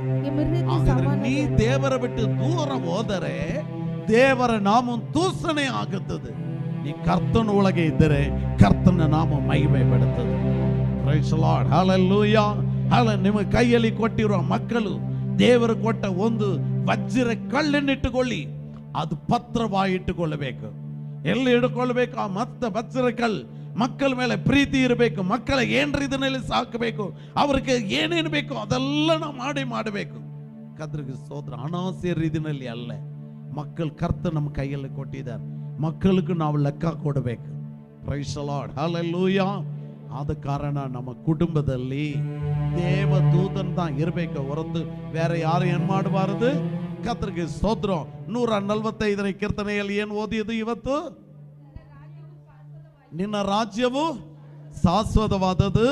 ನೀ ದೇವರ ಬಿಟ್ಟು ದೂರ ಹೋದರೆ ದೇವರ ನಾಮ ದೂಷಣೆ ಆಗುತ್ತದೆ. ನೀ ಕರ್ತನ ಒಳಗೆ ಇದ್ದರೆ ಕರ್ತನ ನಾಮ ಮಹಿಮೆ ಪಡುತ್ತದೆ. Praise the Lord, hallelujah. ನಿಮ್ಮ ಕೈಯಲ್ಲಿ ಕೊಟ್ಟಿರುವ ಮಕ್ಕಳು ದೇವರು ಕೊಟ್ಟ ಒಂದು ವಜ್ರ ಕಳ್ಳನ್ನಿಟ್ಟುಕೊಳ್ಳಿ, ಅದು ಪತ್ರವಾಗಿ ಇಟ್ಟುಕೊಳ್ಳಬೇಕು. ಎಲ್ಲಿ ಇಟ್ಟುಕೊಳ್ಬೇಕು? ಆ ವಜ್ರ ಕಲ್ಲು ಮಕ್ಕಳ ಮೇಲೆ ಪ್ರೀತಿ ಇರಬೇಕು. ಮಕ್ಕಳ ಏನ್ ರೀತಿಯಲ್ಲಿ ಸಾಕಬೇಕು, ಅವ್ರಿಗೆ ಏನೇನು ಬೇಕು ಅದೆಲ್ಲ ನಾವು ಮಾಡಬೇಕು. ಕರ್ತನಿಗೆ ಸ್ತೋತ್ರ. ಅನಾಸೆ ರೀತಿಯಲ್ಲಿ ಅಲ್ಲ, ಮಕ್ಕಳು ಕರ್ತ ನಮ್ಮ ಕೈಯಲ್ಲಿ ಕೊಟ್ಟಿದ್ದಾರೆ. ಮಕ್ಕಳಿಗೂ ನಾವು ಲೆಕ್ಕ ಕೊಡಬೇಕು. Praise the Lord, hallelujah. ಆದ ಕಾರಣ ನಮ್ಮ ಕುಟುಂಬದಲ್ಲಿ ದೇವದೂತಂತ ಇರಬೇಕು ಹೊರತು ಬೇರೆ ಯಾರು ಏನ್ ಮಾಡಬಾರದು. ಕರ್ತನಿಗೆ ಸ್ತೋತ್ರ. 145ನೇ ಕೀರ್ತನೆಯಲ್ಲಿ ಏನು ಓದಿದ್ದು ಇವತ್ತು? ನಿನ್ನ ರಾಜ್ಯವು ಶಾಶ್ವತವಾದದ್ದು,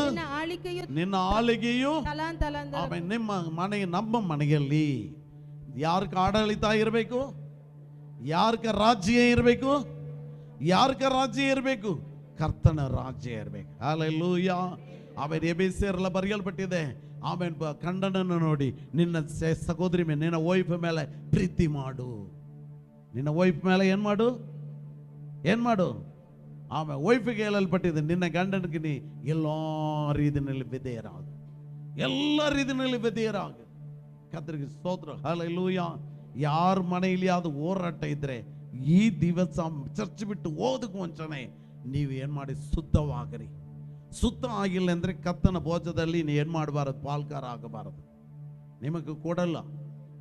ನಿನ್ನ ಆಳಿಗೆಯು. ಆಮೇಲೆ ನಿಮ್ಮ ಮನೆ, ನಮ್ಮ ಮನೆಯಲ್ಲಿ ಯಾರ್ಕ ಆಡಳಿತ ಇರಬೇಕು? ಯಾರ್ಕ ರಾಜ್ಯ ಇರಬೇಕು? ಯಾರ್ಕ ರಾಜ್ಯ ಇರಬೇಕು? ಕರ್ತನ ರಾಜ್ಯ ಇರಬೇಕು. ಹಲ್ಲೆಲೂಯಾ. ಆಮೇಲೆ ಎಬೇಸ್ಯರೆಲ್ಲ ಬರೆಯಲ್ಪಟ್ಟಿದೆ. ಆಮೇಲೆ ಗಂಡನನ್ನು ನೋಡಿ ನಿನ್ನ ಸಹೋದರಿ ಮೇಲೆ, ನಿನ್ನ ವೈಫ್ ಮೇಲೆ ಪ್ರೀತಿ ಮಾಡು. ನಿನ್ನ ವೈಫ್ ಮೇಲೆ ಏನ್ ಮಾಡು? ಏನ್ ಮಾಡು? ಆಮೇಲೆ ವೈಫಿಗೆ ಹೇಳಲ್ಪಟ್ಟಿದೆ, ನಿನ್ನ ಗಂಡನಿಗೆ ನೀ ಎಲ್ಲ ರೀತಿಯಲ್ಲಿ ವಿಧೇಯರಾಗು, ಎಲ್ಲ ರೀತಿಯಲ್ಲಿ ವಿಧೇಯರಾಗು. ಕರ್ತನಿಗೆ ಸ್ತೋತ್ರ, ಹಲ್ಲೆಲೂಯಾ. ಯಾರ ಮನೆಯಲ್ಲಿ ಅದು ಹೋರಾಟ ಇದ್ರೆ ಈ ದಿವಸ ಚರ್ಚ್ ಬಿಟ್ಟು ಓದಕ್ಕೆ ಮುಂಚೆನೆ ನೀವು ಏನ್ ಮಾಡಿ ಶುದ್ಧವಾಗಿರಿ. ಶುದ್ಧ ಆಗಿಲ್ಲ ಅಂದ್ರೆ ಕರ್ತನ ಭೋಜದಲ್ಲಿ ನೀ ಏನ್ ಮಾಡಬಾರದು? ಪಾಲ್ಕಾರ ಆಗಬಾರದು. ನಿಮಗೆ ಕೊಡಲ್ಲ.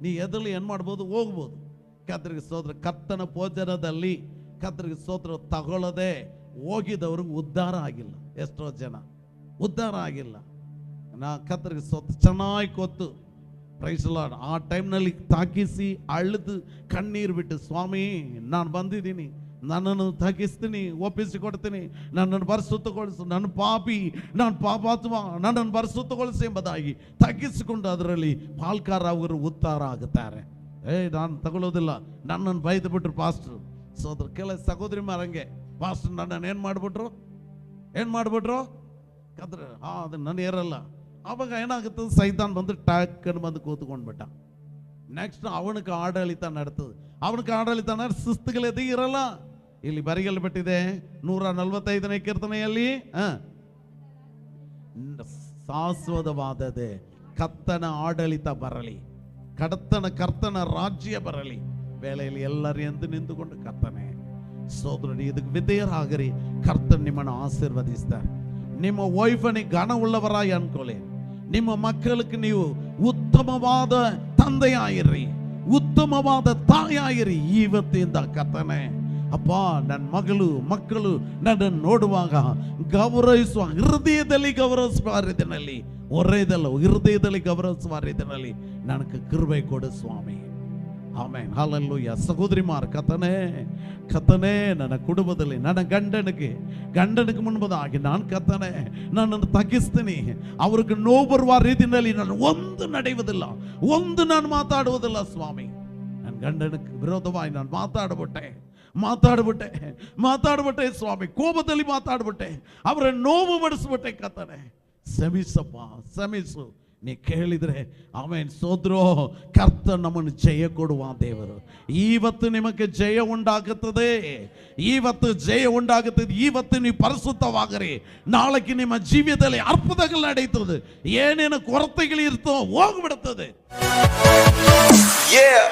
ನೀ ಎದರಲ್ಲಿ ಏನ್ ಮಾಡ್ಬೋದು? ಹೋಗ್ಬೋದು. ಕರ್ತನಿಗೆ ಸ್ತೋತ್ರ. ಕರ್ತನ ಭೋಜನದಲ್ಲಿ ಕರ್ತನಿಗೆ ಸ್ತೋತ್ರ ತಗೊಳ್ಳದೆ ಹೋಗಿದವ್ರಿಗೆ ಉದ್ಧಾರ ಆಗಿಲ್ಲ. ಎಷ್ಟೋ ಜನ ಉದ್ಧಾರ ಆಗಿಲ್ಲ. ನಾ ಕರ್ತನಿಗೆ ಸ್ತೋತ್ರ ಚೆನ್ನಾಗಿ ಕೊತ್ತು. Price the lord. ಆ ಟೈಮ್ನಲ್ಲಿ ತಾಕಿಸಿ ಅಳ್ದು ಕಣ್ಣೀರು ಬಿಟ್ಟು, ಸ್ವಾಮಿ ನಾನು ಬಂದಿದ್ದೀನಿ, ನನ್ನನ್ನು ತಗ್ಗಿಸ್ತೀನಿ, ಒಪ್ಪಿಸಿಕೊಡ್ತೀನಿ, ನನ್ನನ್ನು ಪರಿಶುದ್ಧಗೊಳಿಸು, ನನ್ನ ಪಾಪಿ, ನಾನು ಪಾಪಾತ್ಮ, ನನ್ನನ್ನು ಪರಿಶುದ್ಧಗೊಳಿಸಿ ಎಂಬುದಾಗಿ ತಗ್ಗಿಸಿಕೊಂಡು ಅದರಲ್ಲಿ ಪಾಲ್ಕಾರ ಅವರು ಉದ್ಧಾರ ಆಗುತ್ತಾರೆ. ನಾನು ತಗೊಳ್ಳೋದಿಲ್ಲ, ನನ್ನನ್ನು ಬೈದು ಬಿಟ್ರು ಪಾಸ್ಟ್ರು. ಸೋದ್ರ ಕೆಲ ಸಹೋದರಿ ಮಾರಂಗೆ ಪಾಸ್ಟರ್ ನನ್ನನ್ನು ಏನು ಮಾಡಿಬಿಟ್ರು ಕದ್ರೆ ಅದು ನನ್ನ ಏರಲ್ಲ. ಅವಾಗ ಏನಾಗುತ್ತದೆ? ಸೈತಾನ್ ಬಂದು ಟಾಕನ್ನು ಬಂದು ಕೂತ್ಕೊಂಡ್ಬಿಟ್ಟ. ನೆಕ್ಸ್ಟ್ ಅವನಿಗೆ ಆಡಳಿತ ನಡ್ತದೆ. ಅವನಿಗೆ ಆಡಳಿತ ಶಿಸ್ತುಗಳೇ ಇರಲ್ಲ. ಇಲ್ಲಿ ಬರೆಯಲ್ಪಟ್ಟಿದೆ 145ನೇ ಕೀರ್ತನೆಯಲ್ಲಿ ಶಾಶ್ವತವಾದದೆ ಕರ್ತನ ಆಡಳಿತ ಬರಲಿ, ಕರ್ತನ ರಾಜ್ಯ ಬರಲಿ. ವೇಳೆಯಲ್ಲಿ ಎಲ್ಲರೂ ಎಂದು ನಿಂತುಕೊಂಡು ಕರ್ತನೆ ಸೋದರಡಿ ಇದಕ್ಕೆ ವಿಧೇಯರಾಗರಿ. ಕರ್ತನ್ ನಿಮ್ಮನ್ನು ಆಶೀರ್ವದಿಸ್ತಾರೆ. ನಿಮ್ಮ ವೈಫನಿಗೆ ಘನ ಉಳ್ಳವರಾಗಿ ಅನ್ಕೊಳ್ಳಿ. ನಿಮ್ಮ ಮಕ್ಕಳಿಗೆ ನೀವು ಉತ್ತಮವಾದ ತಂದೆಯಾಗಿರ್ರಿ, ಉತ್ತಮವಾದ ತಾಯಿಯಾಗಿರಿ. ಇವತ್ತಿಂದ ಕರ್ತನೆ ಅಪ್ಪ, ನನ್ನ ಮಕ್ಕಳು ನನ್ನನ್ನು ನೋಡುವಾಗ ಗೌರವಿಸುವ ಹೃದಯದಲ್ಲಿ ಗೌರವಿಸುವ ರೀತಿಯಲ್ಲಿ, ಹೊರೆಯದಲ್ಲ ಹೃದಯದಲ್ಲಿ ಗೌರವಿಸುವ ರೀತಿಯಲ್ಲಿ ನನಗೆ ಕೃಪೆ ಕೊಡು ಸ್ವಾಮಿ. ಆಮೇನ್, ಹಲ್ಲೆಲೂಯಾ. ಸಹೋದರಿಮಾರ್, ಕರ್ತನೇ ನನ್ನ ಕುಟುಂಬದಲ್ಲಿ ನನ್ನ ಗಂಡನಿಗೆ ಮುನ್ಬದಾಗಿ ನಾನು ಕರ್ತನೇ ನನ್ನನ್ನು ತಗ್ಗಿಸ್ತೀನಿ. ಅವ್ರಿಗೆ ನೋವು ಬರುವ ರೀತಿಯಲ್ಲಿ ನಾನು ಒಂದು ನಡೆಯುವುದಿಲ್ಲ, ಒಂದು ನಾನು ಮಾತಾಡುವುದಿಲ್ಲ ಸ್ವಾಮಿ. ನನ್ನ ಗಂಡನಿಗೆ ವಿರೋಧವಾಗಿ ನಾನು ಮಾತಾಡ್ಬಿಟ್ಟೆ ಸ್ವಾಮಿ. ಕೋಪದಲ್ಲಿ ಮಾತಾಡ್ಬಿಟ್ಟೆ, ಅವರ ನೋವು ಪಡಿಸ್ಬಿಟ್ಟೆ. ಕರ್ತನೇ ಕ್ಷಮಿಸಪ್ಪ, ಕ್ಷಮಿಸು. ನೀ ಕೇಳಿದ್ರೆ ಆಮೇನ್ ಸೋದ್ರೋ, ಕರ್ತ ನಮ್ಮನ್ನು ಜಯ ಕೊಡುವ ದೇವರು. ಇವತ್ತು ನಿಮಗೆ ಜಯ ಉಂಟಾಗುತ್ತದೆ, ಇವತ್ತು ನೀವು ಪರಿಶುದ್ಧವಾಗರಿ. ನಾಳೆಗೆ ನಿಮ್ಮ ಜೀವಿತದಲ್ಲಿ ಅರ್ಪಣೆಗಳು ನಡೆಯುತ್ತದೆ. ಏನೇನು ಕೊರತೆಗಳು ಇರ್ತೋ ಹೋಗ್ಬಿಡುತ್ತದೆ. Yeah.